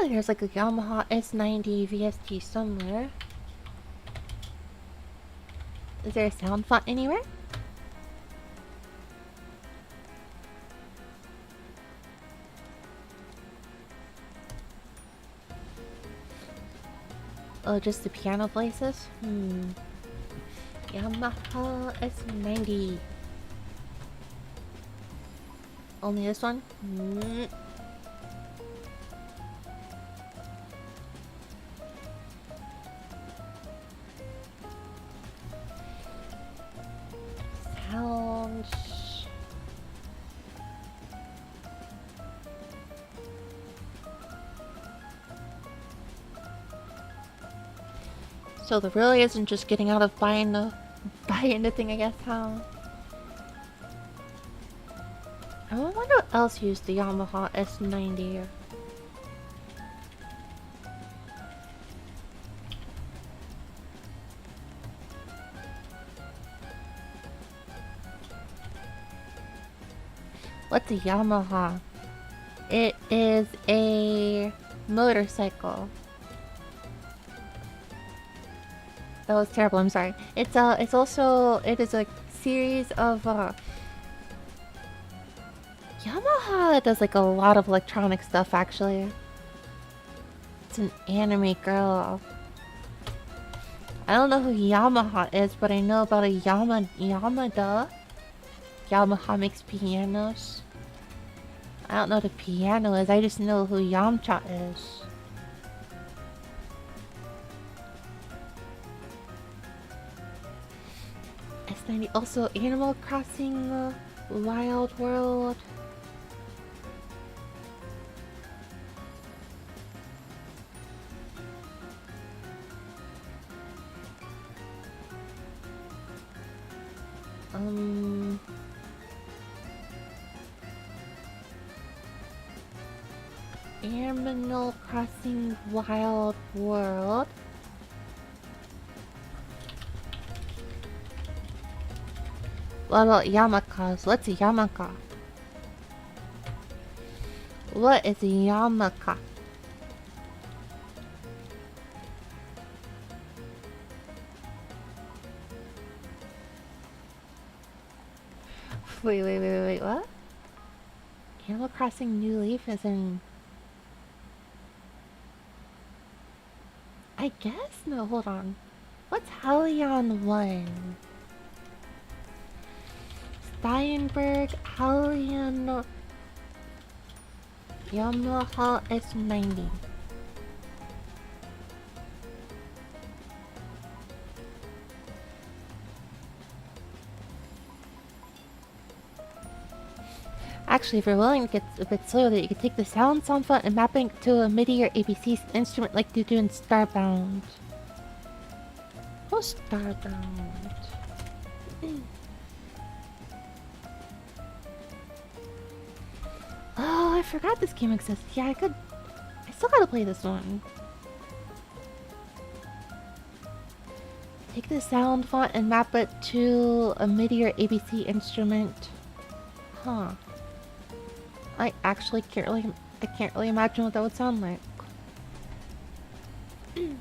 There's like a Yamaha S90 VST somewhere. Is there a sound font anywhere? Oh, just the piano places? Yamaha S90. Only this one? So there really isn't just getting out of buying the thing, I guess, huh? I wonder what else used the Yamaha S90. What's a Yamaha? It is a motorcycle. That was terrible, I'm sorry. It is a series of Yamaha does like a lot of electronic stuff actually. It's an anime girl. I don't know who Yamaha is, but I know about a Yamada. Yamaha makes pianos. I don't know what a piano is, I just know who Yamcha is. S90, also Animal Crossing Wild World. Animal Crossing Wild World. What about Yamakas? What's a Yamaka? What is a Yamaka? Wait, what? Animal Crossing New Leaf is in... I guess? No, hold on. What's Hellion 1? Steinberg, Hellion... Yamaha S90. Actually, if you're willing to get a bit slower, that you could take the sound font and map it to a MIDI or ABC instrument like you do in Starbound. Oh, Starbound. Oh, I forgot this game exists. Yeah, I still gotta play this one. Take the sound font and map it to a MIDI or ABC instrument. Huh. I actually can't really imagine what that would sound like. I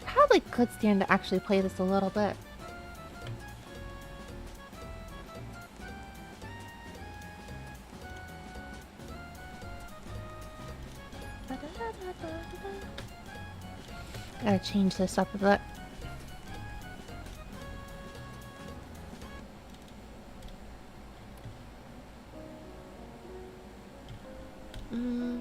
probably could stand to actually play this a little bit. Gotta change this up a bit. Mm.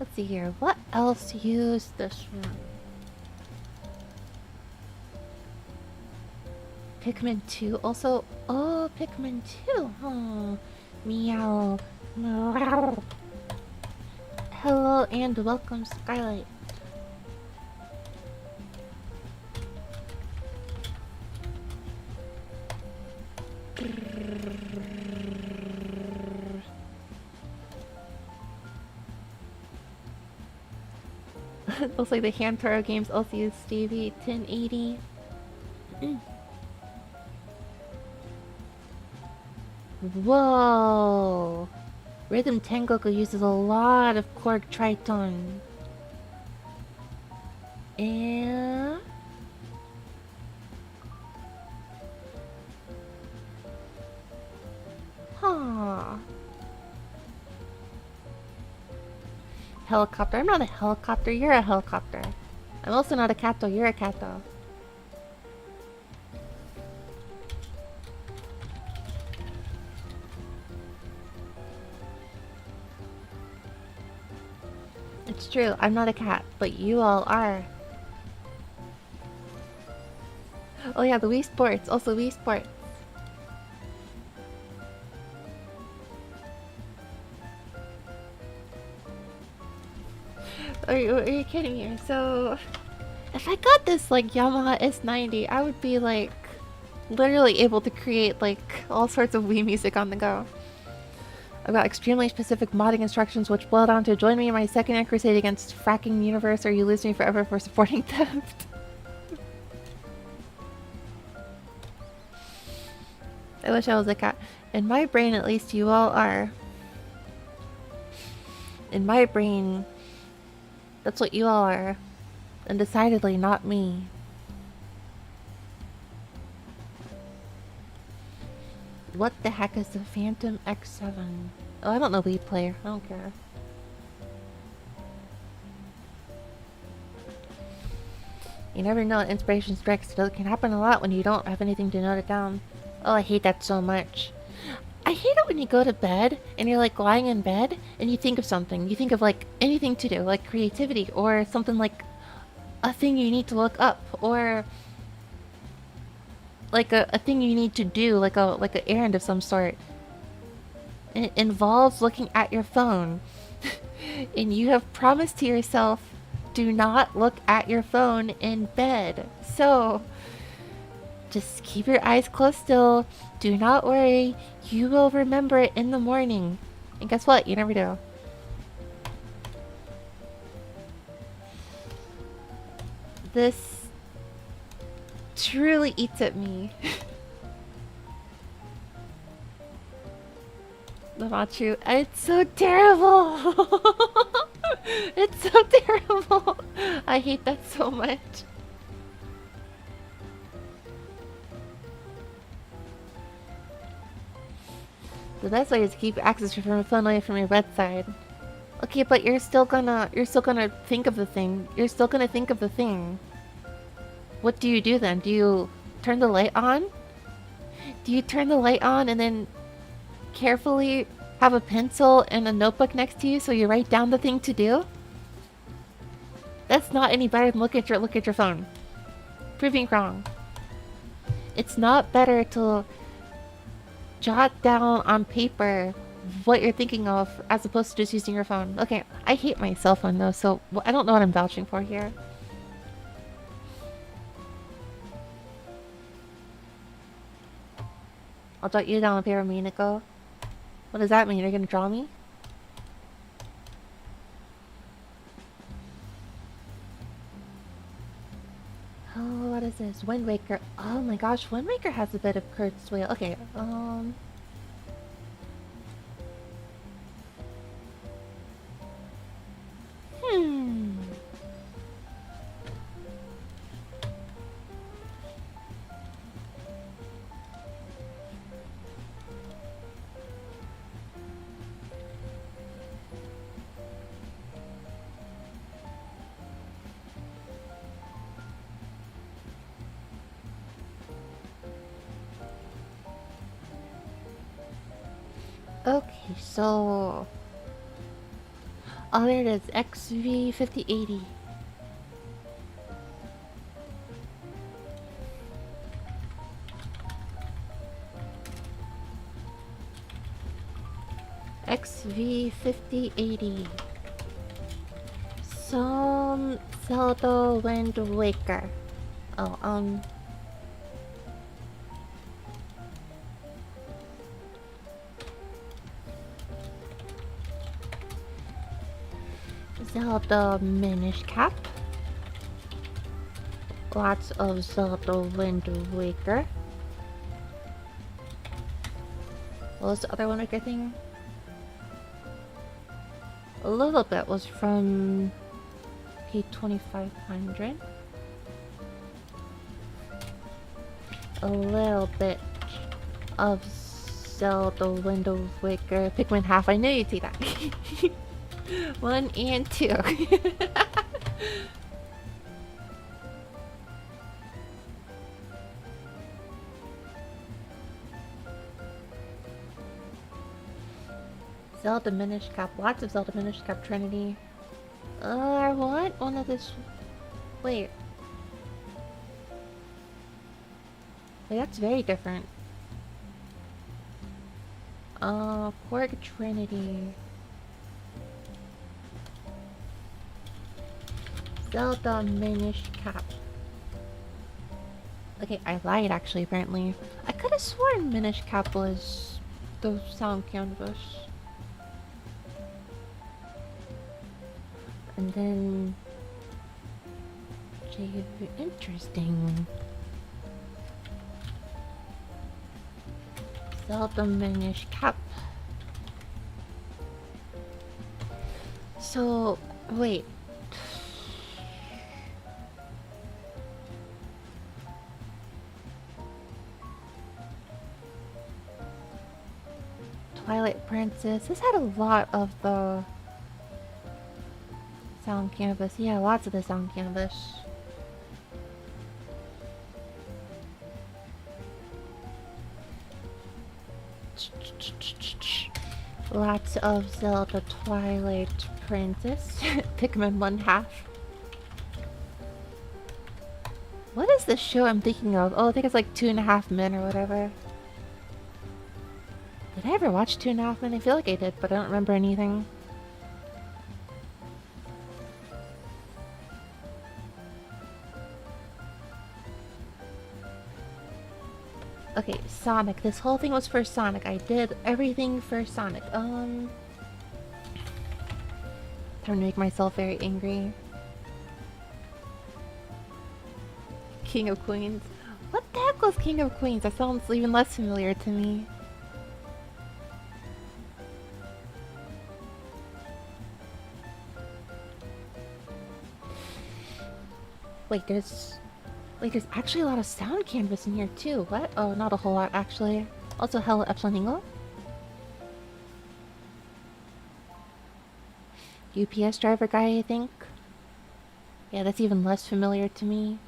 Let's see here. What else used this one? Pikmin 2 also. Oh, Pikmin 2. Oh, meow. Mrow. Hello and welcome, Skylight. Looks like the Hamtaro games also use Stevie 1080. Whoa! Rhythm Tengoku uses a lot of Korg Triton. And... Huh. Helicopter. I'm not a helicopter, you're a helicopter. I'm also not a Kato, you're a Kato. It's true, I'm not a cat, but you all are. Oh yeah, the Wii Sports, also Wii Sports. Are you kidding me? So, if I got this like Yamaha S90, I would be like literally able to create like all sorts of Wii music on the go. I've got extremely specific modding instructions which boil down to join me in my second crusade against fracking universe or you lose me forever for supporting theft. I wish I was a cat. In my brain, at least, you all are. In my brain, that's what you all are. And decidedly not me. What the heck is the Phantom X7? Oh, I don't know Wii Player. I don't care. You never know when inspiration strikes. It can happen a lot when you don't have anything to note it down. Oh, I hate that so much. I hate it when you go to bed and you're like lying in bed and you think of something. You think of like anything to do, like creativity or something like a thing you need to look up or like a thing you need to do, like an errand of some sort. And it involves looking at your phone. And you have promised to yourself, do not look at your phone in bed. So just keep your eyes closed still. Do not worry. You will remember it in the morning. And guess what? You never do. This truly eats at me. Not true. It's so terrible. It's so terrible. I hate that so much. The best way is to keep access from your phone away from your bedside. Okay, but you're still gonna think of the thing. You're still gonna think of the thing. What do you do then? Do you turn the light on? Do you turn the light on and then carefully have a pencil and a notebook next to you so you write down the thing to do? That's not any better than look at your phone. Proving wrong. It's not better to jot down on paper what you're thinking of as opposed to just using your phone. Okay, I hate my cell phone though, so I don't know what I'm vouching for here. I'll jot you down on paper, Minako. What does that mean? You're gonna draw me? Oh, what is this? Wind Waker. Oh my gosh, Wind Waker has a bit of Kurzweil. Okay, Okay, so... Oh, there it is. XV5080. XV5080. Some Zelda Wind Waker. Oh, Zelda Minish Cap. Lots of Zelda Wind Waker. What was the other Wind Waker thing? A little bit was from P2500. A little bit of Zelda Wind Waker. Pikmin half. I knew you'd see that. 1 and 2. Zelda Minish Cap. Lots of Zelda Minish Cap Trinity. I want one of this. Wait. Wait, that's very different. Korg Trinity. Zelda Minish Cap. Okay, I lied actually, apparently. I could have sworn Minish Cap was the sound canvas. And then... interesting. Zelda Minish Cap. So, wait. Twilight Princess. This had a lot of the sound canvas. Yeah, lots of the sound canvas. Lots of Zelda Twilight Princess. Pikmin 1/2. What is the show I'm thinking of? Oh, I think it's like 2.5 Men or whatever. Did I ever watch 2.5 Men? I feel like I did, but I don't remember anything. Okay, Sonic. This whole thing was for Sonic. I did everything for Sonic. Time to make myself very angry. King of Queens. What the heck was King of Queens? That sounds even less familiar to me. Wait, there's actually a lot of sound canvas in here too. What? Oh, not a whole lot actually. Also, hello Epsilon Ingo. UPS driver guy, I think. Yeah, that's even less familiar to me.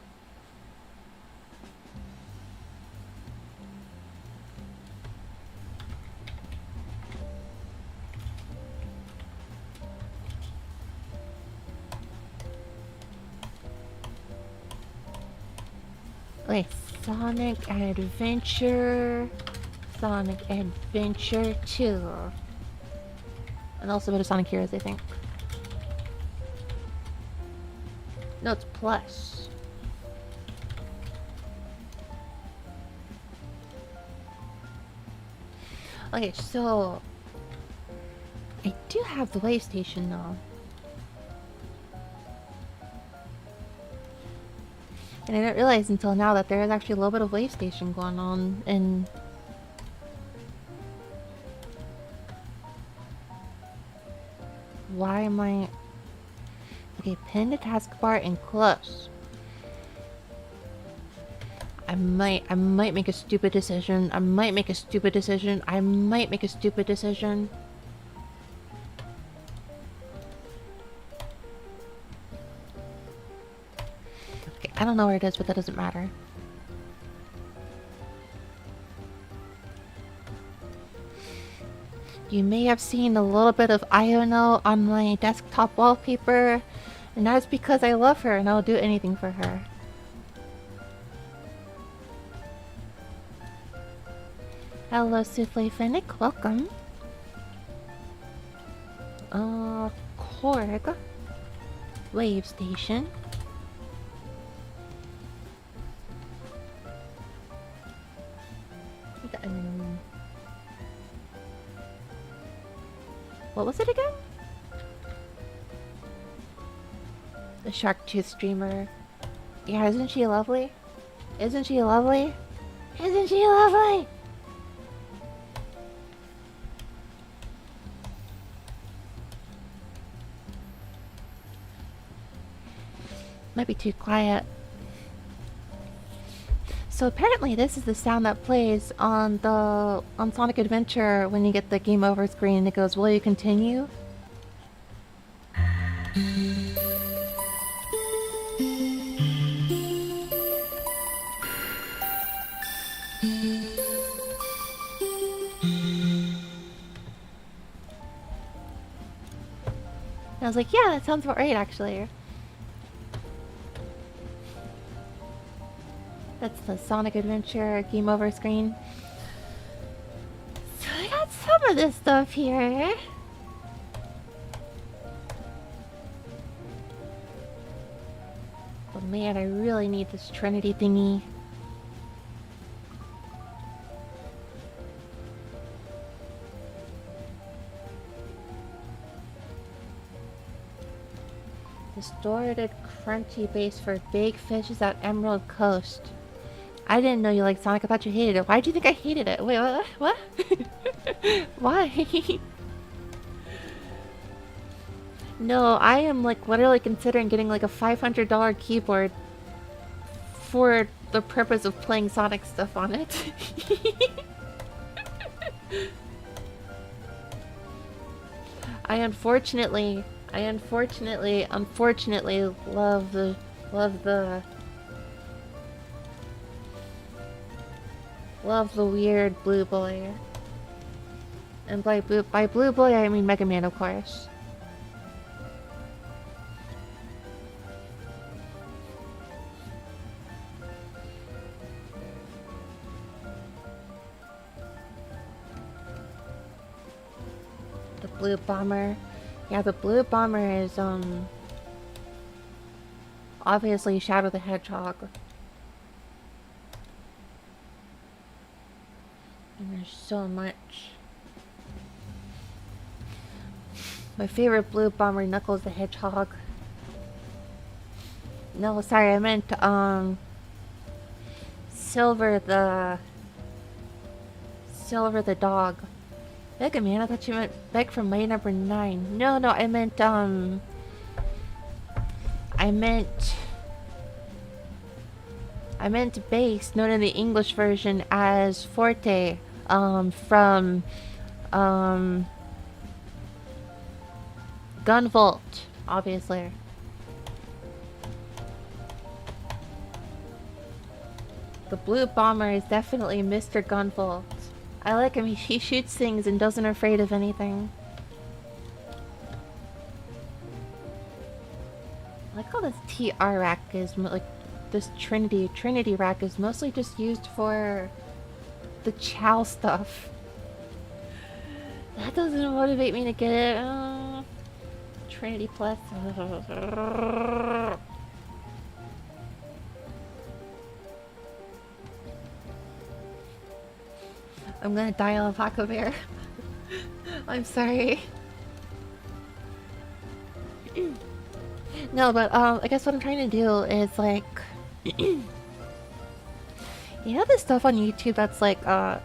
Okay, Sonic Adventure, Sonic Adventure 2, and also a bit of Sonic Heroes, I think. No, it's Plus. Okay, so I do have the Wave Station though. And I didn't realize until now that there is actually a little bit of Wave Station going on in... Why am I... Okay, pin to taskbar and close. I might make a stupid decision. I might make a stupid decision. I don't know where it is, but that doesn't matter. You may have seen a little bit of Iono on my desktop wallpaper, and that's because I love her and I'll do anything for her. Hello, Souffle Fennec, welcome. Korg. Wave Station. What was it again? The Shark Tooth streamer. Yeah, isn't she lovely? Isn't she lovely? Isn't she lovely? Might be too quiet. So apparently this is the sound that plays on Sonic Adventure when you get the game over screen. It goes, "Will you continue?" And I was like, yeah, that sounds about right, actually. That's the Sonic Adventure game over screen. So I got some of this stuff here. But man, I really need this Trinity thingy. Distorted, crunchy base for big fishes at Emerald Coast. I didn't know you liked Sonic. I thought you hated it. Why do you think I hated it? Wait, what? What? Why? No, I am like literally considering getting like a $500 keyboard for the purpose of playing Sonic stuff on it. I unfortunately love the weird blue boy. And by blue boy I mean Mega Man, of course. The blue bomber. Yeah, the blue bomber is obviously Shadow the Hedgehog. And there's so much. My favorite blue bomber, Knuckles the Hedgehog. No, sorry, I meant Silver the dog. Mega Man, I thought you meant Beck from Lane number 9. No, I meant bass, known in the English version as Forte, from Gunvolt, obviously. The blue bomber is definitely Mr. Gunvolt. I like him. He shoots things and doesn't afraid of anything. I like how this TR rack is like this Trinity rack is mostly just used for the Chow stuff. That doesn't motivate me to get it. Trinity Plus. I'm gonna dial a Paco Bear. I'm sorry. No, but I guess what I'm trying to do is like, you know, this stuff on YouTube that's like a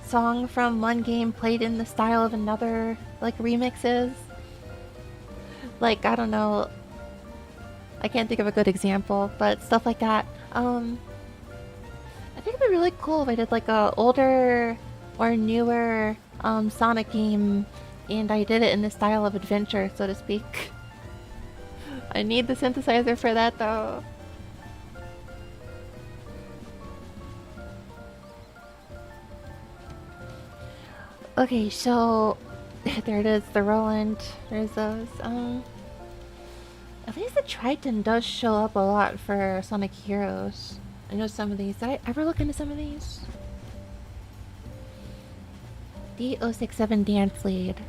song from one game played in the style of another, like remixes. Like, I don't know, I can't think of a good example, but stuff like that. I think it'd be really cool if I did like a older or newer Sonic game and I did it in the style of adventure, so to speak. I need the synthesizer for that though. Okay, so There it is, the Roland. There's those. At least the Triton does show up a lot for Sonic Heroes. I know some of these. Did I ever look into some of these? D067 Dance Lead.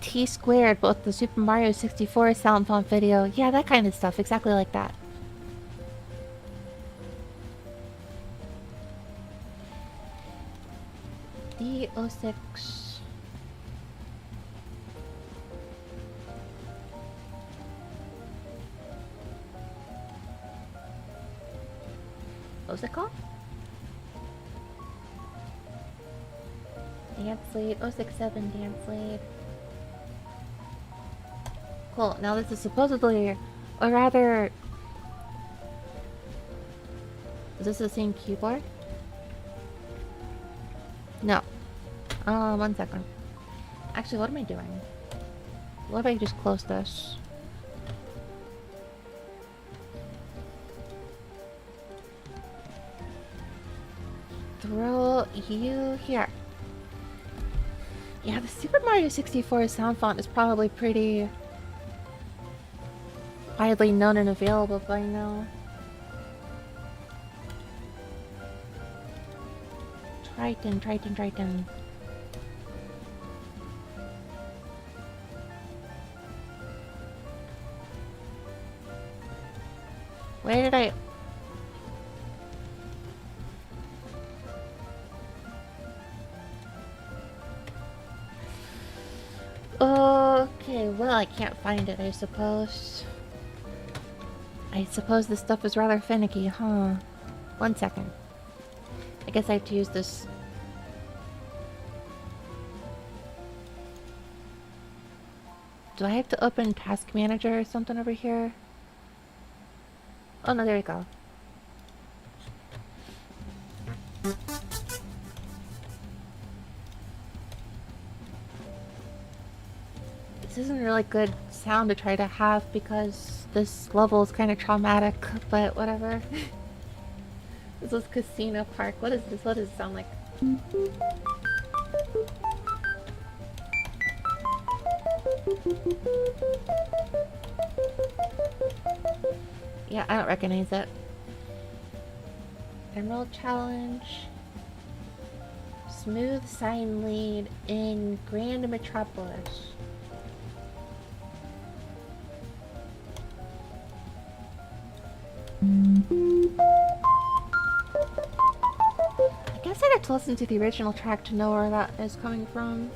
T squared, both the Super Mario 64 sound font video. Yeah, that kind of stuff. Exactly like that. D06. What was it called? Dance Lead. 067 Dance Lead. Cool. Now this is supposedly, or rather, is this the same keyboard? No. 1 second. Actually, what am I doing? What if I just close this? Throw you here. Yeah, the Super Mario 64 sound font is probably pretty widely known and available by now. Triton, Triton, Triton. Where did I... Okay, well, I can't find it, I suppose. I suppose this stuff is rather finicky, huh? 1 second. I guess I have to use this. Do I have to open Task Manager or something over here? Oh no, there we go. This isn't really good sound to try to have because this level is kind of traumatic, but whatever. This is Casino Park. What is this? What does it sound like? Yeah, I don't recognize it. Emerald Challenge. Smooth Sign Lead in Grand Metropolis. I guess I'd have to listen to the original track to know where that is coming from.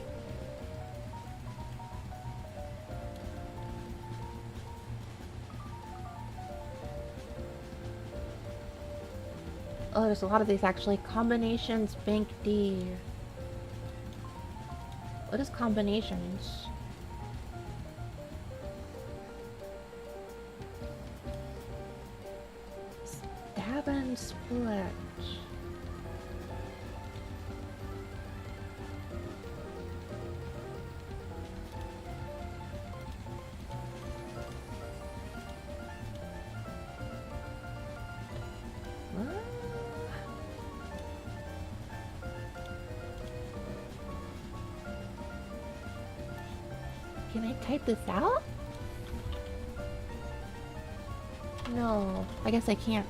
Oh, there's a lot of these actually. Combinations, Bank D. What is combinations? Stab and split. Can I type this out? No, I guess I can't.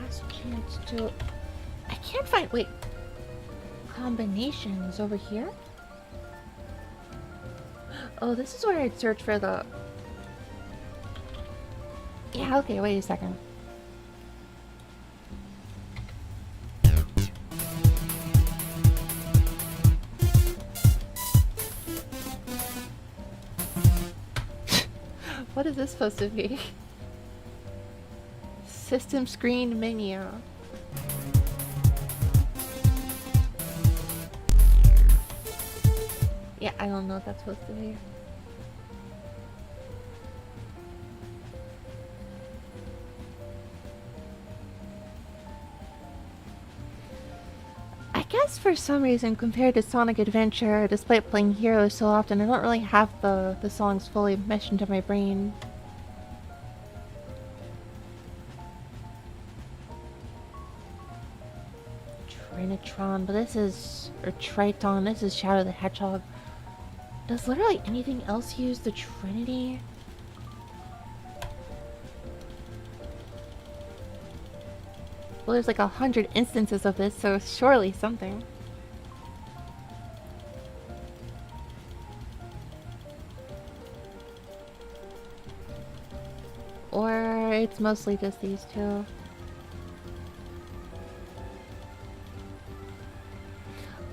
Last chance to... I can't find... Wait. Combinations over here? Oh, this is where I'd search for the... Yeah, okay, wait a second. What is this supposed to be? System screen menu. Yeah, I don't know what that's supposed to be. guess for some reason, compared to Sonic Adventure, despite playing Heroes so often, I don't really have the songs fully meshed into my brain. Trinitron, but this is... or Triton, this is Shadow the Hedgehog. Does literally anything else use the Trinity? Well, there's like 100 instances of this, so surely something. Or it's mostly just these two.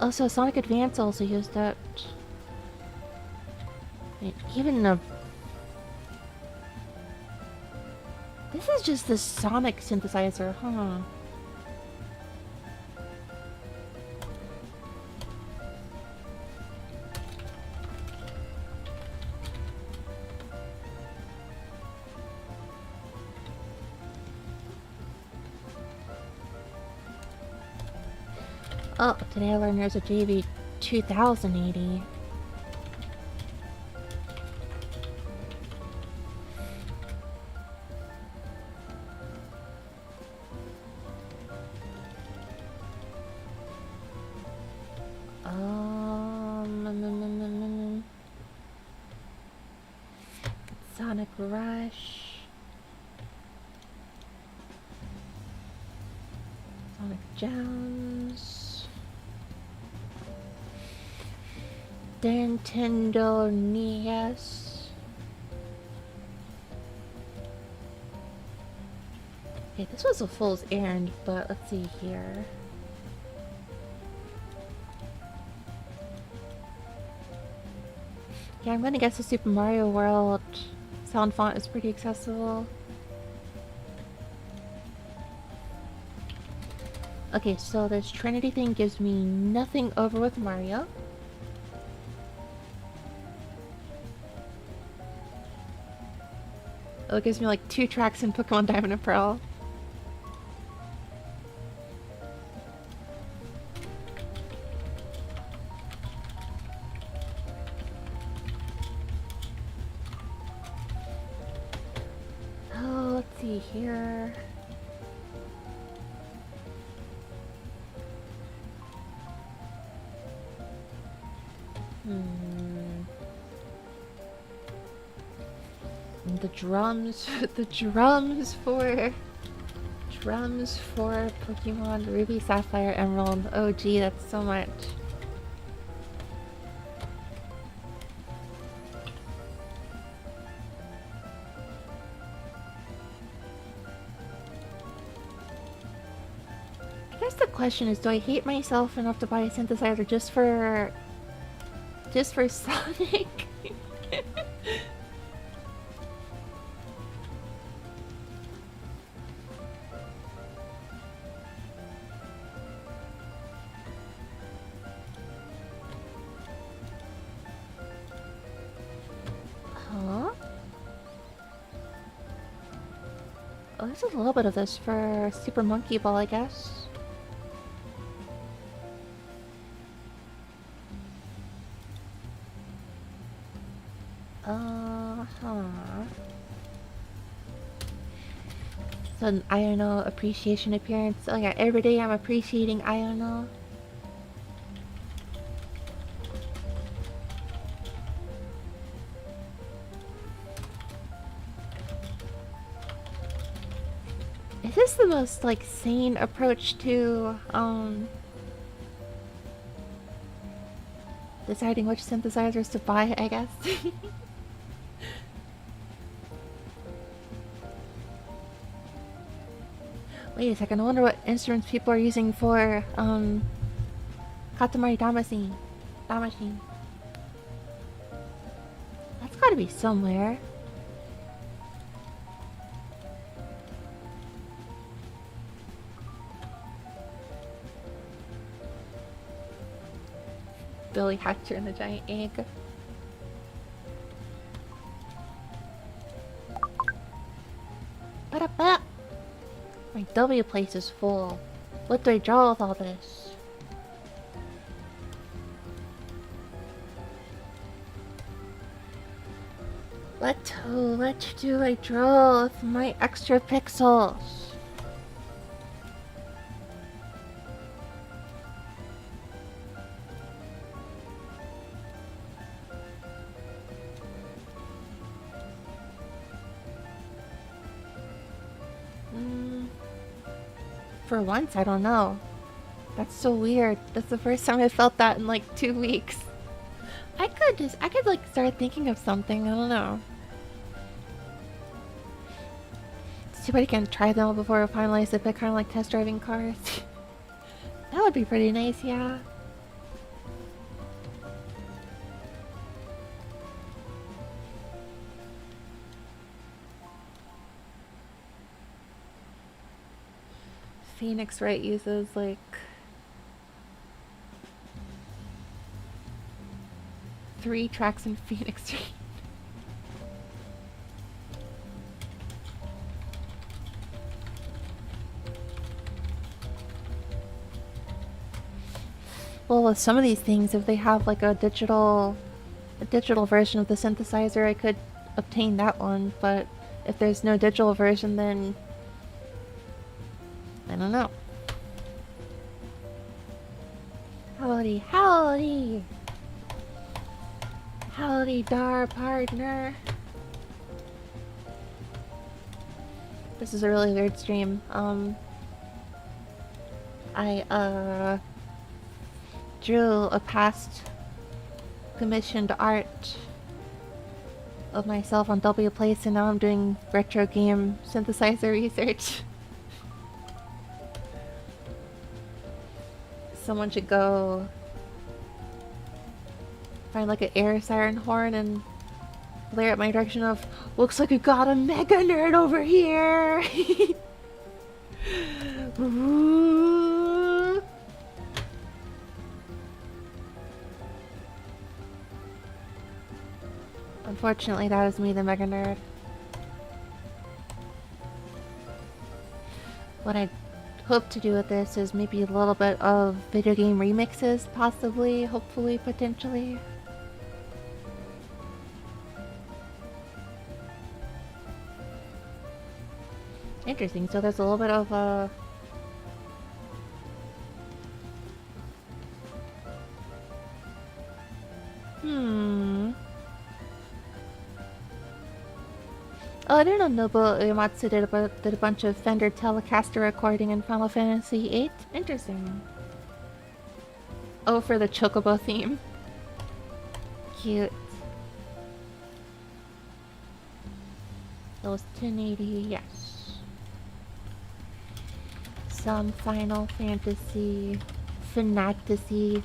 Also, Sonic Advance also used it. And even the... This is just the Sonic synthesizer, huh? Oh, today I learned there's a JV 2080. Sonic Rush. Sonic Gems. Nintendo NES. Okay, this was a fool's errand, but let's see here. Yeah, I'm gonna guess the Super Mario World sound font is pretty accessible. Okay, so this Trinity thing gives me nothing over with Mario. Oh, it gives me like 2 tracks in Pokemon Diamond and Pearl. Oh, let's see here. The drums, the drums for Pokemon Ruby, Sapphire, Emerald. Oh gee, that's so much. I guess the question is, do I hate myself enough to buy a synthesizer just for Sonic? Oh, there's a little bit of this for Super Monkey Ball, I guess. So an Iono appreciation appearance. Oh yeah, every day I'm appreciating Iono. Is this the most, like, sane approach to, deciding which synthesizers to buy, I guess? Wait a second, I wonder what instruments people are using for, Katamari Damacy. That's gotta be somewhere. Billy Hatcher and the giant egg. Ba-da-ba! My wplace is full. What do I draw with all this? What do I draw with my extra pixels? For once, I don't know. That's so weird. That's the first time I felt that in like 2 weeks. I could like start thinking of something. I don't know. It's too bad you can't try them all before we finalize it, but kind of like test driving cars. That would be pretty nice, yeah. Phoenix Wright uses like three tracks in Phoenix Wright. Well, with some of these things, if they have like a digital version of the synthesizer, I could obtain that one. But if there's no digital version, then I don't know. Howdy, howdy! Howdy, dar partner! This is a really weird stream. I drew a past commissioned art of myself on wplace, and now I'm doing retro game synthesizer research. Someone should go find like an air siren horn and glare at my direction of, looks like we got a mega nerd over here! Ooh. Unfortunately, that is me, the mega nerd. What I hope to do with this is maybe a little bit of video game remixes, possibly, hopefully, potentially. Interesting, so there's a little bit of Oh, I didn't know Nobuo Uematsu did a bunch of Fender Telecaster recording in Final Fantasy VIII. Interesting. Oh, for the Chocobo theme. Cute. It was 1080, yes. Some Final Fantasy... Fantasy.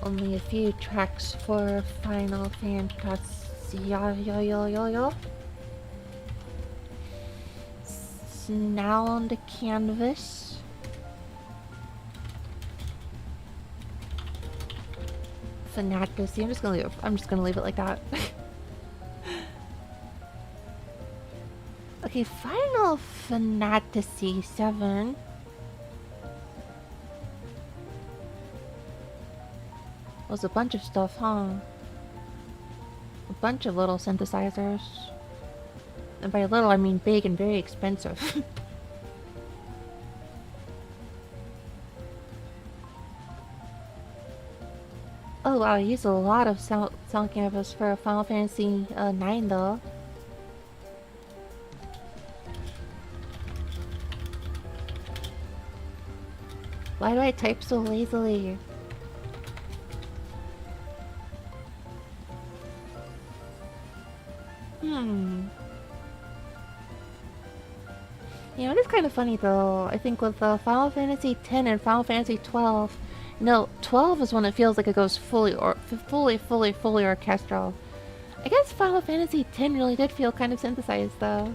Only a few tracks for Final Fantasy. Now on the canvas. Fantasy. I'm just gonna leave it like that. Okay, Final Fantasy 7. Was a bunch of stuff, huh? A bunch of little synthesizers. And by little, I mean big and very expensive. Oh wow, I used a lot of sound canvas for Final Fantasy 9 though. Why do I type so lazily? You know, it is kind of funny though. I think with Final Fantasy X and Final Fantasy XII, no, 12 is when it feels like it goes fully orchestral. I guess Final Fantasy X really did feel kind of synthesized though.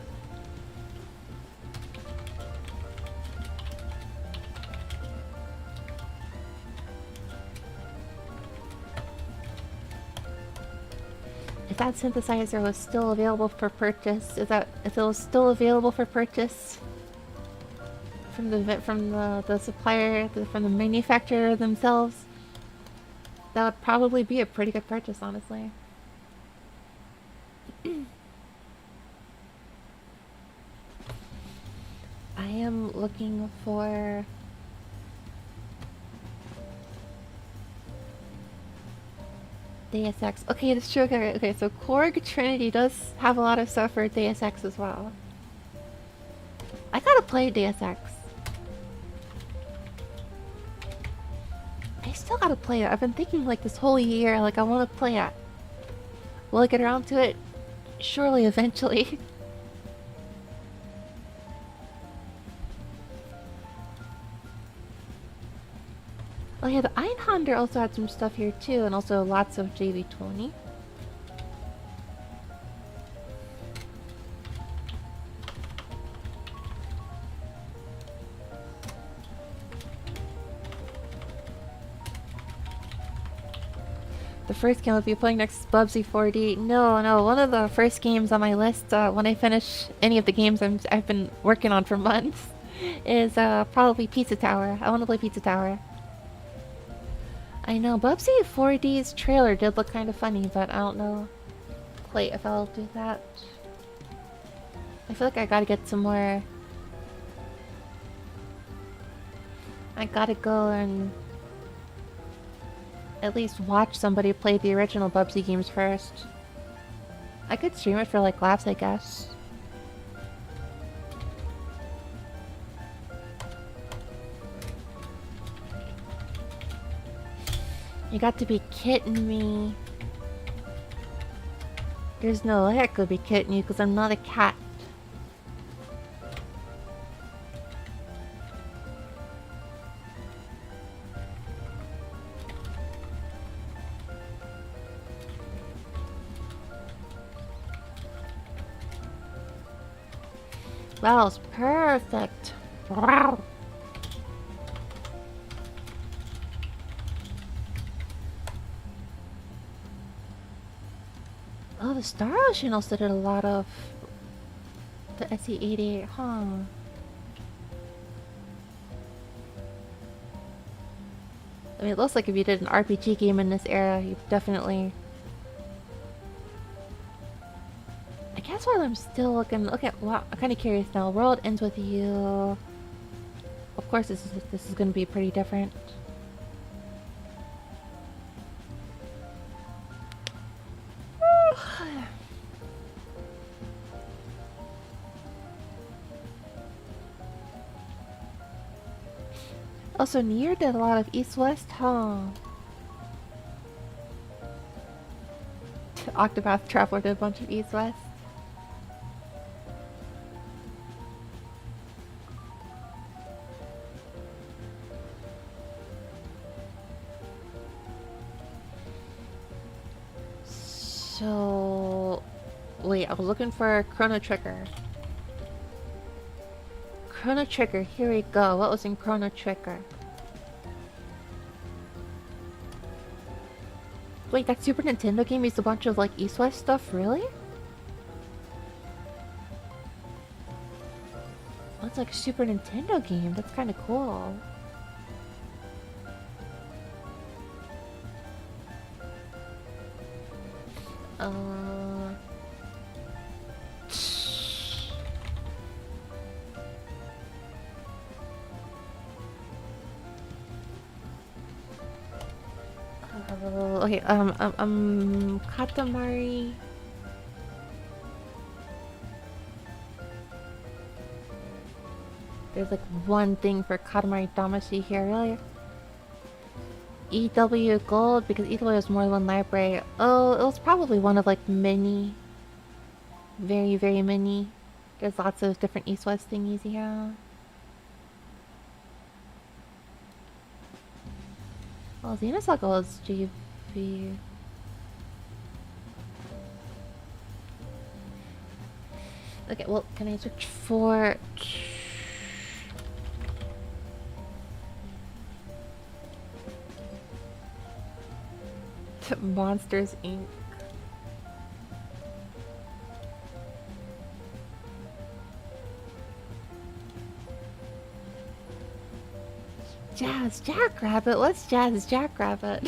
If that synthesizer was still available for purchase, if it was still available for purchase from the supplier, from the manufacturer themselves, that would probably be a pretty good purchase, honestly. I am looking for Deus Ex. Okay, that's true. Okay, so Korg Trinity does have a lot of stuff for Deus Ex as well. I gotta play Deus Ex. I still gotta play it. I've been thinking like this whole year, like I want to play it. Will I get around to it? Surely, eventually. Oh yeah, the Einhander also had some stuff here too, and also lots of JV20. The first game I'll be playing next is Bubsy 4D. No, one of the first games on my list, when I finish any of the games I've been working on for months, is probably Pizza Tower. I want to play Pizza Tower. I know, Bubsy 4D's trailer did look kind of funny, but I don't know quite if I'll do that. I feel like I gotta get some more... I gotta go and at least watch somebody play the original Bubsy games first. I could stream it for like laughs, I guess. You got to be kidding me. There's no way I could be kidding you because I'm not a cat. That was perfect. Wow. Oh, the Star Ocean also did a lot of the SE88, huh? I mean, it looks like if you did an RPG game in this era, you definitely... I guess while I'm still looking... Okay, well, I'm kind of curious now. World ends with you. Of course, this is going to be pretty different. Also, Nier did a lot of East-West, huh? Octopath Traveler did a bunch of East-West. So... Wait, I was looking for Chrono Trigger. Chrono Trigger, here we go. What was in Chrono Trigger? Wait, that Super Nintendo game used a bunch of like East-West stuff, really? That's like a Super Nintendo game. That's kind of cool. Okay, Katamari. There's like one thing for Katamari Damacy here, really? EW Gold, because EW has more than one library. Oh, it was probably one of like many. Very, very many. There's lots of different East-West thingies, yeah. Well, Xenosaga was GV. Okay, well, can I search for... Monsters Inc. Jazz Jackrabbit? What's Jazz Jackrabbit?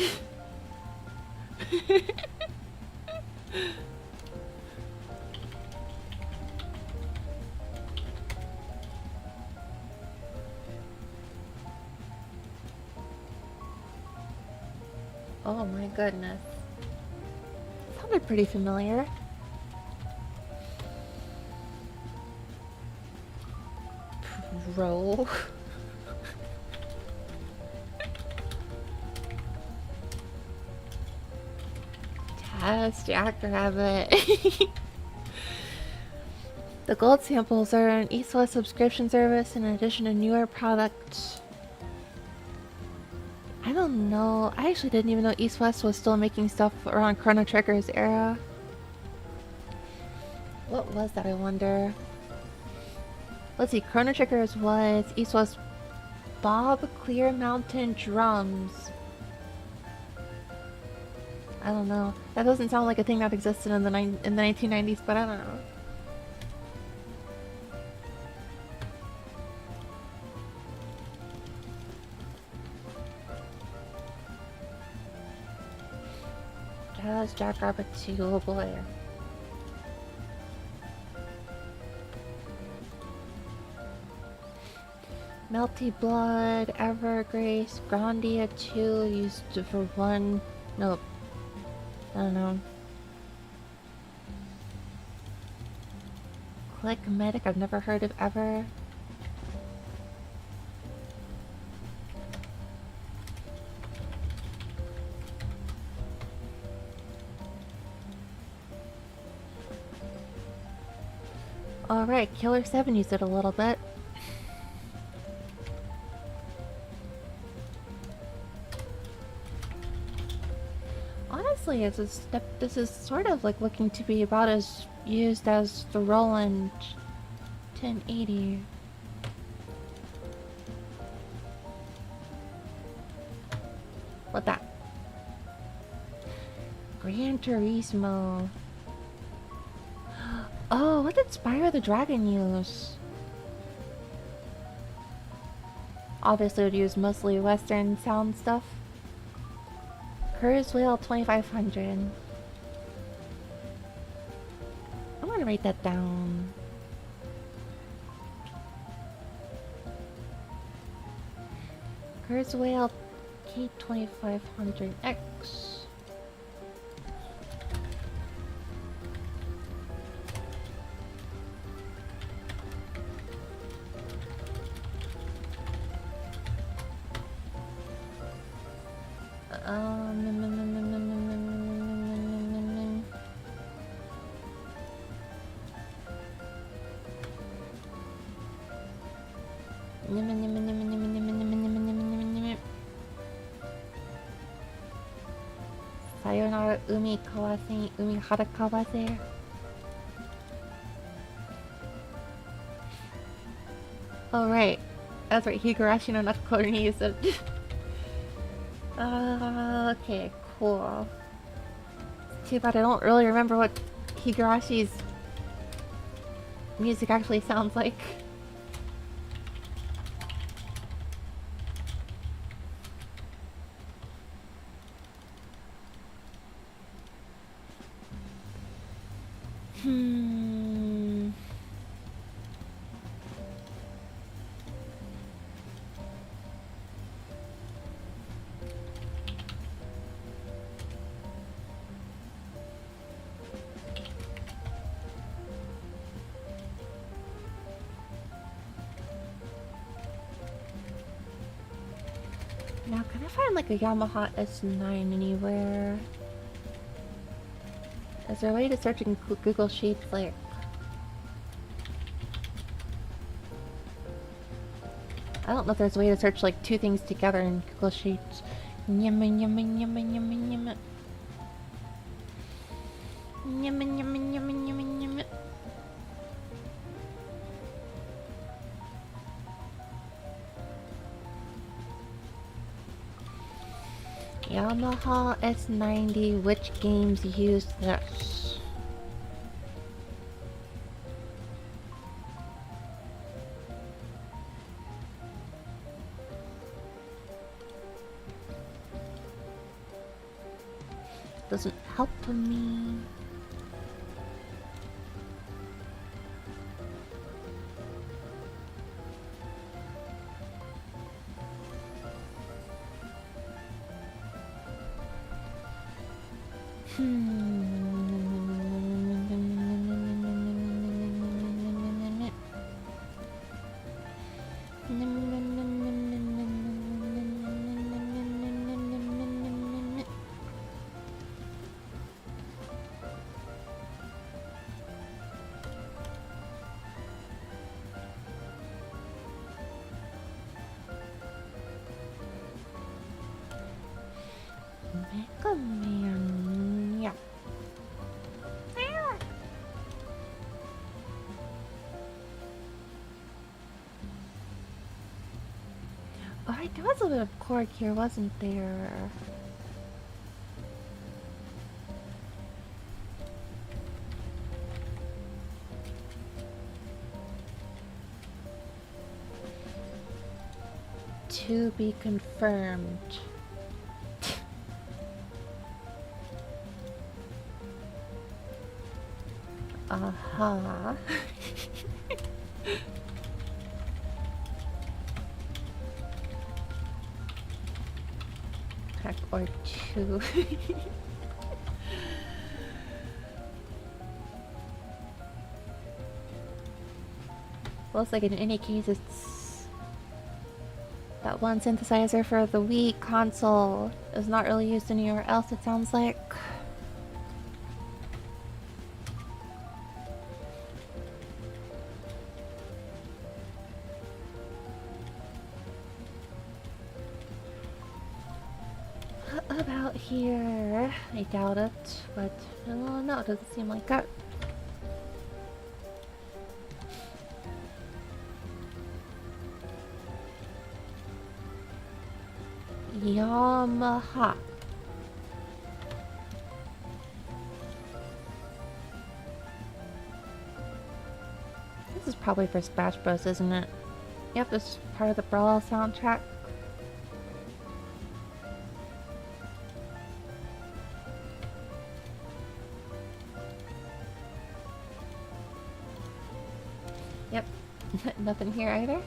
Oh my goodness. Sounded pretty familiar. Mrow. Test Jackrabbit. The gold samples are an East-West subscription service in addition to newer products. I don't know. I actually didn't even know East-West was still making stuff around Chrono Trigger's era. What was that, I wonder? Let's see, Chrono Trigger's was East-West Bob Clear Mountain Drums. I don't know. That doesn't sound like a thing that existed in the 1990s, but I don't know. Jazz Jackrabbit 2, oh boy. Melty Blood, Evergrace, Grandia 2 used for one. Nope. I don't know. Click Medic, I've never heard of ever. Alright, Killer 7 used it a little bit. Honestly, this is sort of like looking to be about as used as the Roland 1080. What that? Gran Turismo. Oh, what did Spyro the Dragon use? Obviously, it would use mostly Western sound stuff. Kurzweil 2500. I'm gonna write that down. Kurzweil K2500X. Sayonara Umi Kawase, Umi Harakawase. Oh right, that's right, Higurashi no Nakakori ni used it. Okay, cool. Too bad I don't really remember what Higurashi's music actually sounds like. Now, can I find like a Yamaha S9 anywhere? Is there a way to search in Google Sheets like... I don't know if there's a way to search like two things together in Google Sheets. Nyama nyama nyama nyama nyama. Nyama nyama nyama nyama nyama. Yamaha S90, which games use this? Doesn't help me. Mega Man, yeah. Alright, there was a bit of cork here, wasn't there? To be confirmed. Uh-huh. Pack or two. Looks like in any case it's that one synthesizer for the Wii console is not really used anywhere else, it sounds like. About here, I doubt it, but no, it doesn't seem like it. Yamaha. This is probably for Smash Bros, isn't it? Yep, this is part of the Brawl soundtrack. Yep, nothing here either.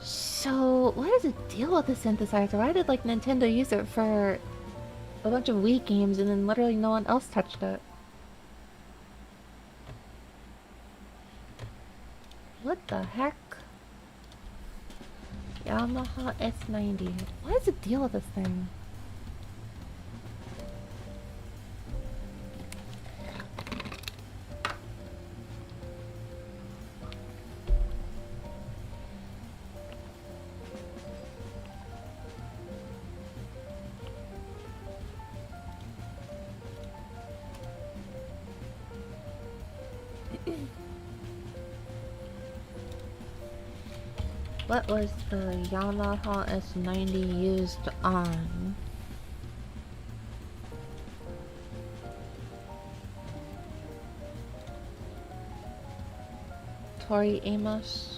So, what is the deal with the synthesizer? Why did like Nintendo use it for a bunch of Wii games and then literally no one else touched it? What the heck? Yamaha S90. What is the deal with this thing? What was the Yamaha S90 used on? Tori Amos?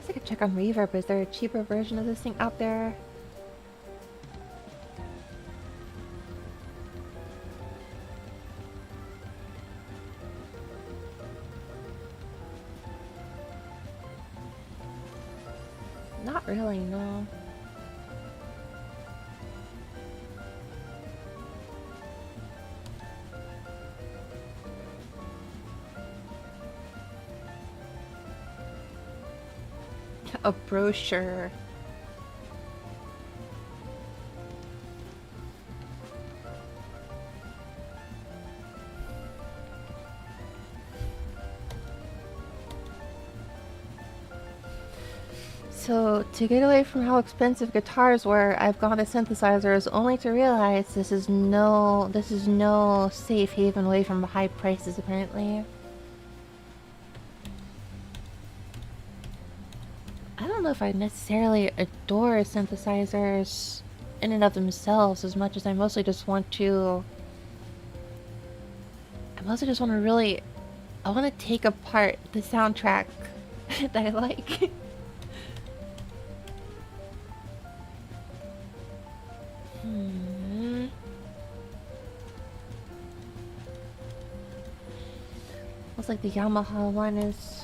I could check on Reverb. Is there a cheaper version of this thing out there? Not really, no. A brochure. So, to get away from how expensive guitars were, I've gone to synthesizers only to realize this is no safe haven away from the high prices, apparently. I don't know if I necessarily adore synthesizers in and of themselves as much as I mostly just want to really... I want to take apart the soundtrack that I like. Looks like the Yamaha one is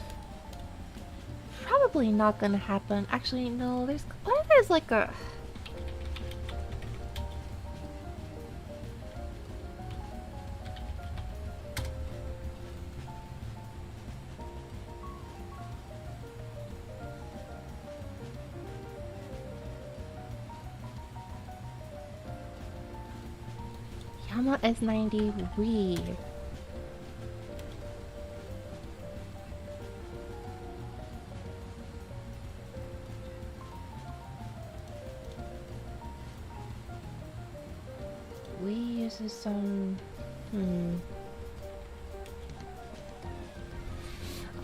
probably not gonna happen. Actually, no, what if there's like a... Yamaha S90 Wii. Wii uses some...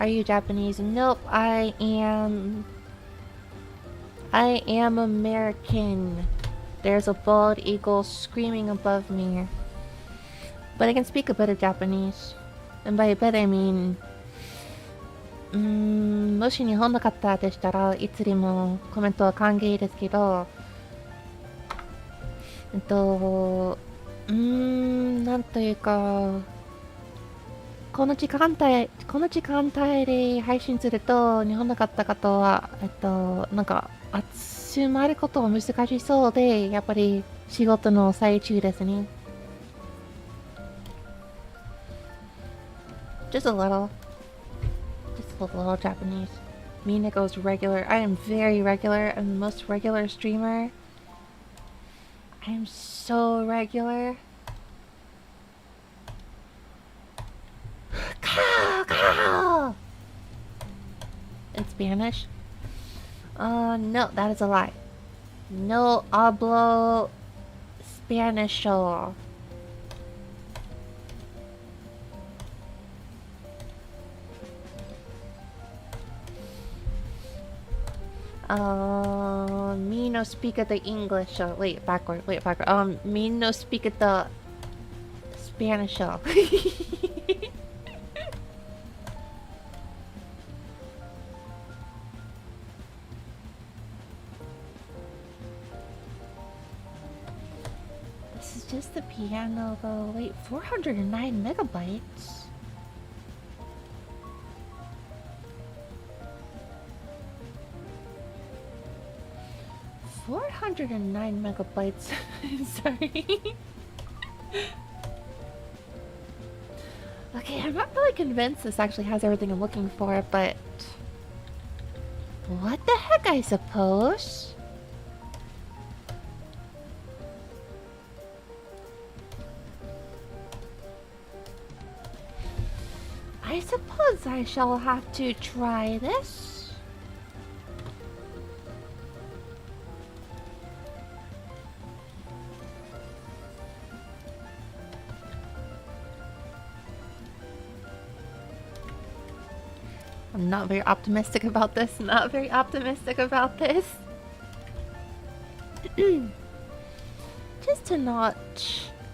Are you Japanese? Nope, I am American. There's a bald eagle screaming above me. But I can speak a bit of Japanese. And by a bit I mean... もし日本の方でしたらいつでもコメントは歓迎ですけど、なんというか、この時間帯で配信すると日本の方はなんか集まることは難しそうで、やっぱり仕事の最中ですね。Just a little Japanese. Mina goes regular. I am very regular. I'm the most regular streamer. I am so regular. Cow! In Spanish? No, that is a lie. No hablo Spanish. Me no speak the English. Wait, backward. Me no speak the Spanish. This is just the piano, though. Wait, 409 megabytes? $409 megabytes. Sorry. Okay, I'm not really convinced this actually has everything I'm looking for, but... What the heck, I suppose? I suppose I shall have to try this. I'm not very optimistic about this.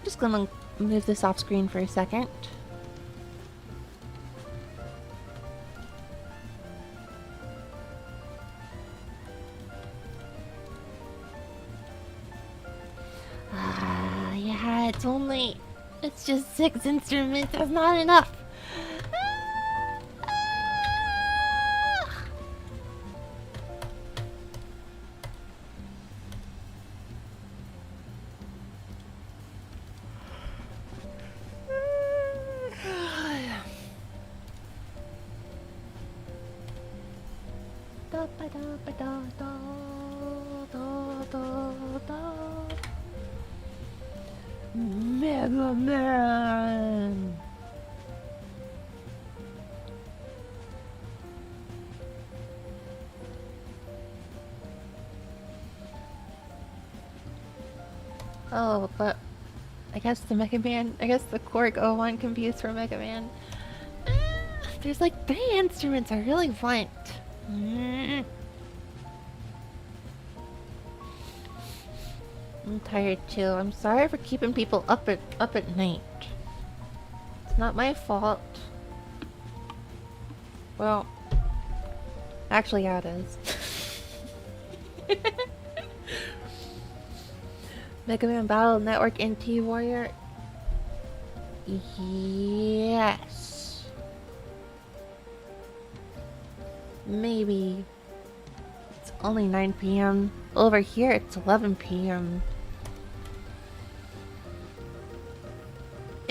Just gonna move this off screen for a second. Yeah, it's just 6 instruments. That's not enough. Mega Man. Oh, but I guess the Mega Man, I guess the Korg 01 can be used for Mega Man. There's like 3 instruments I really want. I'm tired too. I'm sorry for keeping people up at night. It's not my fault. Well, actually, yeah, it is. Mega Man Battle Network NT Warrior. Yes. Maybe. It's only 9 p.m. Over here, it's 11 p.m.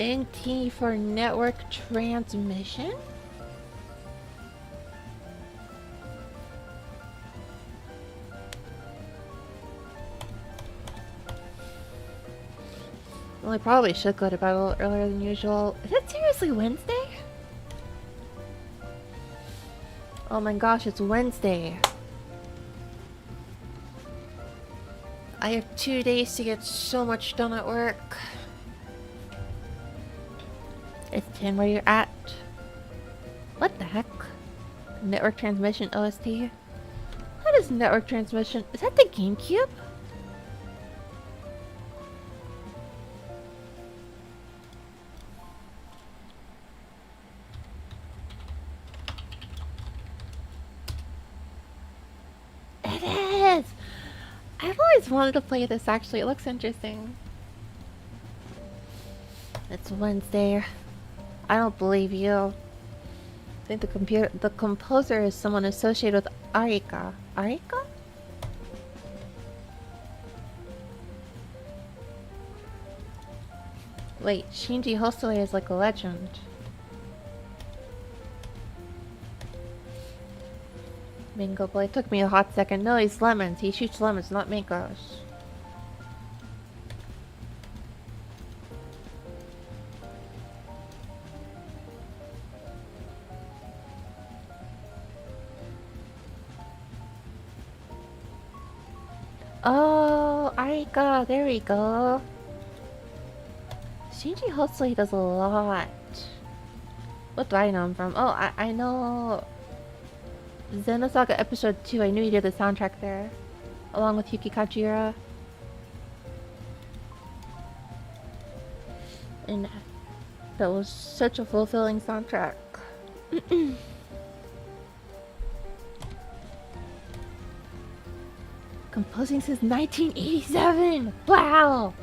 NT for network transmission? Well, I probably should go to bed a little earlier than usual. Is it seriously Wednesday? Oh my gosh, it's Wednesday. I have 2 days to get so much done at work. It's 10 where you're at. What the heck? Network transmission OST? What is network transmission? Is that the GameCube? It is! I've always wanted to play this actually, it looks interesting. It's Wednesday. I don't believe you. I think the composer is someone associated with Arika. Arika? Wait, Shinji Hosoe is like a legend. Mango boy. It took me a hot second. No, he's lemons. He shoots lemons, not mangoes. Oh, Arika. There we go. Shinji Hosoe does a lot. What do I know him from? Oh, I know... Xenosaga Episode 2, I knew he did the soundtrack there. Along with Yuki Kajira. And that was such a fulfilling soundtrack. Composing since 1987! Wow!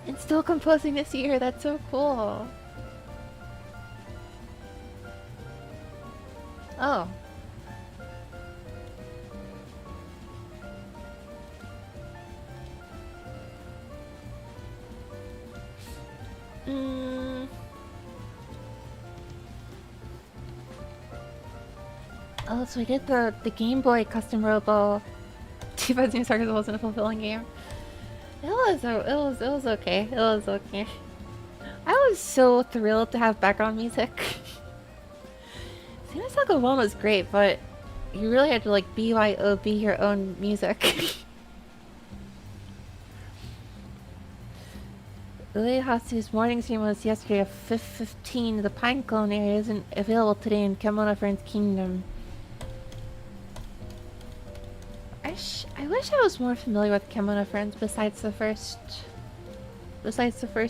And still composing this year, that's so cool. Oh. Oh, so we did the Game Boy custom robo. T-Bud's New Circus wasn't a fulfilling game. It was okay. It was okay. I was so thrilled to have background music. Xenosaga 1 was great, but you really had to like BYOB your own music. Uehasu's morning stream was yesterday at 5:15. The Pinecone area isn't available today in Kemono Friends Kingdom. I wish I was more familiar with Kemono Friends besides the first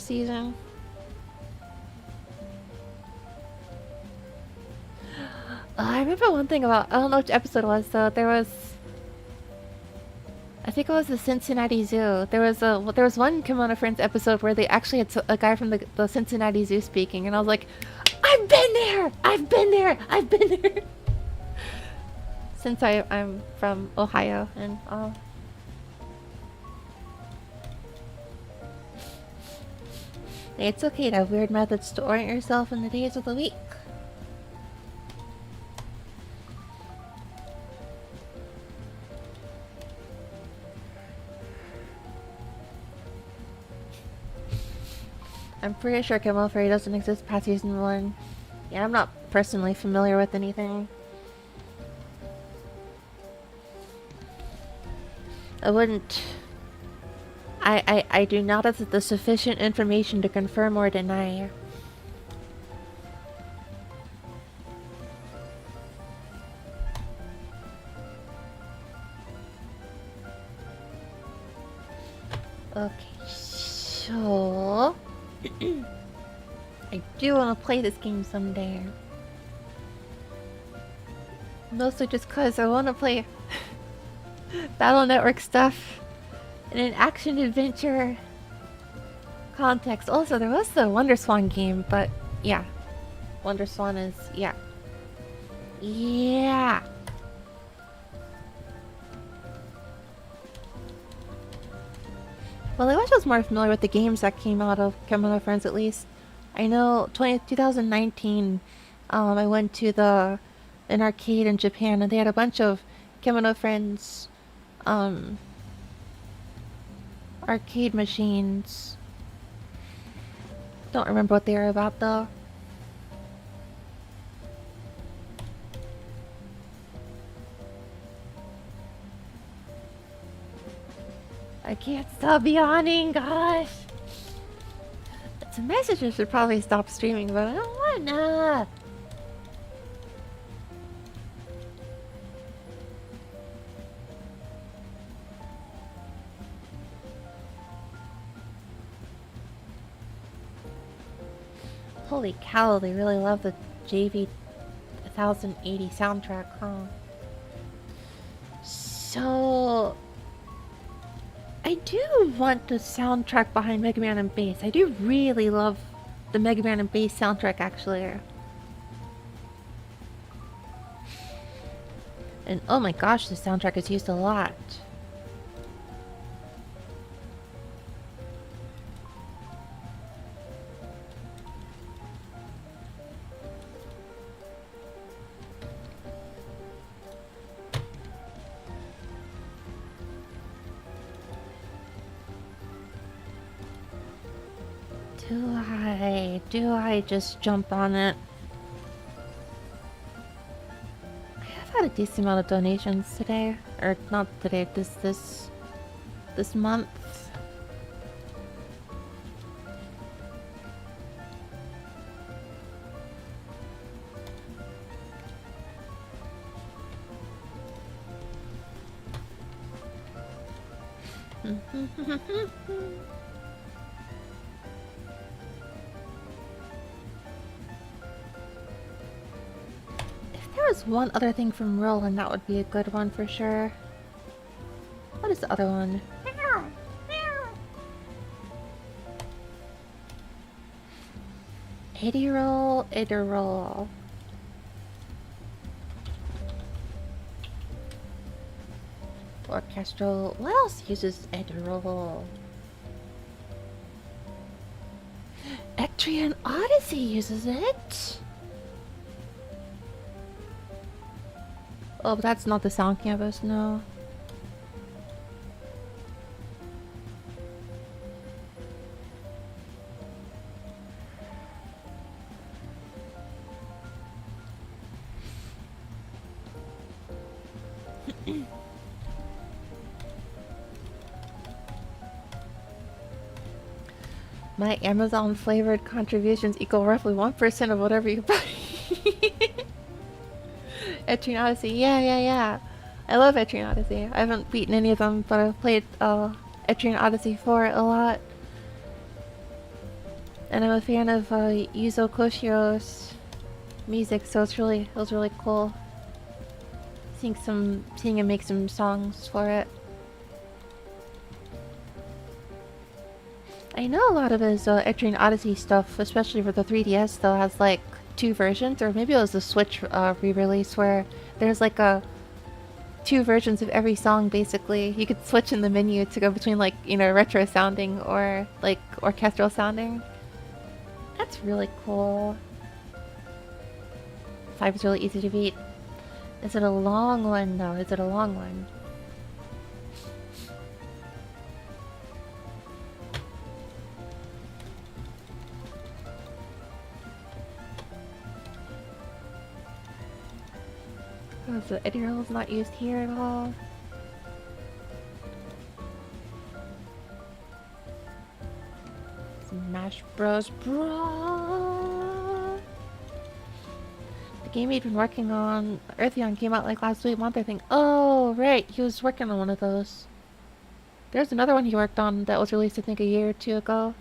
season. I remember one thing about, I don't know which episode it was though, there was, I think it was the Cincinnati Zoo. There was one Kimono Friends episode where they actually had a guy from the Cincinnati Zoo speaking, and I was like, I've been there! I've been there! I've been there! Since I'm from Ohio, and it's okay to have weird methods to orient yourself in the days of the week. I'm pretty sure Camel Fairy doesn't exist past season 1. Yeah, I'm not personally familiar with anything. I wouldn't. I do not have the sufficient information to confirm or deny. Okay, so I do want to play this game someday. Mostly just cause I want to play Battle Network stuff in an action adventure context. Also, there was the WonderSwan game, but yeah, WonderSwan is yeah. Well, I wish I was more familiar with the games that came out of Kemono Friends, at least. I know 2019, I went to an arcade in Japan, and they had a bunch of Kemono Friends arcade machines. Don't remember what they were about, though. I can't stop yawning, gosh. It's a message I should probably stop streaming, but I don't wanna. Holy cow, they really love the JV 1080 soundtrack, huh? So I do want the soundtrack behind Mega Man and Bass. I do really love the Mega Man and Bass soundtrack, actually. And oh my gosh, the soundtrack is used a lot. Do I just jump on it? I have had a decent amount of donations today. Or not today, this month. There's one other thing from Mrow, and that would be a good one for sure. What is the other one? Idiroll, Idiroll. Orchestral. What else uses Idiroll? Ectrian Odyssey uses it. Oh, but that's not the sound canvas, no. My Amazon flavored contributions equal roughly 1% of whatever you buy. Etrian Odyssey, yeah. I love Etrian Odyssey. I haven't beaten any of them, but I've played Etrian Odyssey 4 a lot. And I'm a fan of Yuzo Koshiro's music, so it was really cool seeing him make some songs for it. I know a lot of his Etrian Odyssey stuff, especially for the 3DS, though, has like 2 versions, or maybe it was the Switch re-release where there's like 2 versions of every song. Basically, you could switch in the menu to go between, like, you know, retro sounding or like orchestral sounding. That's really cool. 5 is really easy to beat. Is it a long one though? Is it a long one? Oh, so Eddie Roll is not used here at all. Smash Bros. Bro. The game he'd been working on, Eartheon, came out like last month, I think. Oh, right. He was working on one of those. There's another one he worked on that was released, I think, a year or two ago.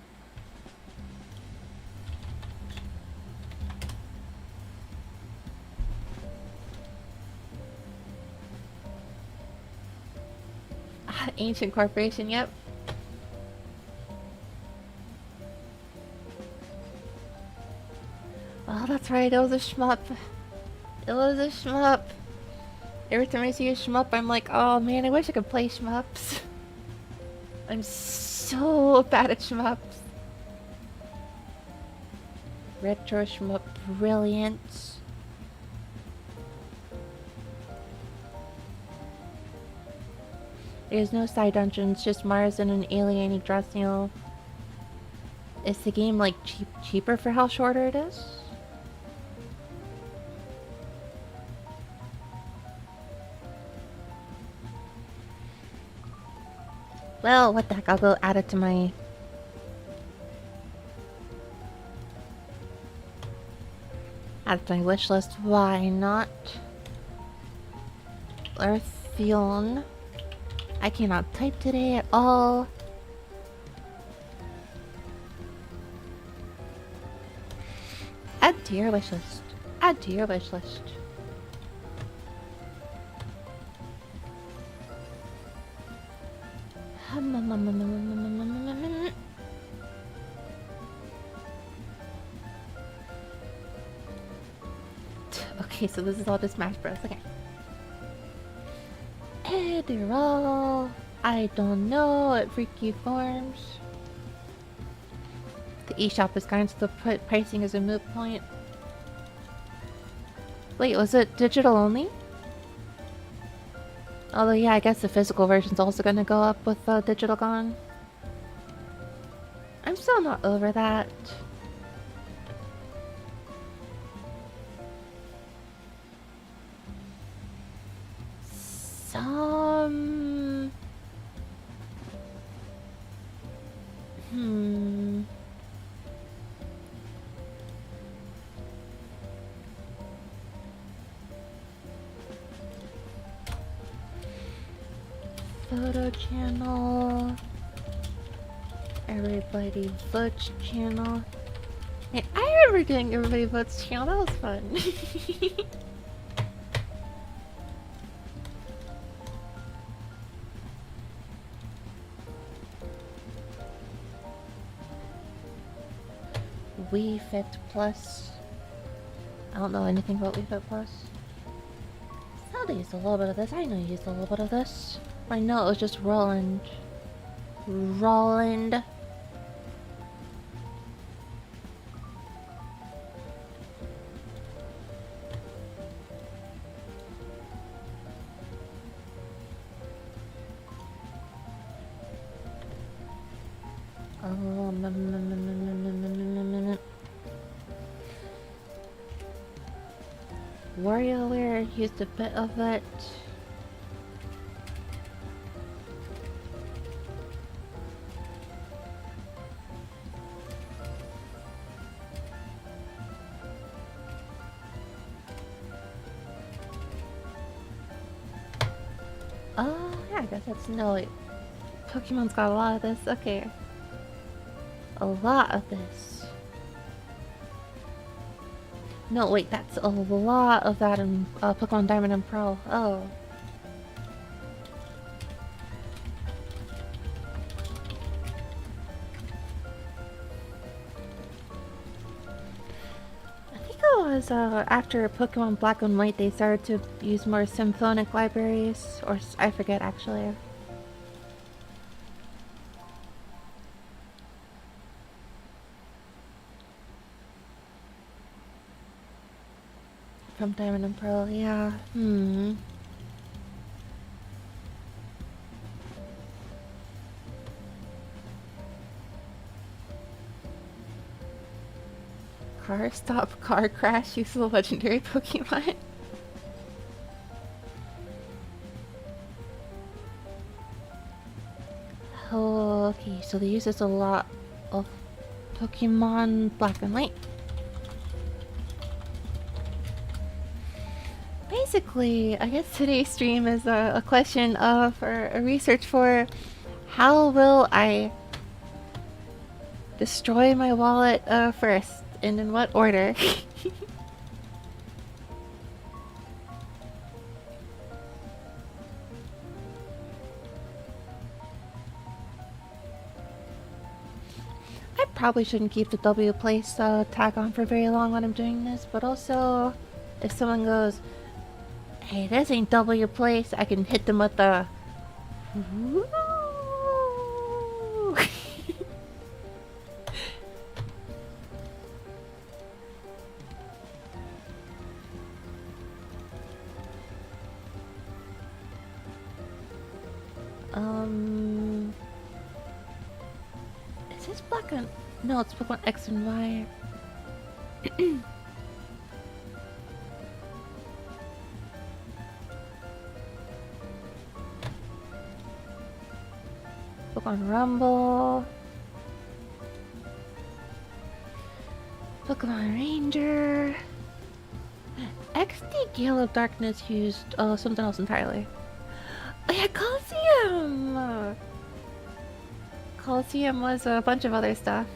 Ancient Corporation, yep. Oh, that's right, it was a shmup. It was a shmup. Every time I see a shmup, I'm like, oh man, I wish I could play shmups. I'm so bad at shmups. Retro shmup, brilliant. There's no side dungeons, just Mars and an alien Yggdrasil. Is the game like cheaper for how shorter it is? Well, what the heck, I'll go add it to my... Add it to my wish list, why not? Eartheon. I cannot type today at all. Add to your wish list. Add to your wish list. Okay, so this is all just Smash Bros. Okay. Adderall. I don't know. It freaky forms. The eShop is kind, so the pricing is a moot point. Wait, was it digital only? Although, yeah, I guess the physical version's also gonna go up with digital gone. I'm still not over that. Photo channel. Everybody votes channel. Hey, I remember doing everybody votes channel. That was fun. Wii Fit Plus. I don't know anything about Wii Fit Plus. Zelda used a little bit of this. I know you used a little bit of this. I know it was just Roland. Roland. WarioWare used a bit of it. Oh, yeah, I guess that's no. Wait. Pokemon's got a lot of this. Okay. A lot of this. No, wait, that's a lot of that in Pokemon Diamond and Pearl. Oh. I think it was after Pokemon Black and White they started to use more symphonic libraries, or I forget actually. From Diamond and Pearl, yeah. Car stop, car crash, use the legendary Pokemon. Oh, okay, so they use this a lot of Pokemon Black and White. Basically, I guess today's stream is a question of, or a research for, how will I destroy my wallet first, and in what order? I probably shouldn't keep the wplace tag on for very long when I'm doing this, but also, if someone goes, hey, this ain't wplace, I can hit them with the... Is this black and... No, it's Pokemon X and Y. Pokemon Rumble. Pokemon Ranger. XD Gale of Darkness used something else entirely. Oh yeah, Coliseum! Coliseum was a bunch of other stuff.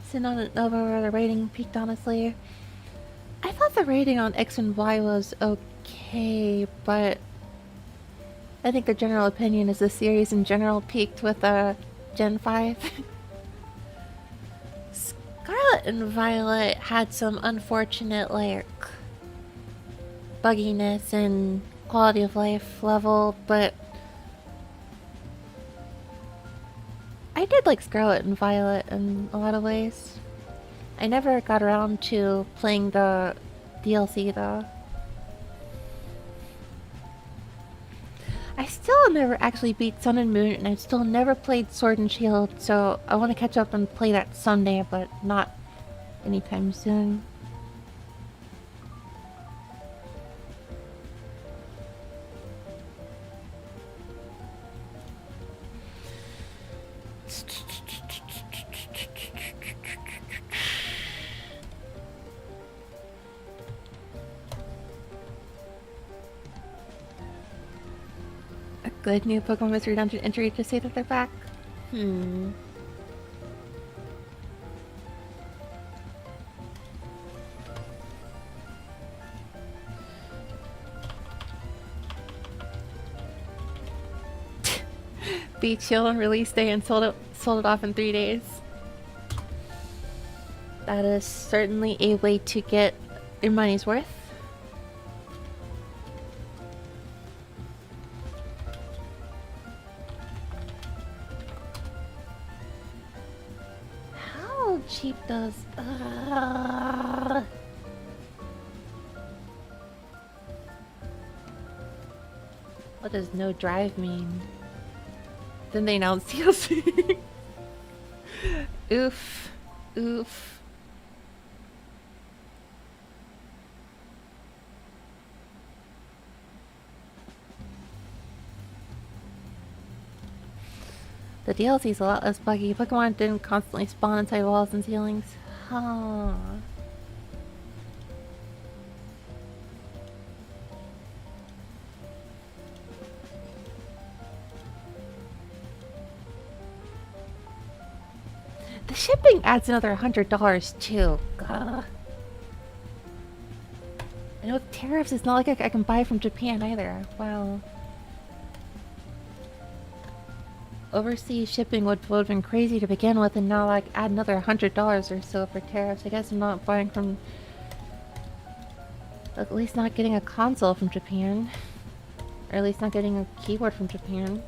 Sitting on it over where the rating peaked, honestly. I thought the rating on X and Y was okay, but I think the general opinion is the series in general peaked with Gen 5. Scarlet and Violet had some unfortunate, like, bugginess and quality of life level, but I did like Scarlet and Violet in a lot of ways. I never got around to playing the DLC though. I still never actually beat Sun and Moon, and I've still never played Sword and Shield, so I want to catch up and play that someday, but not anytime soon. Good new Pokemon Mystery Dungeon entry to say that they're back. Beat Shield on release day and sold it off in 3 days. That is certainly a way to get your money's worth. How cheap does... What does no drive mean? Then they announced DLC. Oof. Oof. The DLC is a lot less buggy. Pokemon didn't constantly spawn inside walls and ceilings. Huh. The shipping adds another $100 too. Gah. And with tariffs, it's not like I can buy from Japan either. Wow. Overseas shipping would have been crazy to begin with, and now like add another $100 or so for tariffs. I guess I'm not buying from... At least not getting a console from Japan. Or at least not getting a keyboard from Japan.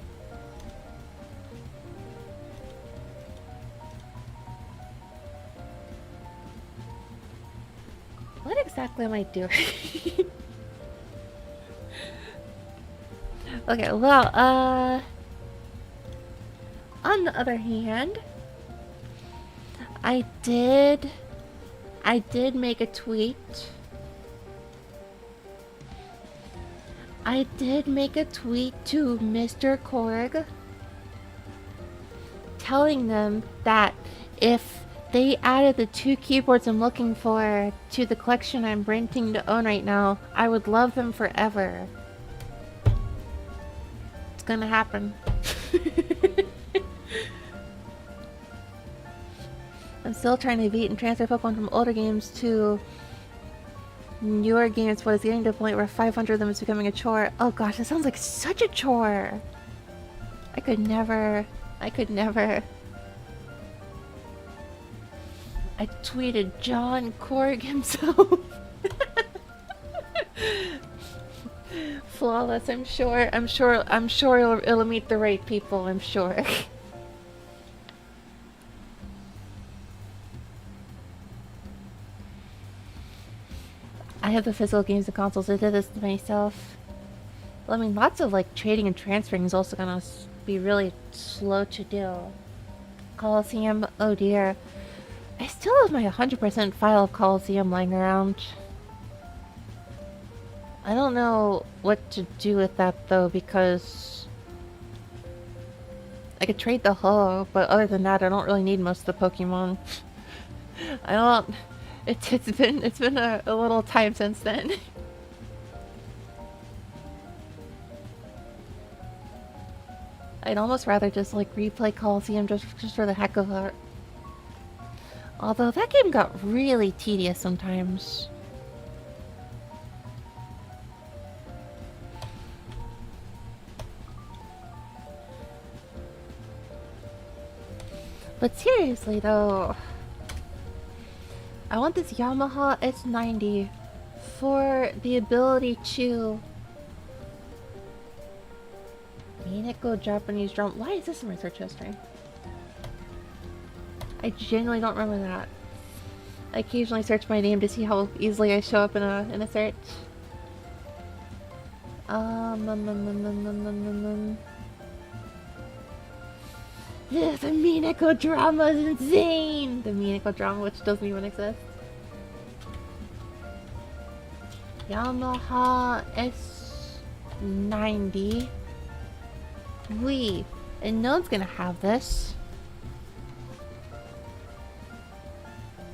What exactly am I doing? Okay, well, On the other hand, I did make a tweet. I did make a tweet to Mr. Korg telling them that if they added the 2 keyboards I'm looking for to the collection I'm renting to own right now, I would love them forever. It's gonna happen. I'm still trying to beat and transfer Pokemon from older games to newer games, but it's getting to a point where 500 of them is becoming a chore. Oh gosh, that sounds like such a chore! I could never. I tweeted John Korg himself. Flawless, I'm sure it'll meet the right people, I'm sure. I have the physical games and consoles. I did this to myself. Well, I mean, lots of like trading and transferring is also gonna be really slow to do. Coliseum, oh dear. I still have my 100% file of Coliseum lying around. I don't know what to do with that though, because I could trade the hull, but other than that, I don't really need most of the Pokemon. I don't. It's been a little time since then. I'd almost rather just like replay Coliseum just for the heck of it. Although that game got really tedious sometimes. But seriously though, I want this Yamaha S90 for the ability to Mineko Japanese drum. Why is this in my search history? I genuinely don't remember that. I occasionally search my name to see how easily I show up in a search. Yeah, the Mineko drama is insane! The Mineko drama, which doesn't even exist. Yamaha S90. And no one's gonna have this.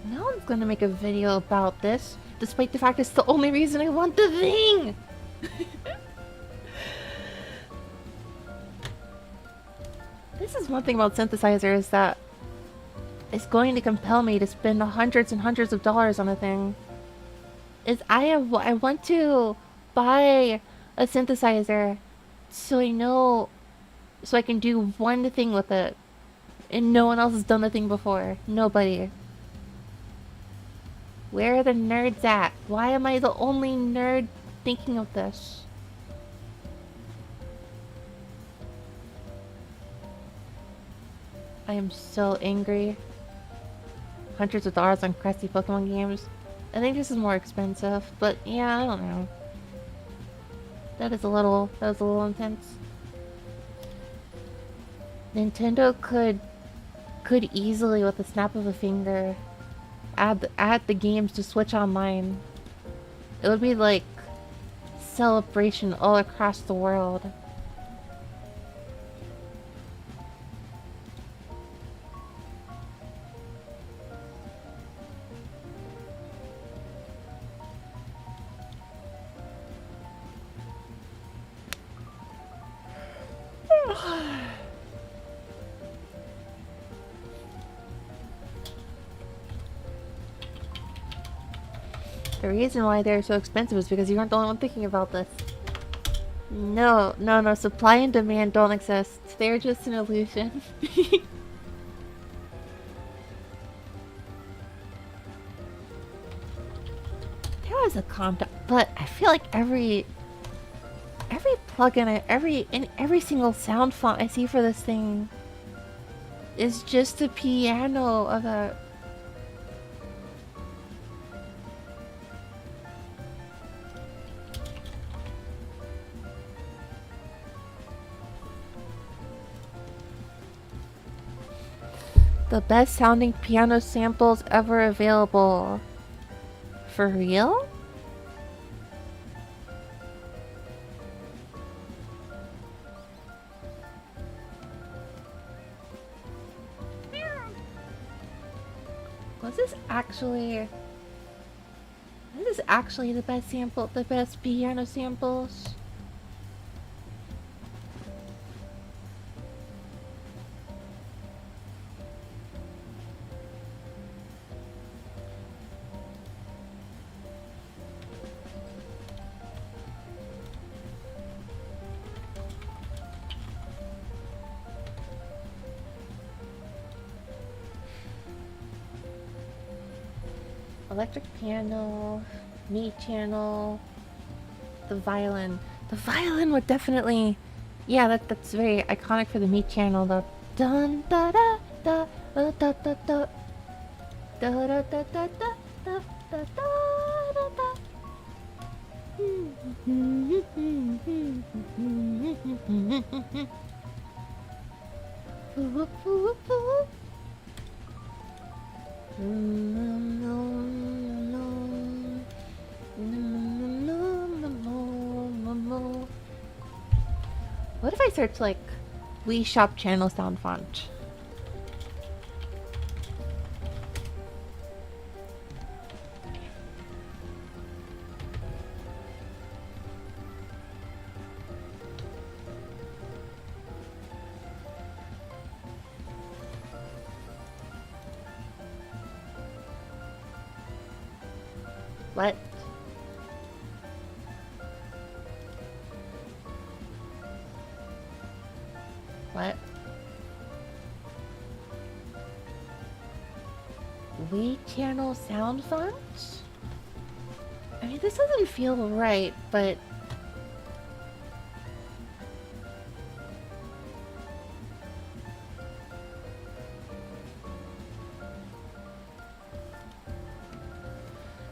No one's gonna make a video about this, despite the fact it's the only reason I want the thing! This is one thing about synthesizers that is going to compel me to spend hundreds and hundreds of dollars on a thing. Is I want to buy a synthesizer so I know, so I can do one thing with it, and no one else has done the thing before. Nobody. Where are the nerds at? Why am I the only nerd thinking of this? I am so angry. Hundreds of dollars on crappy Pokemon games. I think this is more expensive, but yeah, I don't know. That was a little intense. Nintendo could easily, with a snap of a finger, add the games to Switch Online. It would be like celebration all across the world. The reason why they're so expensive is because you aren't the only one thinking about this. No. Supply and demand don't exist. They're just an illusion. There was a contact, but I feel like every plugin, every single sound font I see for this thing is just a piano of a. The best sounding piano samples ever available. For real? Was this actually... This is actually the best sample, the best piano samples? Electric piano, me channel, the violin. The violin would definitely, yeah, that's very iconic for the me channel. The dun da da da da da da da da da da da da da da What if I search like Wii Shop channel sound font? What? What? Wii channel sound font? I mean, this doesn't feel right, but...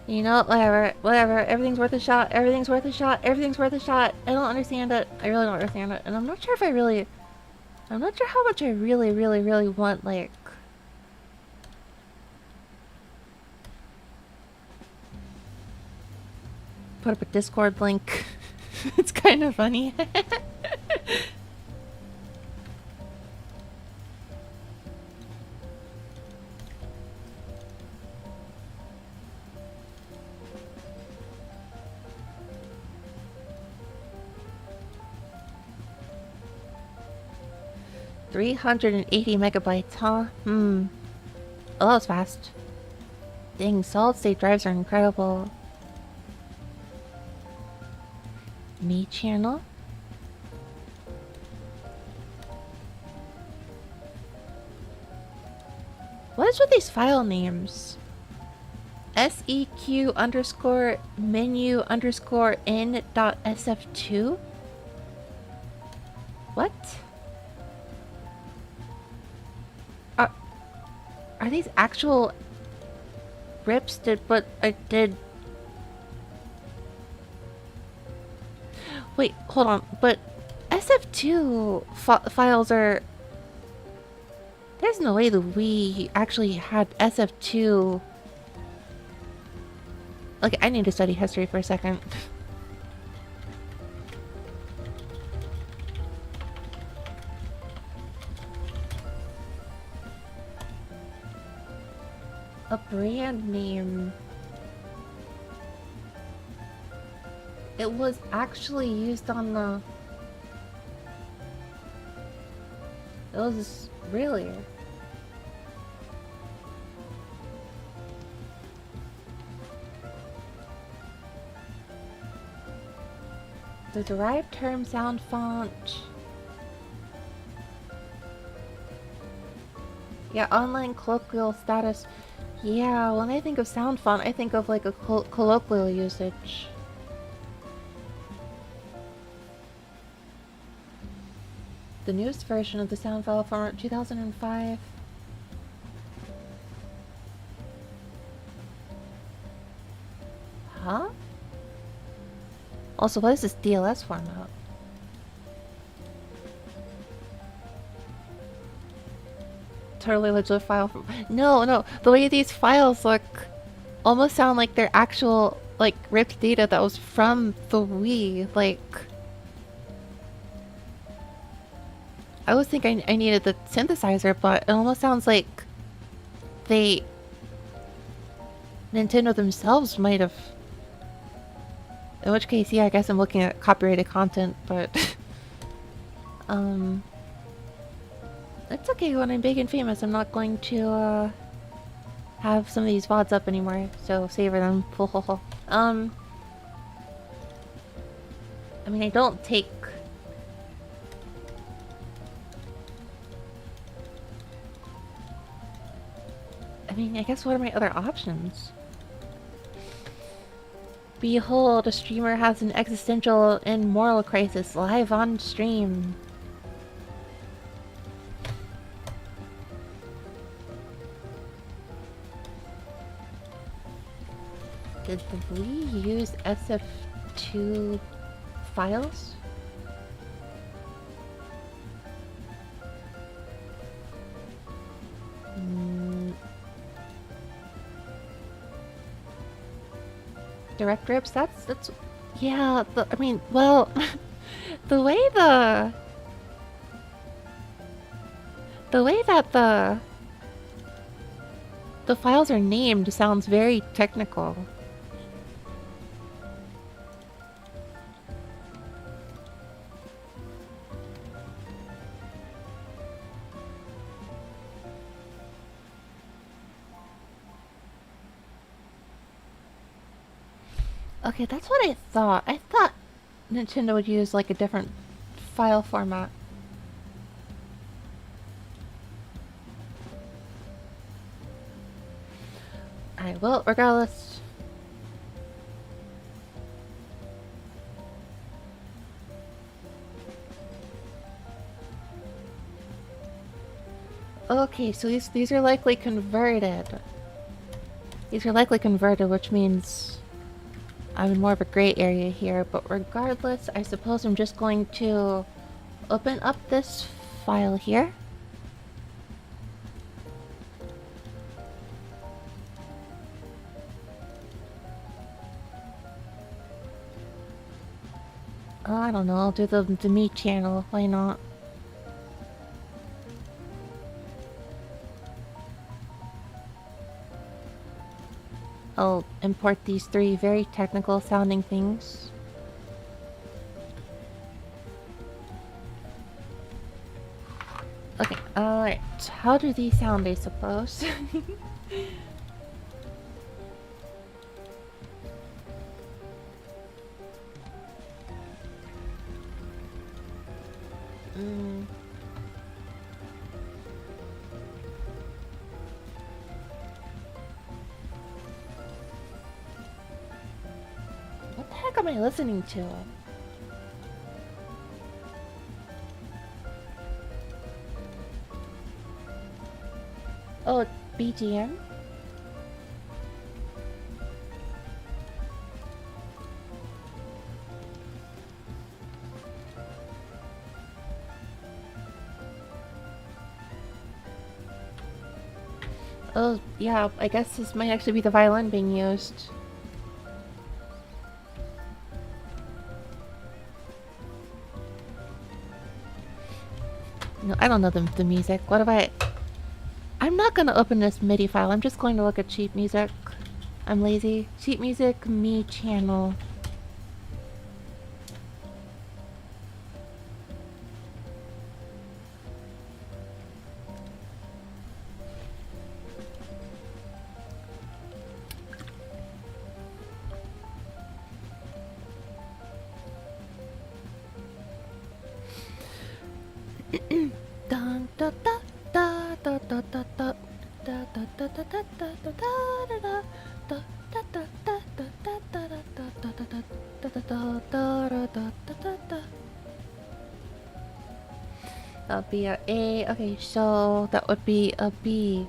You know, whatever, everything's worth a shot, everything's worth a shot, everything's worth a shot. I don't understand it. I really don't understand it. And I'm not sure if I'm not sure how much I really want, like... Put up a Discord link. It's kind of funny. $380 MB, huh? Oh, that was fast. Dang, solid state drives are incredible. Me channel. What is with these file names? seq underscore menu underscore n dot sf2? What? Are these actual rips? But I did... Wait, hold on. But SF2 files are... There's no way that we actually had SF2... Okay, I need to study history for a second. A brand name. It was actually used on the... It was really... The derived term sound font. Yeah, online colloquial status. Yeah, when I think of sound font, I think of like a colloquial usage. The newest version of the sound file format 2005. Huh? Also, what is this DLS format? totally legit file from... No. The way these files look almost sound like they're actual, like, ripped data that was from the Wii. Like... I always think I needed the synthesizer, but it almost sounds like Nintendo themselves might have... In which case, yeah, I guess I'm looking at copyrighted content, but... It's okay, when I'm big and famous, I'm not going to, have some of these VODs up anymore, so savor them. I mean, I don't take... I mean, I guess what are my other options? Behold, a streamer has an existential and moral crisis live on stream. Did we use SF2 files? Direct rips? That's... Yeah, I mean, well... the way that the files are named sounds very technical. Okay, that's what I thought. I thought Nintendo would use like a different file format. Alright, well, regardless. Okay, so these are likely converted. These are likely converted, which means I'm in more of a gray area here, but regardless, I suppose I'm just going to open up this file here. Oh, I don't know, I'll do the me channel, why not? I'll import these three very technical sounding things. Okay, alright. How do these sound, I suppose? What the heck am I listening to? Oh, BGM? Oh, yeah, I guess this might actually be the violin being used. No, I don't know the music. What have I... I'm not gonna open this MIDI file. I'm just going to look at sheet music. I'm lazy. Sheet music, me channel. That'll be a A. Okay, so that would be a B.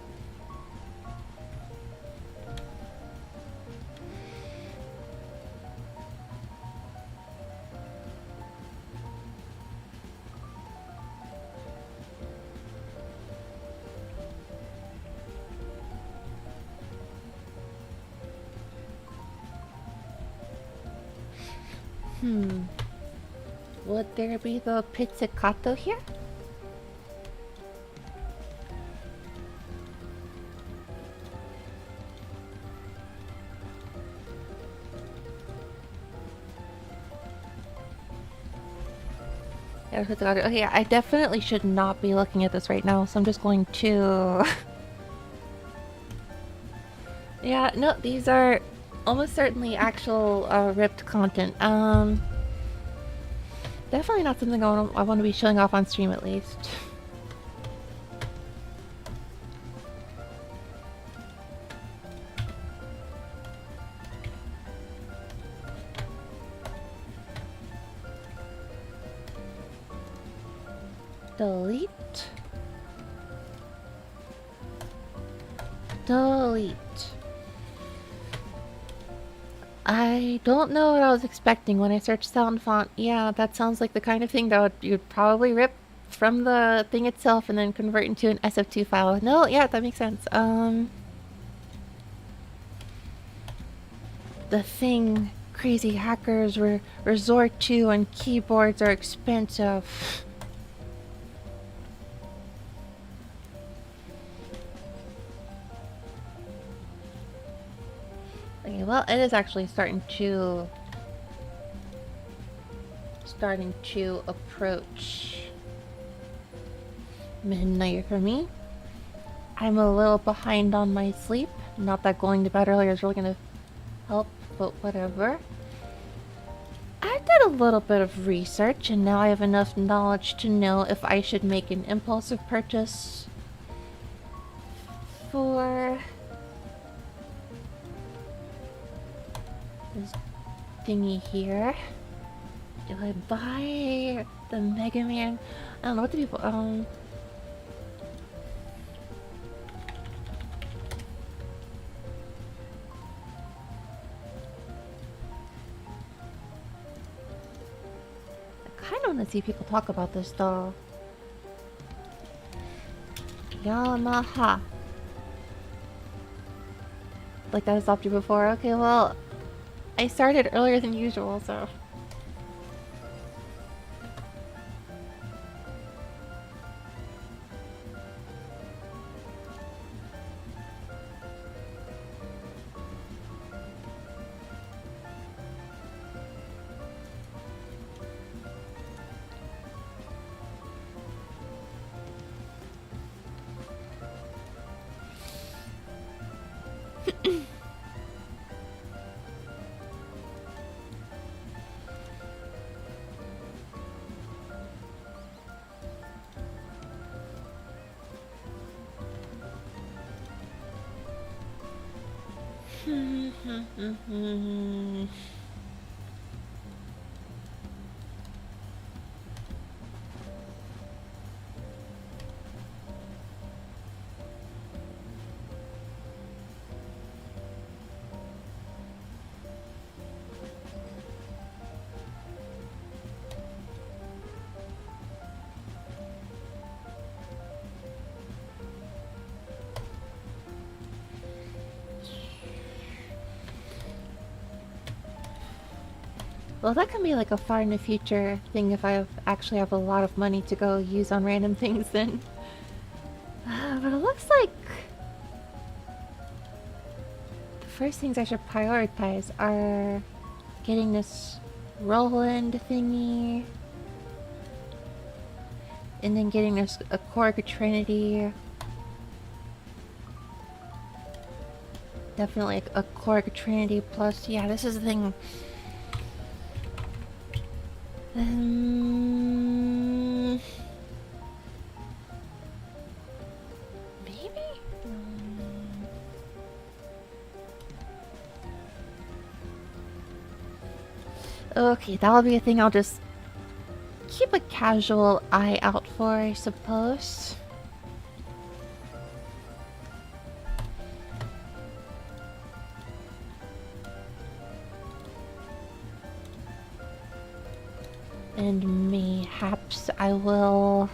Would there be the pizzicato here? Okay, I definitely should not be looking at this right now, so I'm just going to... Yeah, no, these are almost certainly actual ripped content. Definitely not something I want to be showing off on stream, at least. Delete. Delete. I don't know what I was expecting when I searched sound font. Yeah, that sounds like the kind of thing that you'd probably rip from the thing itself and then convert into an SF2 file. No, yeah, that makes sense. The thing crazy hackers resort to when keyboards are expensive. Okay, well, it is actually starting to approach midnight for me. I'm a little behind on my sleep. Not that going to bed earlier is really gonna help, but whatever. I did a little bit of research and now I have enough knowledge to know if I should make an impulsive purchase for this thingy here. Do I buy the Mega Man? I don't know what the people I kind of want to see people talk about this though. Yamaha. Like that I stopped you before. Okay, well, I started earlier than usual, so. Well, that can be like a far in the future thing if I actually have a lot of money to go use on random things then. But it looks like the first things I should prioritize are getting this Roland thingy and then getting this a Korg Trinity. Definitely a Korg Trinity plus, yeah, this is the thing. Maybe? Okay, that'll be a thing I'll just keep a casual eye out for, I suppose. And mayhaps I will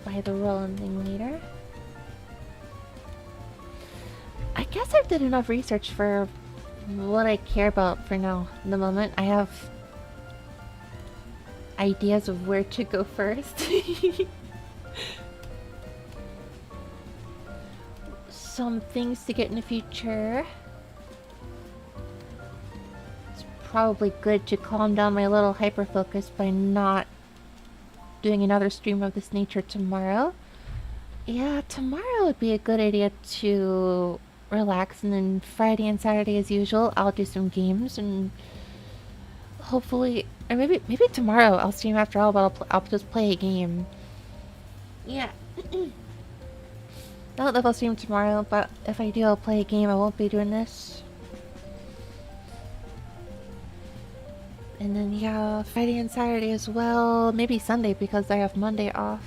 buy the Roland thing later. I guess I did enough research for what I care about for now. In the moment, I have ideas of where to go first. Some things to get in the future. It's probably good to calm down my little hyperfocus by not doing another stream of this nature tomorrow. Yeah, tomorrow would be a good idea to relax, and then Friday and Saturday as usual I'll do some games, and hopefully, or maybe tomorrow I'll stream after all, but I'll just play a game. Yeah. I don't know if I'll stream tomorrow, but if I do, I'll play a game. I won't be doing this. And then, yeah, Friday and Saturday as well. Maybe Sunday because I have Monday off.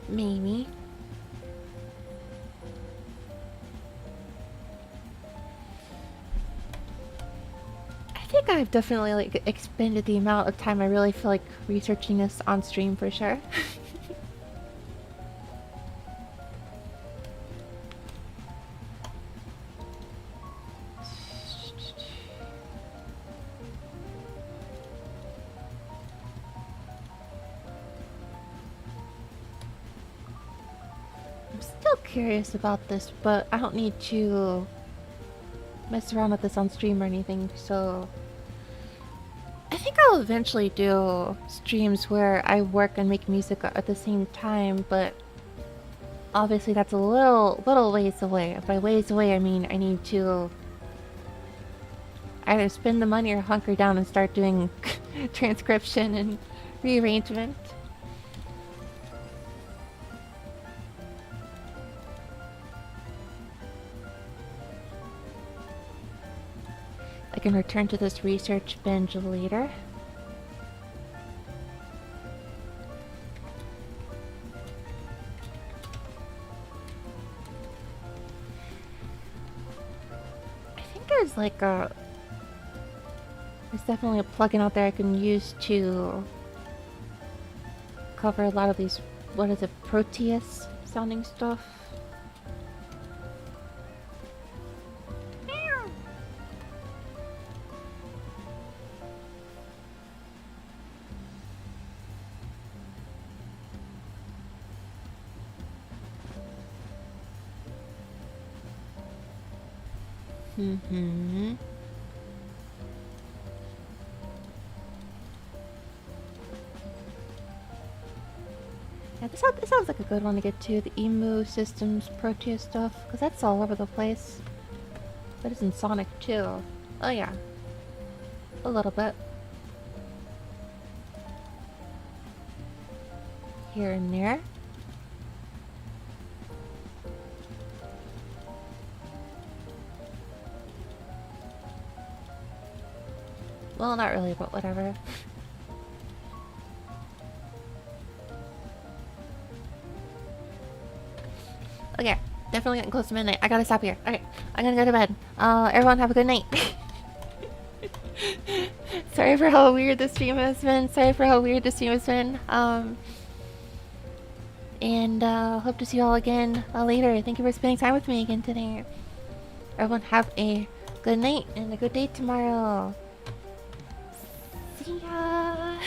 Maybe. I think I've definitely, like, expended the amount of time I really feel like researching this on stream for sure. Curious about this, but I don't need to mess around with this on stream or anything, so I think I'll eventually do streams where I work and make music at the same time, but obviously that's a little ways away. By ways away, I mean I need to either spend the money or hunker down and start doing transcription and rearrangement. I can return to this research binge later. I think there's like there's definitely a plugin out there I can use to cover a lot of these, what is it, Proteus sounding stuff. Mm-hmm. Yeah, this sounds like a good one to get to, the Emu Systems Proteus stuff, because that's all over the place. But it's in Sonic too. Oh yeah. A little bit. Here and there. Well, not really, but whatever. Okay, definitely getting close to midnight. I gotta stop here. Okay, I'm gonna go to bed. Everyone have a good night. Sorry for how weird this stream has been. And hope to see you all again later. Thank you for spending time with me again today. Everyone have a good night and a good day tomorrow. See ya!